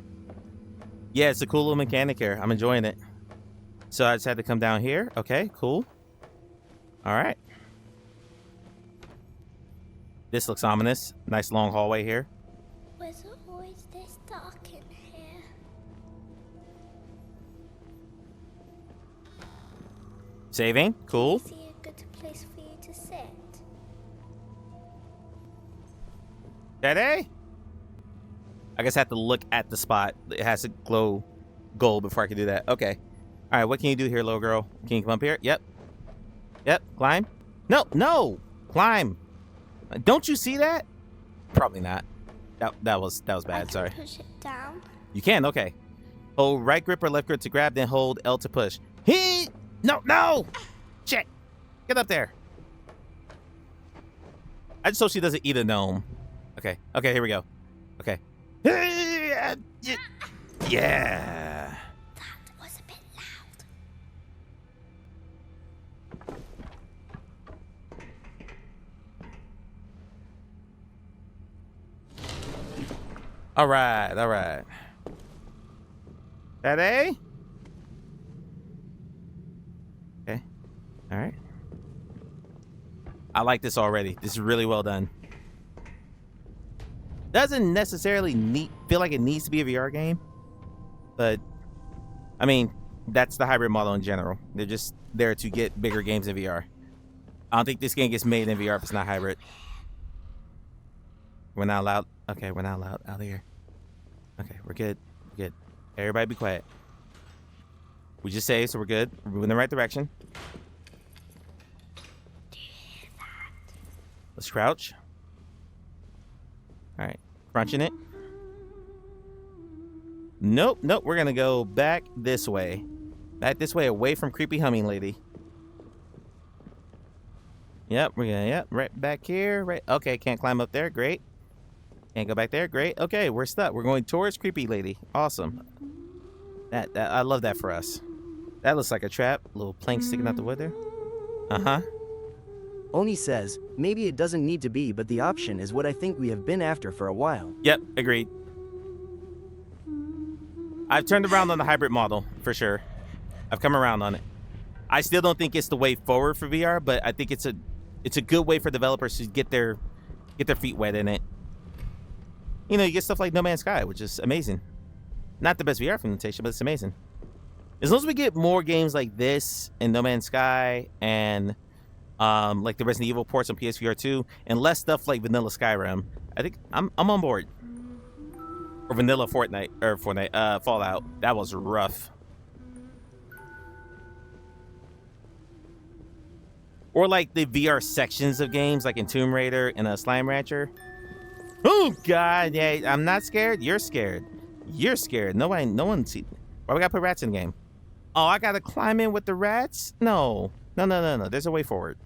Yeah, it's a cool little mechanic here. I'm enjoying it. So I just had to come down here. Okay, cool. All right. This looks ominous. Nice long hallway here. Was it always this dark in here? Saving. Cool. Is he a good place for you to sit? Daddy? I guess I have to look at the spot. It has to glow gold before I can do that. Okay. All right, what can you do here, little girl? Can you come up here? Yep. Yep, climb. No, no, climb. Don't you see that? Probably not. That was bad, sorry. Push it down. You can, okay. Hold right grip or left grip to grab, then hold L to push. No! Shit. Get up there. I just hope she doesn't eat a gnome. Okay, here we go. Okay. Yeah. That was a bit loud. All right. Daddy? Okay. All right. I like this already. This is really well done. Doesn't necessarily feel like it needs to be a VR game, but I mean, that's the hybrid model in general. They're just there to get bigger games in VR. I don't think this game gets made in VR if it's not hybrid. We're not allowed. Okay, we're not allowed out of here. Okay, we're good. We're good. Everybody be quiet. We just saved, so we're good. We're moving in the right direction. Let's crouch. All right, crunching it. Nope. We're gonna go back this way. Back this way, away from creepy humming lady. Yep, right back here. Right. Okay, can't climb up there. Great. Can't go back there. Great. Okay, we're stuck. We're going towards creepy lady. Awesome. That I love that for us. That looks like a trap. Little plank sticking out the wood there. Uh-huh. Oni says, maybe it doesn't need to be, but the option is what I think we have been after for a while. Yep, agreed. I've turned around on the hybrid model, for sure. I've come around on it. I still don't think it's the way forward for VR, but I think it's a good way for developers to get their feet wet in it. You know, you get stuff like No Man's Sky, which is amazing. Not the best VR implementation, but it's amazing. As long as we get more games like this and No Man's Sky and like the Resident Evil ports on PSVR 2 and less stuff like vanilla Skyrim, I think I'm on board. Or vanilla Fallout. That was rough. Or like the VR sections of games like in Tomb Raider and Slime Rancher. Oh God, yeah, I'm not scared. You're scared. You're scared. No one see. Why we gotta put rats in the game? Oh, I gotta climb in with the rats? No. There's a way forward.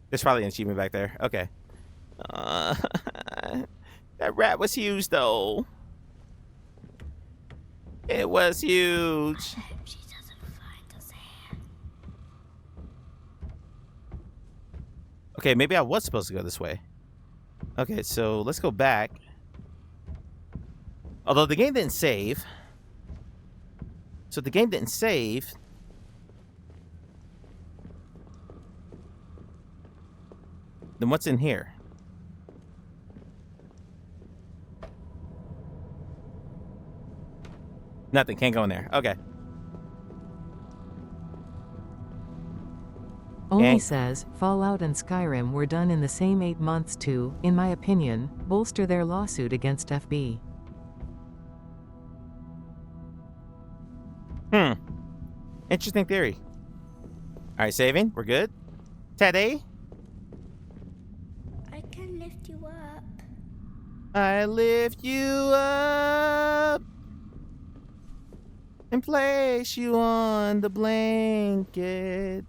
There's probably an achievement back there. Okay. That rat was huge, though. It was huge. I hope she doesn't find us here. Okay, maybe I was supposed to go this way. Okay, so let's go back. Although the game didn't save. So the game didn't save. Then what's in here? Nothing. Can't go in there. Okay. Oni says, Fallout and Skyrim were done in the same 8 months to, in my opinion, bolster their lawsuit against FB. Interesting theory. All right, saving. We're good. Teddy. I can lift you up. I lift you up and place you on the blanket.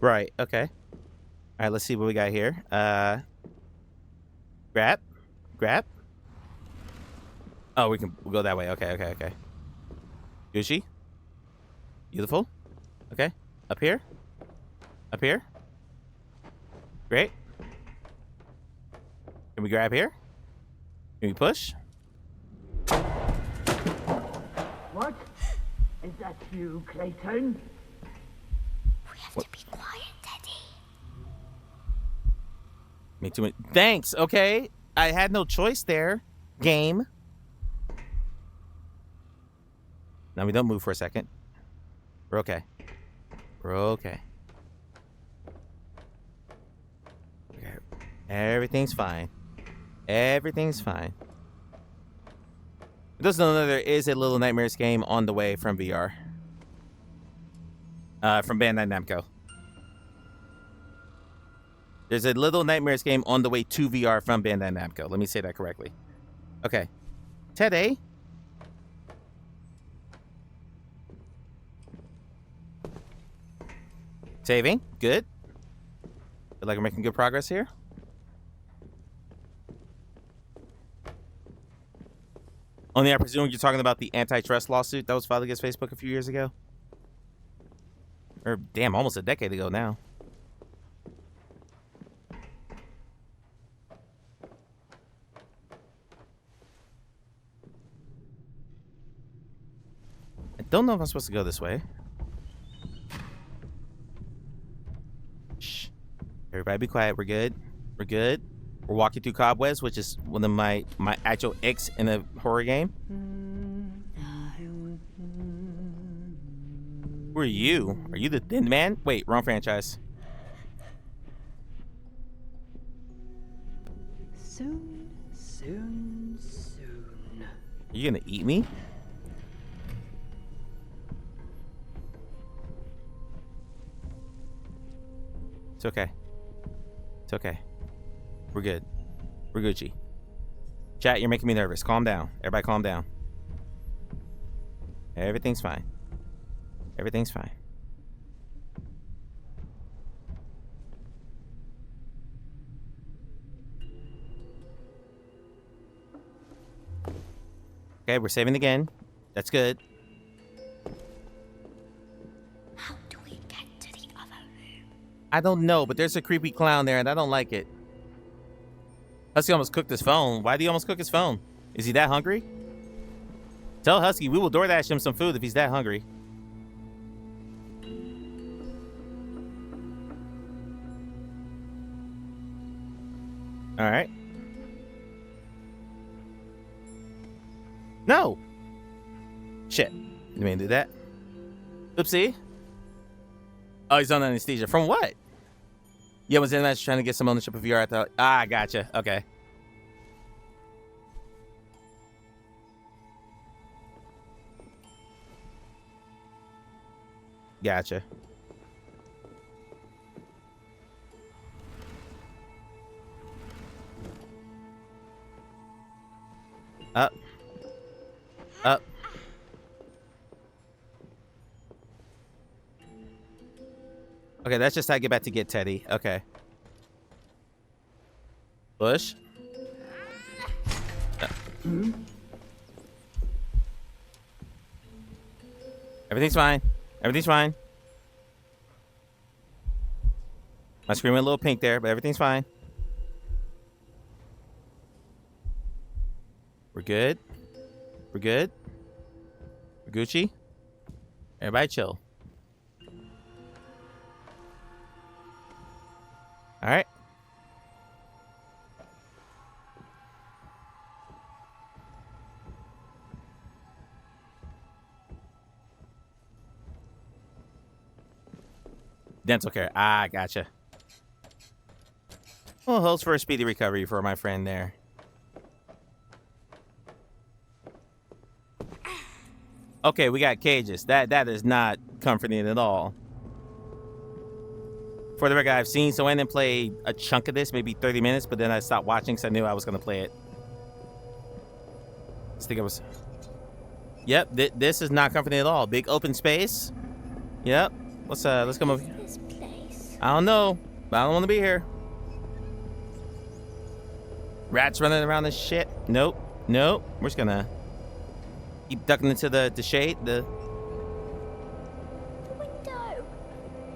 Right, okay. All right, let's see what we got here. Grab. Grab. Oh, we'll go that way. Okay. Gucci. Beautiful. Okay. Up here. Up here. Great. Can we grab here? Can we push? What? Is that you, Clayton? We have to be quiet, Teddy. Me too. Thanks. Okay. I had no choice there. Game. Now we don't move for a second. We're okay. We're okay. Okay. Everything's fine. Everything's fine. For those who don't know, there is a Little Nightmares game on the way from VR. From Bandai Namco. There's a Little Nightmares game on the way to VR from Bandai Namco. Let me say that correctly. Okay. Teddy. Saving. Good. Feel like we're making good progress here. Only I presume you're talking about the antitrust lawsuit that was filed against Facebook a few years ago. Or, damn, almost a decade ago now. I don't know if I'm supposed to go this way. Shh. Everybody be quiet. We're good. We're good. We're walking through cobwebs, which is one of my actual icks in a horror game. Who are you? Are you the Thin Man? Wait, wrong franchise. Soon. Are you gonna eat me? It's okay. It's okay. We're good. We're Gucci. Chat, you're making me nervous. Calm down. Everybody calm down. Everything's fine. Everything's fine. Okay, we're saving again. That's good. How do we get to the other room? I don't know, but there's a creepy clown there and I don't like it. Husky almost cooked his phone. Why did he almost cook his phone? Is he that hungry? Tell Husky we will DoorDash him some food if he's that hungry. All right. No. Shit. Didn't mean to do that. Oopsie. Oh, he's on anesthesia. From what? Yeah, was in that trying to get some ownership of VR. I thought, gotcha. Okay. Gotcha. Up. Up. Okay, that's just how I get back to get Teddy. Okay. Push. Everything's fine. Everything's fine. My screen went a little pink there, but everything's fine. We're good. We're good. We're Gucci. Everybody chill. All right. Dental care. Ah, gotcha. Well, hopes for a speedy recovery for my friend there. Okay, we got cages. That is not comforting at all. For the record, I've seen so I didn't play a chunk of this, maybe 30 minutes, but then I stopped watching because I knew I was going to play it. I think it was... Yep, this is not comforting at all. Big open space. Yep. Let's come over here. This place. I don't know, but I don't want to be here. Rats running around this shit. Nope. Nope. We're just gonna keep ducking into the shade. The window.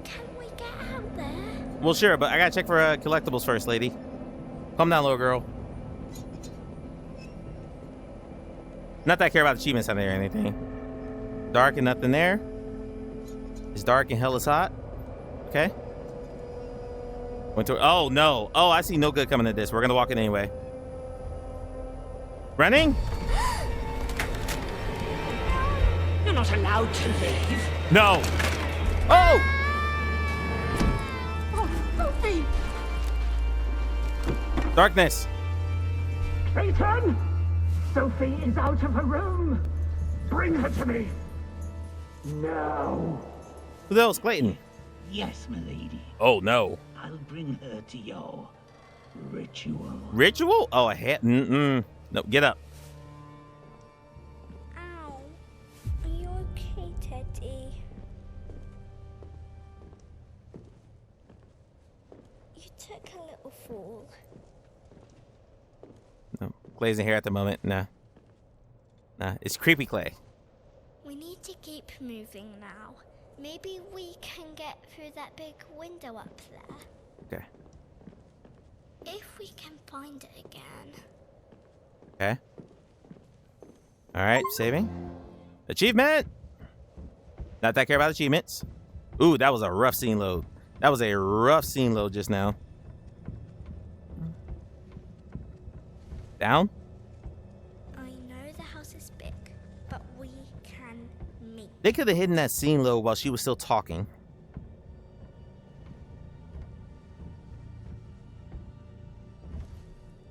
Can we get out there? Well, sure, but I gotta check for collectibles first, lady. Calm down, little girl. Not that I care about achievements on there or anything. Dark and nothing there. It's dark and hell is hot. Okay. Oh, no. Oh, I see no good coming at this. We're gonna walk it anyway. Running? You're not allowed to leave. No. Oh! Oh, Sophie! Darkness. Satan! Sophie is out of her room. Bring her to me. Now. Who the hell's Clayton? Yes, milady. Oh, no. I'll bring her to your ritual. Ritual? Oh, I had... No, get up. Ow. Are you okay, Teddy? You took a little fall. No, Clay's in here at the moment. Nah. Nah, it's creepy Clay. We need to keep moving now. Maybe we can get through that big window up there. Okay. If we can find it again. Okay. All right, saving. Achievement! Not that I care about achievements. Ooh, that was a rough scene load. That was a rough scene load just now. Down? I know the house is big, but we can meet. They could have hidden that scene load while she was still talking.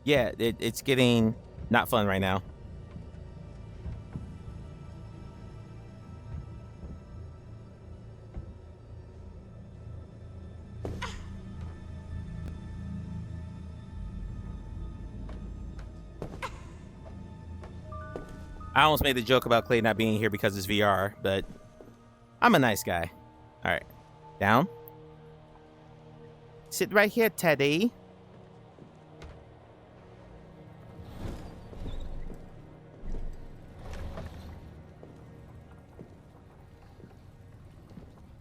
Yeah, it's getting not fun right now. I almost made the joke about Clay not being here because it's VR, but I'm a nice guy. All right, down. Sit right here, Teddy.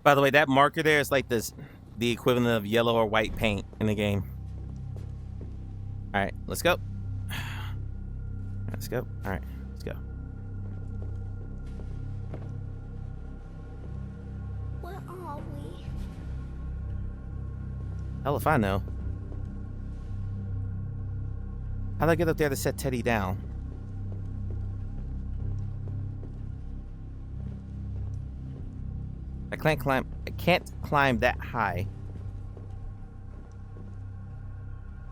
By the way, that marker there is like the equivalent of yellow or white paint in the game. All right, let's go. Let's go. All right, let's go. Where are we? Hell if I know. How'd I get up there to set Teddy down? I can't climb that high.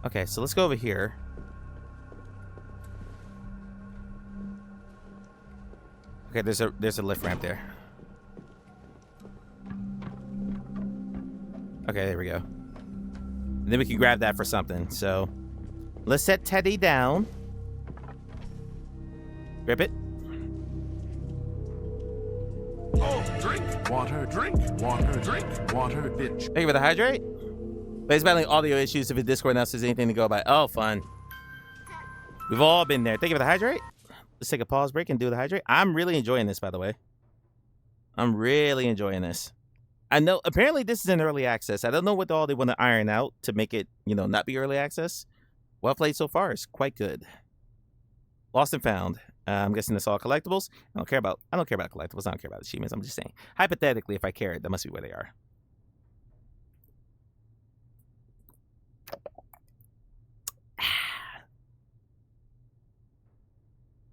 Okay, so let's go over here. Okay, there's a lift ramp there. Okay, there we go. And then we can grab that for something. So let's set Teddy down. Grip it. Oh, drink water, drink water, drink water, bitch. Thank you for the hydrate. But he's battling audio issues if his Discord announced there's anything to go by. Oh, fun. We've all been there. Thank you for the hydrate. Let's take a pause break and do the hydrate. I'm really enjoying this, by the way. I'm really enjoying this. I know, apparently this is in early access. I don't know what all they want to iron out to make it, you know, not be early access. Well played so far. It's quite good. Lost and found. I'm guessing it's all collectibles. I don't care about collectibles. I don't care about achievements. I'm just saying. Hypothetically, if I cared, that must be where they are.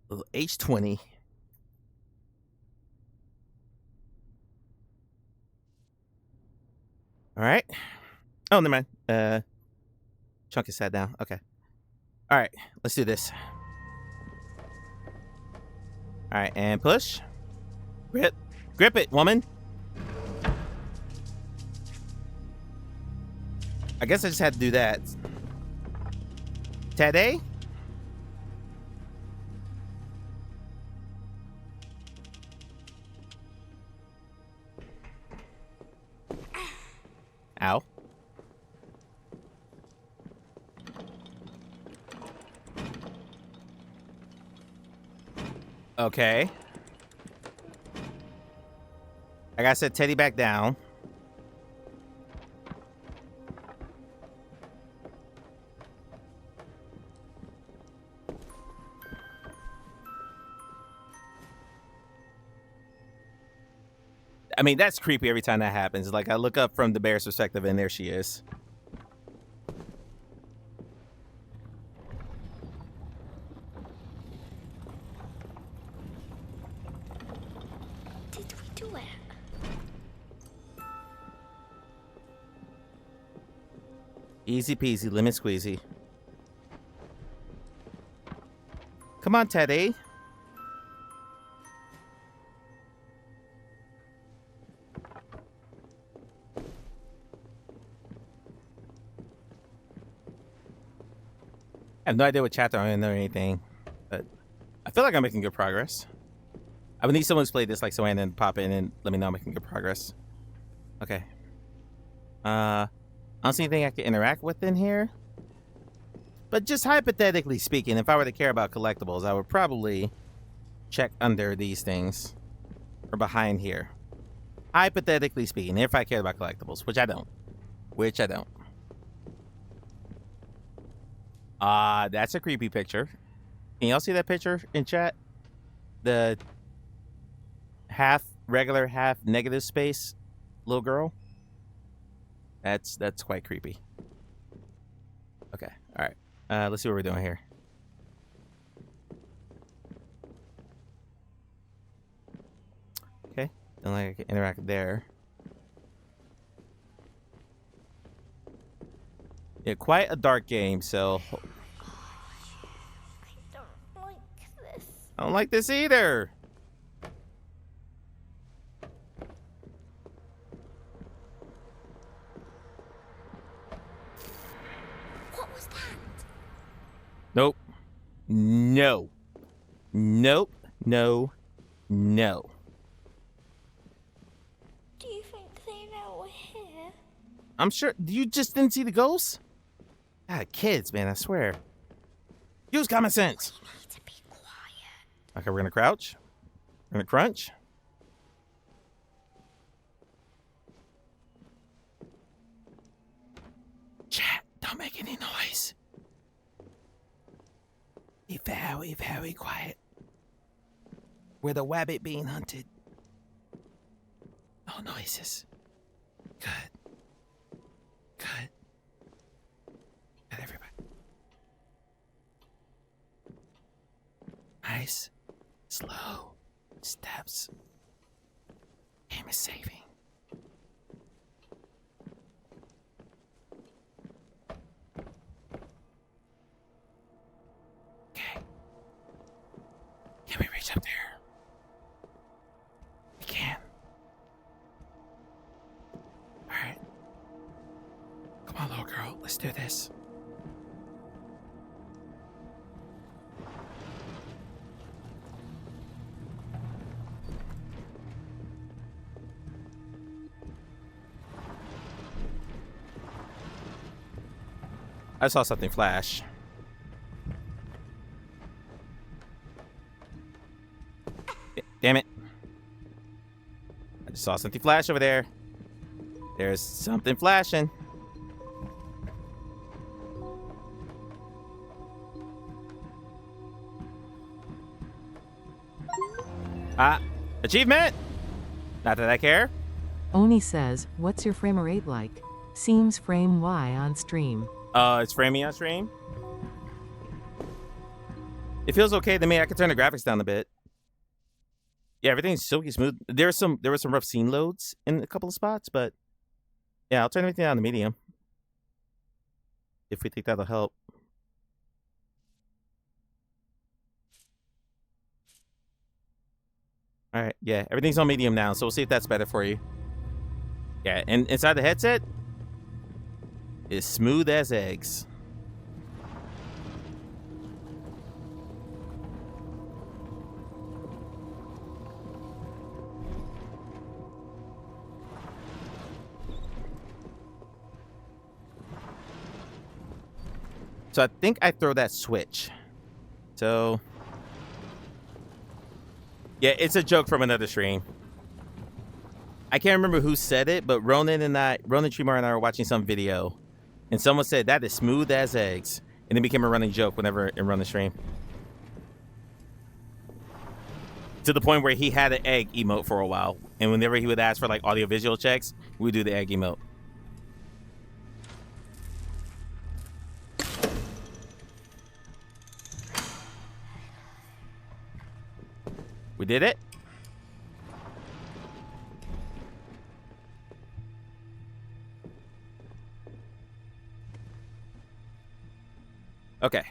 Little H20. All right. Oh, never mind. Chunk is sat down. Okay. All right, let's do this. All right, and push. Grip it, woman. I guess I just had to do that. Today? Ow. Okay. Like I said, Teddy back down. I mean, that's creepy every time that happens. Like, I look up from the bear's perspective, and there she is. Did we do it? Easy peasy, lemon squeezy. Come on, Teddy. I have no idea what chapter I'm in or anything, but I feel like I'm making good progress. I would need someone who's played this like so, and then pop in and let me know I'm making good progress. Okay. I don't see anything I can interact with in here. But just hypothetically speaking, if I were to care about collectibles, I would probably check under these things or behind here. Hypothetically speaking, if I cared about collectibles, which I don't. That's a creepy picture. Can y'all see that picture in chat? The half regular, half negative space little girl? That's quite creepy. Okay, all right. Let's see what we're doing here. Okay, don't like I can interact there. Yeah, quite a dark game, so... I don't like this. I don't like this either. What was that? Nope. No. Nope. No. No. Do you think they know we're here? I'm sure... You just didn't see the ghost? God, kids, man, I swear. Use common sense. We need to be quiet. Okay, we're gonna crouch. We're gonna crunch. Chat, don't make any noise. Be very, very quiet. We're the rabbit being hunted. No noises. Good. Good. Good, everybody. Nice. Slow steps. Game is saving. Okay. Can we reach up there? We can. Alright. Come on, little girl. Let's do this. I saw something flash. Damn it. I just saw something flash over there. There's something flashing. Achievement! Not that I care. Oni says, what's your frame rate like? Seems frame Y on stream. It's framing on stream. It feels okay to me. I can turn the graphics down a bit. Yeah, everything's silky smooth. There were some rough scene loads in a couple of spots, but yeah, I'll turn everything down to medium. if we think that'll help. All right, yeah, everything's on medium now, so we'll see if that's better for you. Yeah, and inside the headset is smooth as eggs. So I think I throw that switch. So yeah, it's a joke from another stream. I can't remember who said it, but Ronan Tremar and I were watching some video, and someone said that is smooth as eggs, and it became a running joke whenever in Ronan stream. To the point where he had an egg emote for a while, and whenever he would ask for like audiovisual checks, we would do the egg emote. We did it. Okay. I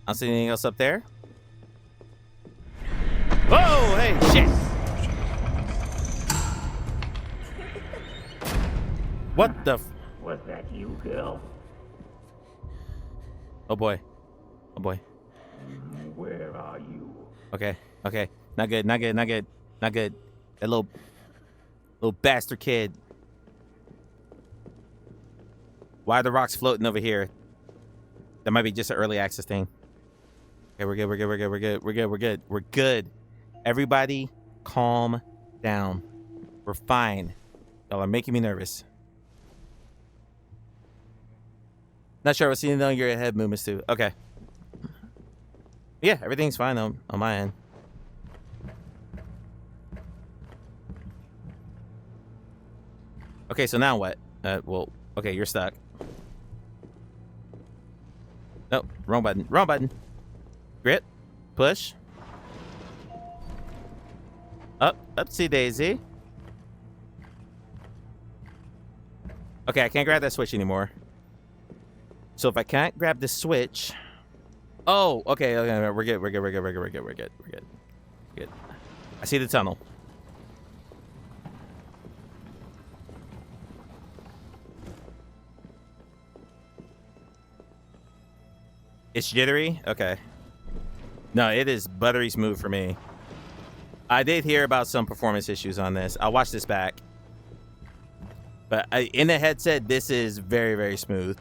don't see anything else up there. Whoa, hey, shit. What the? Was that you, girl? Oh boy. Oh boy. Where are you? Okay. Okay. Not good. Not good. Not good. Not good. That little bastard kid. Why are the rocks floating over here? That might be just an early access thing. Okay, we're good. We're good. We're good. We're good. We're good. We're good. We're good. Everybody, calm down. We're fine. Y'all are making me nervous. Not sure what's seeing on your head movements too. Okay. Yeah, everything's fine on my end. Okay, so now what? Well, okay, you're stuck. Nope, wrong button. Wrong button. Grip. Push. Up. Upsy daisy. Okay, I can't grab that switch anymore. So if I can't grab the switch... Oh, okay, okay, we're good, we're good, we're good, we're good, we're good, we're good, we're good. Good. I see the tunnel. It's jittery? Okay. No, it is buttery smooth for me. I did hear about some performance issues on this. I'll watch this back. But in the headset, this is very, very smooth.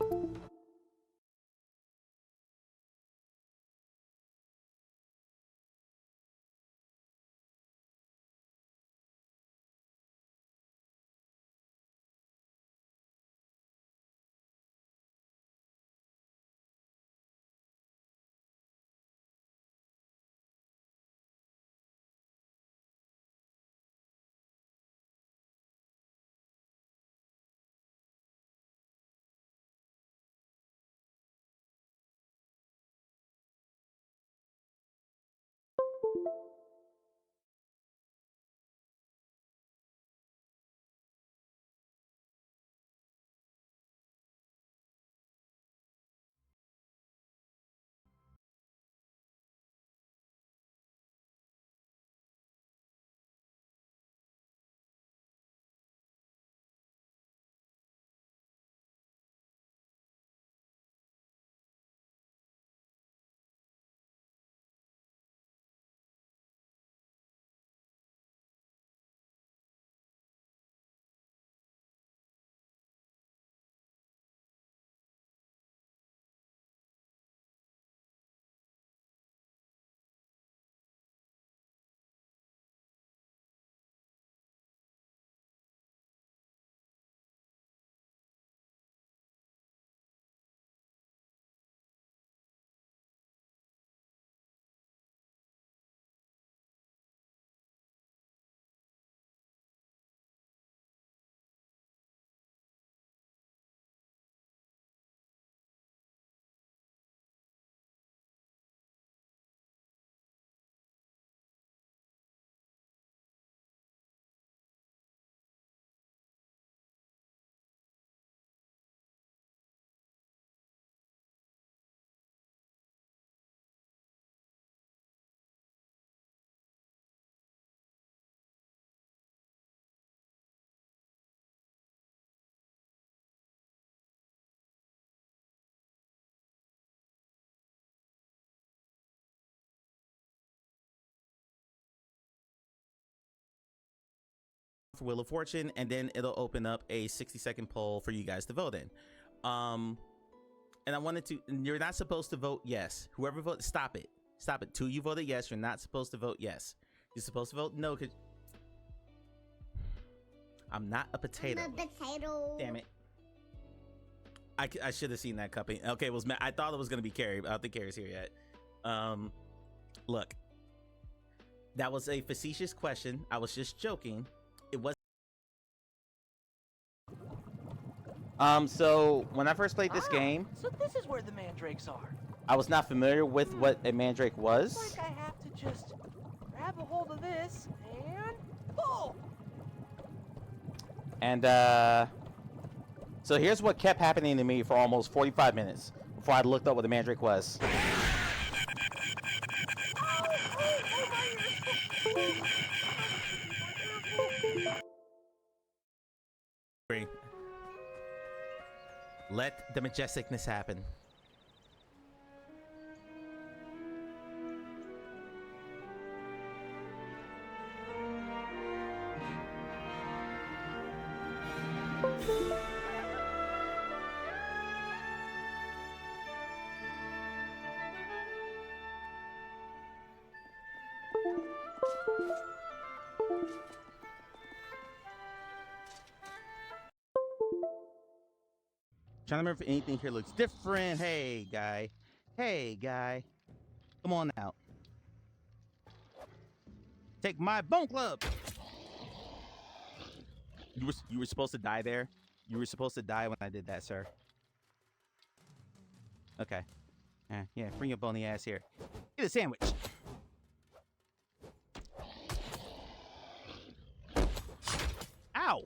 for Wheel of Fortune, and then it'll open up a 60-second poll for you guys to vote in. And I wanted to, you're not supposed to vote yes. Whoever votes, stop it. Stop it. Till you voted yes, you're not supposed to vote yes. You're supposed to vote no, because I'm not a potato. I'm a potato. Damn it. I should have seen that cupping. Okay, it was, I thought it was going to be Carrie, but I don't think Carrie's here yet. Look, that was a facetious question. I was just joking. It was. So when I first played this game, So this is where the mandrakes are. I was not familiar with what a mandrake was. It's like I have to just grab a hold of this and pull. And so here's what kept happening to me for almost 45 minutes before I looked up what the mandrake was. Let the majesticness happen. Trying to remember if anything here looks different. Hey, guy. Hey, guy. Come on out. Take my bone club. You were supposed to die there. You were supposed to die when I did that, sir. Okay. Yeah, bring your bony ass here. Get a sandwich. Ow.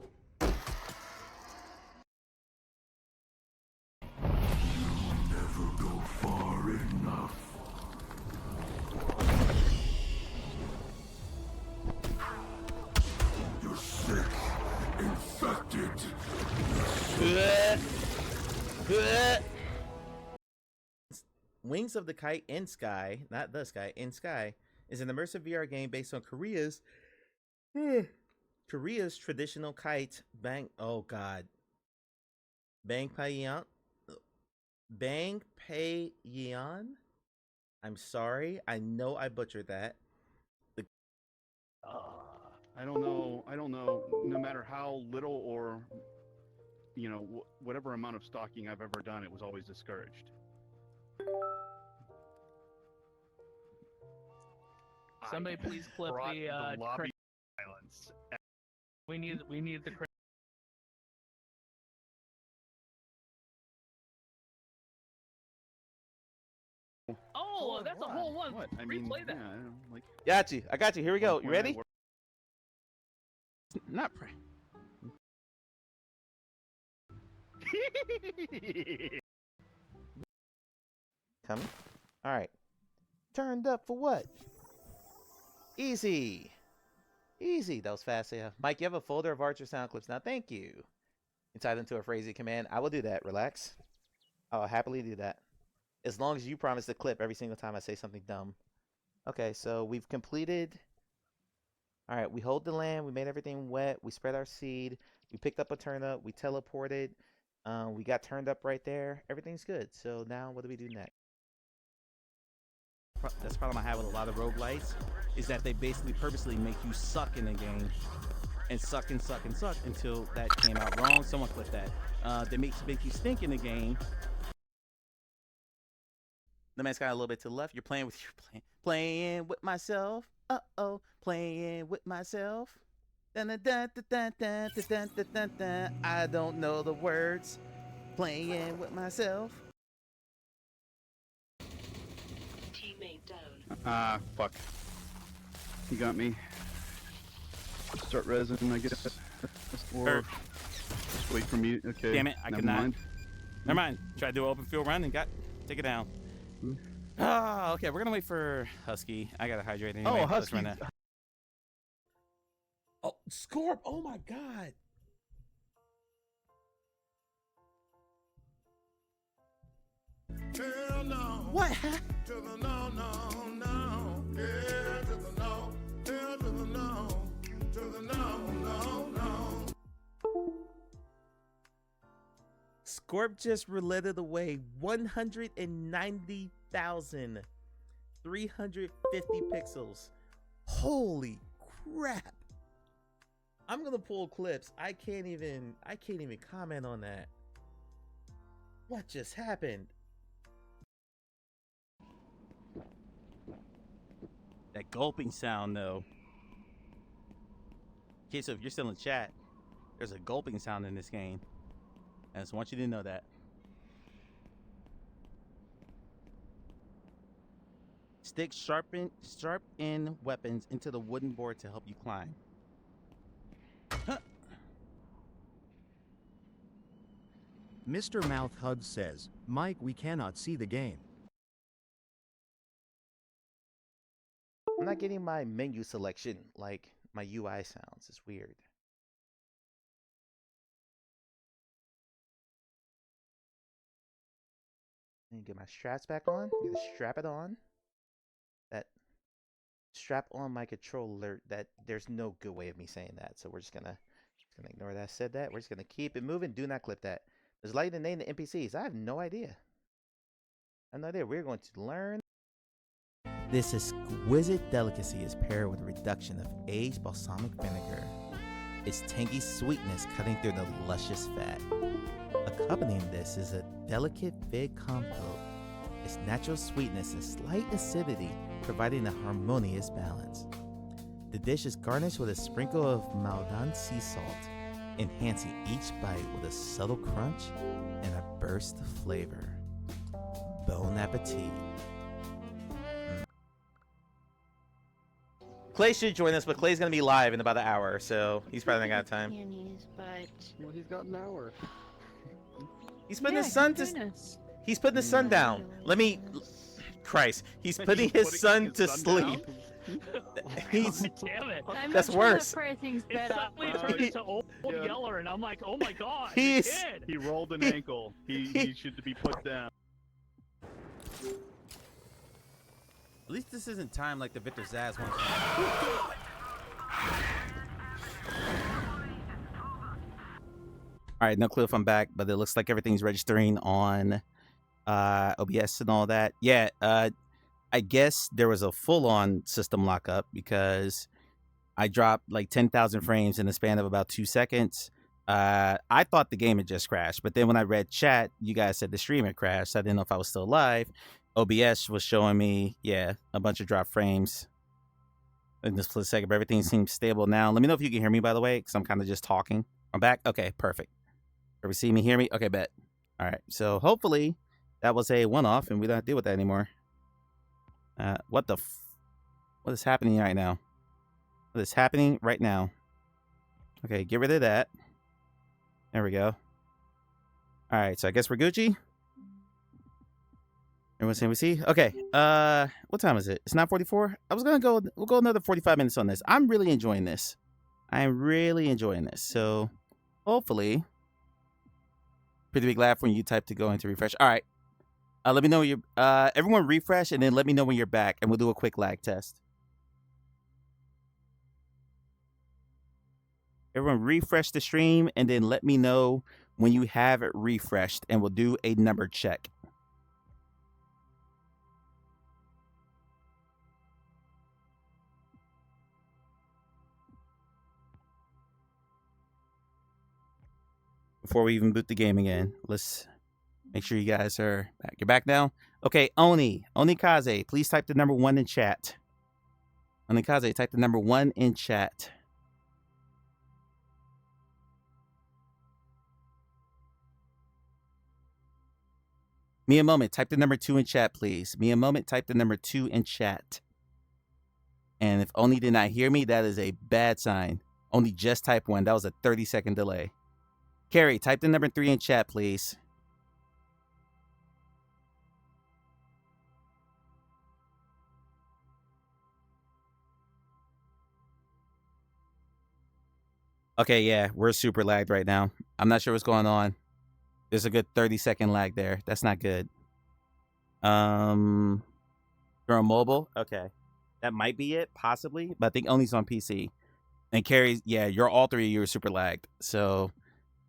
Never go far enough. You're sick, infected. Wings of the Kite in Sky, not the Sky, in Sky, is an immersive VR game based on Korea's traditional kite Bangpayeon. I'm sorry, I know I butchered that. I don't know. No matter how little or, you know, whatever amount of stalking I've ever done, it was always discouraged. Somebody please clip the lobby violence. We need the. Oh, that's a whole one. What? I mean, Replay that. yeah, like. Got you. I got you. Here we go. You ready? Not pray. Coming. All right. Turned up for what? Easy. Easy. That was fast. Yeah. Mike, you have a folder of Archer sound clips now. Thank you. You tie them to a phrasing command. I will do that. Relax. I'll happily do that. As long as you promise to clip every single time I say something dumb. Okay, so we've completed. All right, we hold the land. We made everything wet. We spread our seed. We picked up a turnip. We teleported. We got turned up right there. Everything's good. So now what do we do next? That's the problem I have with a lot of roguelites, is that they basically purposely make you suck in the game and suck and suck and suck until that came out wrong. Someone clip that. They make you stink in the game. The man's got a little bit to the left. You're playing with playing with myself. Uh-oh, playing with myself. Dun, dun, dun, dun, dun, dun, dun, dun, dun, dun. I don't know the words. Playing with myself. Teammate down. Fuck. You got me. Start resin, I guess. Or just wait for me. Okay. Damn it, I never could not. mind. Never mind. Try to do an open field run and take it down. Okay, we're gonna wait for Husky. I gotta hydrate anyway. Oh, Husky. Oh, Scorp! Oh my god! Hell no. What? To the no, no, no. Yeah, to the no. Hell to the no. To the no, no, no. Scorp just relented away 190,350 pixels. Holy crap. I'm gonna pull clips. I can't even comment on that. What just happened? That gulping sound though. Okay, so if you're still in chat, there's a gulping sound in this game. I just want you to know that. Stick sharp end weapons into the wooden board to help you climb. Huh. Mr. Mouth Hug says, Mike, we cannot see the game. I'm not getting my menu selection like my UI sounds. It's weird. And get my straps back on. I'm gonna strap it on. That strap on my control alert. That there's no good way of me saying that. So we're just gonna ignore that I said that. We're just gonna keep it moving. Do not clip that. There's light and name the NPCs. I have no idea. I have no idea. We're going to learn. This exquisite delicacy is paired with a reduction of aged balsamic vinegar. Its tangy sweetness cutting through the luscious fat. Accompanying this is a delicate fig compote. Its natural sweetness and slight acidity providing a harmonious balance. The dish is garnished with a sprinkle of Maldan sea salt, enhancing each bite with a subtle crunch and a burst of flavor. Bon appetit. Clay should join us, but Clay's gonna be live in about an hour, so he's probably not got time. Well, he's got an hour. He's putting his son to. He's putting his son down. Let me. Christ, he's putting his son to sleep. He's. Damn it! That's worse. It suddenly turned into old Yeller, and I'm like, oh my god, He's. kid. He rolled an ankle. He should be put down. At least this isn't time like the Victor Zaz one. All right, no clue if I'm back, but it looks like everything's registering on OBS and all that. Yeah, I guess there was a full-on system lockup because I dropped like 10,000 frames in the span of about 2 seconds. I thought the game had just crashed, but then when I read chat, you guys said the stream had crashed. So I didn't know if I was still live. OBS was showing me, yeah, a bunch of drop frames in this split second, but everything seems stable now. Let me know if you can hear me, by the way, because I'm kind of just talking. I'm back. Okay, perfect. Everybody see me, hear me? Okay, bet. All right, so hopefully that was a one-off and we don't have to deal with that anymore. What is happening right now? What is happening right now? Okay, get rid of that. There we go. All right, so I guess we're Gucci. Everyone saying we see? Okay. What time is it? It's 9:44. I was gonna go. We'll go another 45 minutes on this. I'm really enjoying this. I am really enjoying this. So hopefully, pretty big laugh when you type to go into refresh. All right. Let me know when you're. Everyone refresh and then let me know when you're back, and we'll do a quick lag test. Everyone refresh the stream and then let me know when you have it refreshed, and we'll do a number check. Before we even boot the game again, let's make sure you guys are back. You're back now? Okay, Onikaze, please type the number 1 in chat. Onikaze, type the number 1 in chat. Me a moment, type the number 2 in chat, please. Me a moment, type the number 2 in chat. And if Oni did not hear me, that is a bad sign. Only just type 1. That was a 30-second delay. Carrie, type the number 3 in chat, please. Okay, yeah, we're super lagged right now. I'm not sure what's going on. There's a good 30-second lag there. That's not good. You're on mobile? Okay. That might be it, possibly, but I think Oni's on PC. And Carrie, yeah, all 3 of you are super lagged. So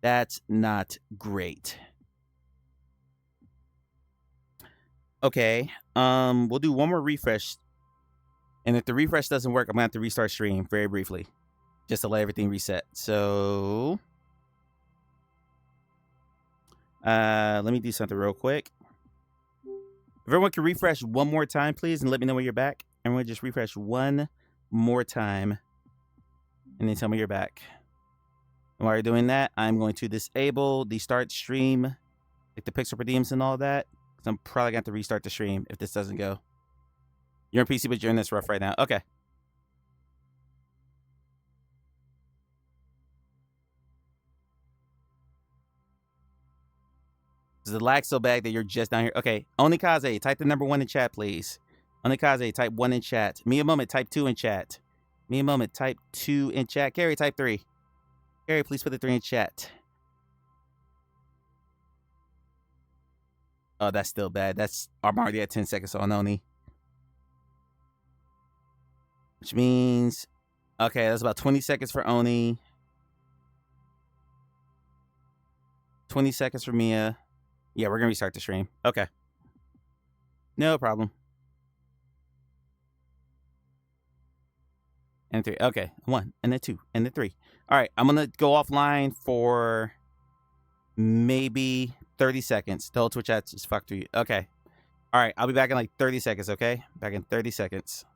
that's not great. Okay. We'll do one more refresh. And if the refresh doesn't work, I'm gonna have to restart stream very briefly. Just to let everything reset. So let me do something real quick. If everyone can refresh one more time, please, and let me know when you're back. Everyone just refresh one more time. And then tell me you're back. And while you're doing that, I'm going to disable the start stream, like the pixel per diems and all that. Because I'm probably going to have to restart the stream if this doesn't go. You're on PC, but you're in this rough right now. Okay. Is the lag so bad that you're just down here? Okay. Onikaze, type the number 1 in chat, please. Onikaze, type 1 in chat. Me a moment, type 2 in chat. Me a moment, type 2 in chat. Gary, type 3. Gary, please put the 3 in chat. Oh, that's still bad. I'm already at 10 seconds on Oni. Which means, okay, that's about 20 seconds for Oni. 20 seconds for Mia. Yeah, we're going to restart the stream. Okay. No problem. And 3. Okay. 1, and then 2, and then 3. All right. I'm going to go offline for maybe 30 seconds. The whole Twitch chat just fucked with you. Okay. All right. I'll be back in like 30 seconds, okay? Back in 30 seconds.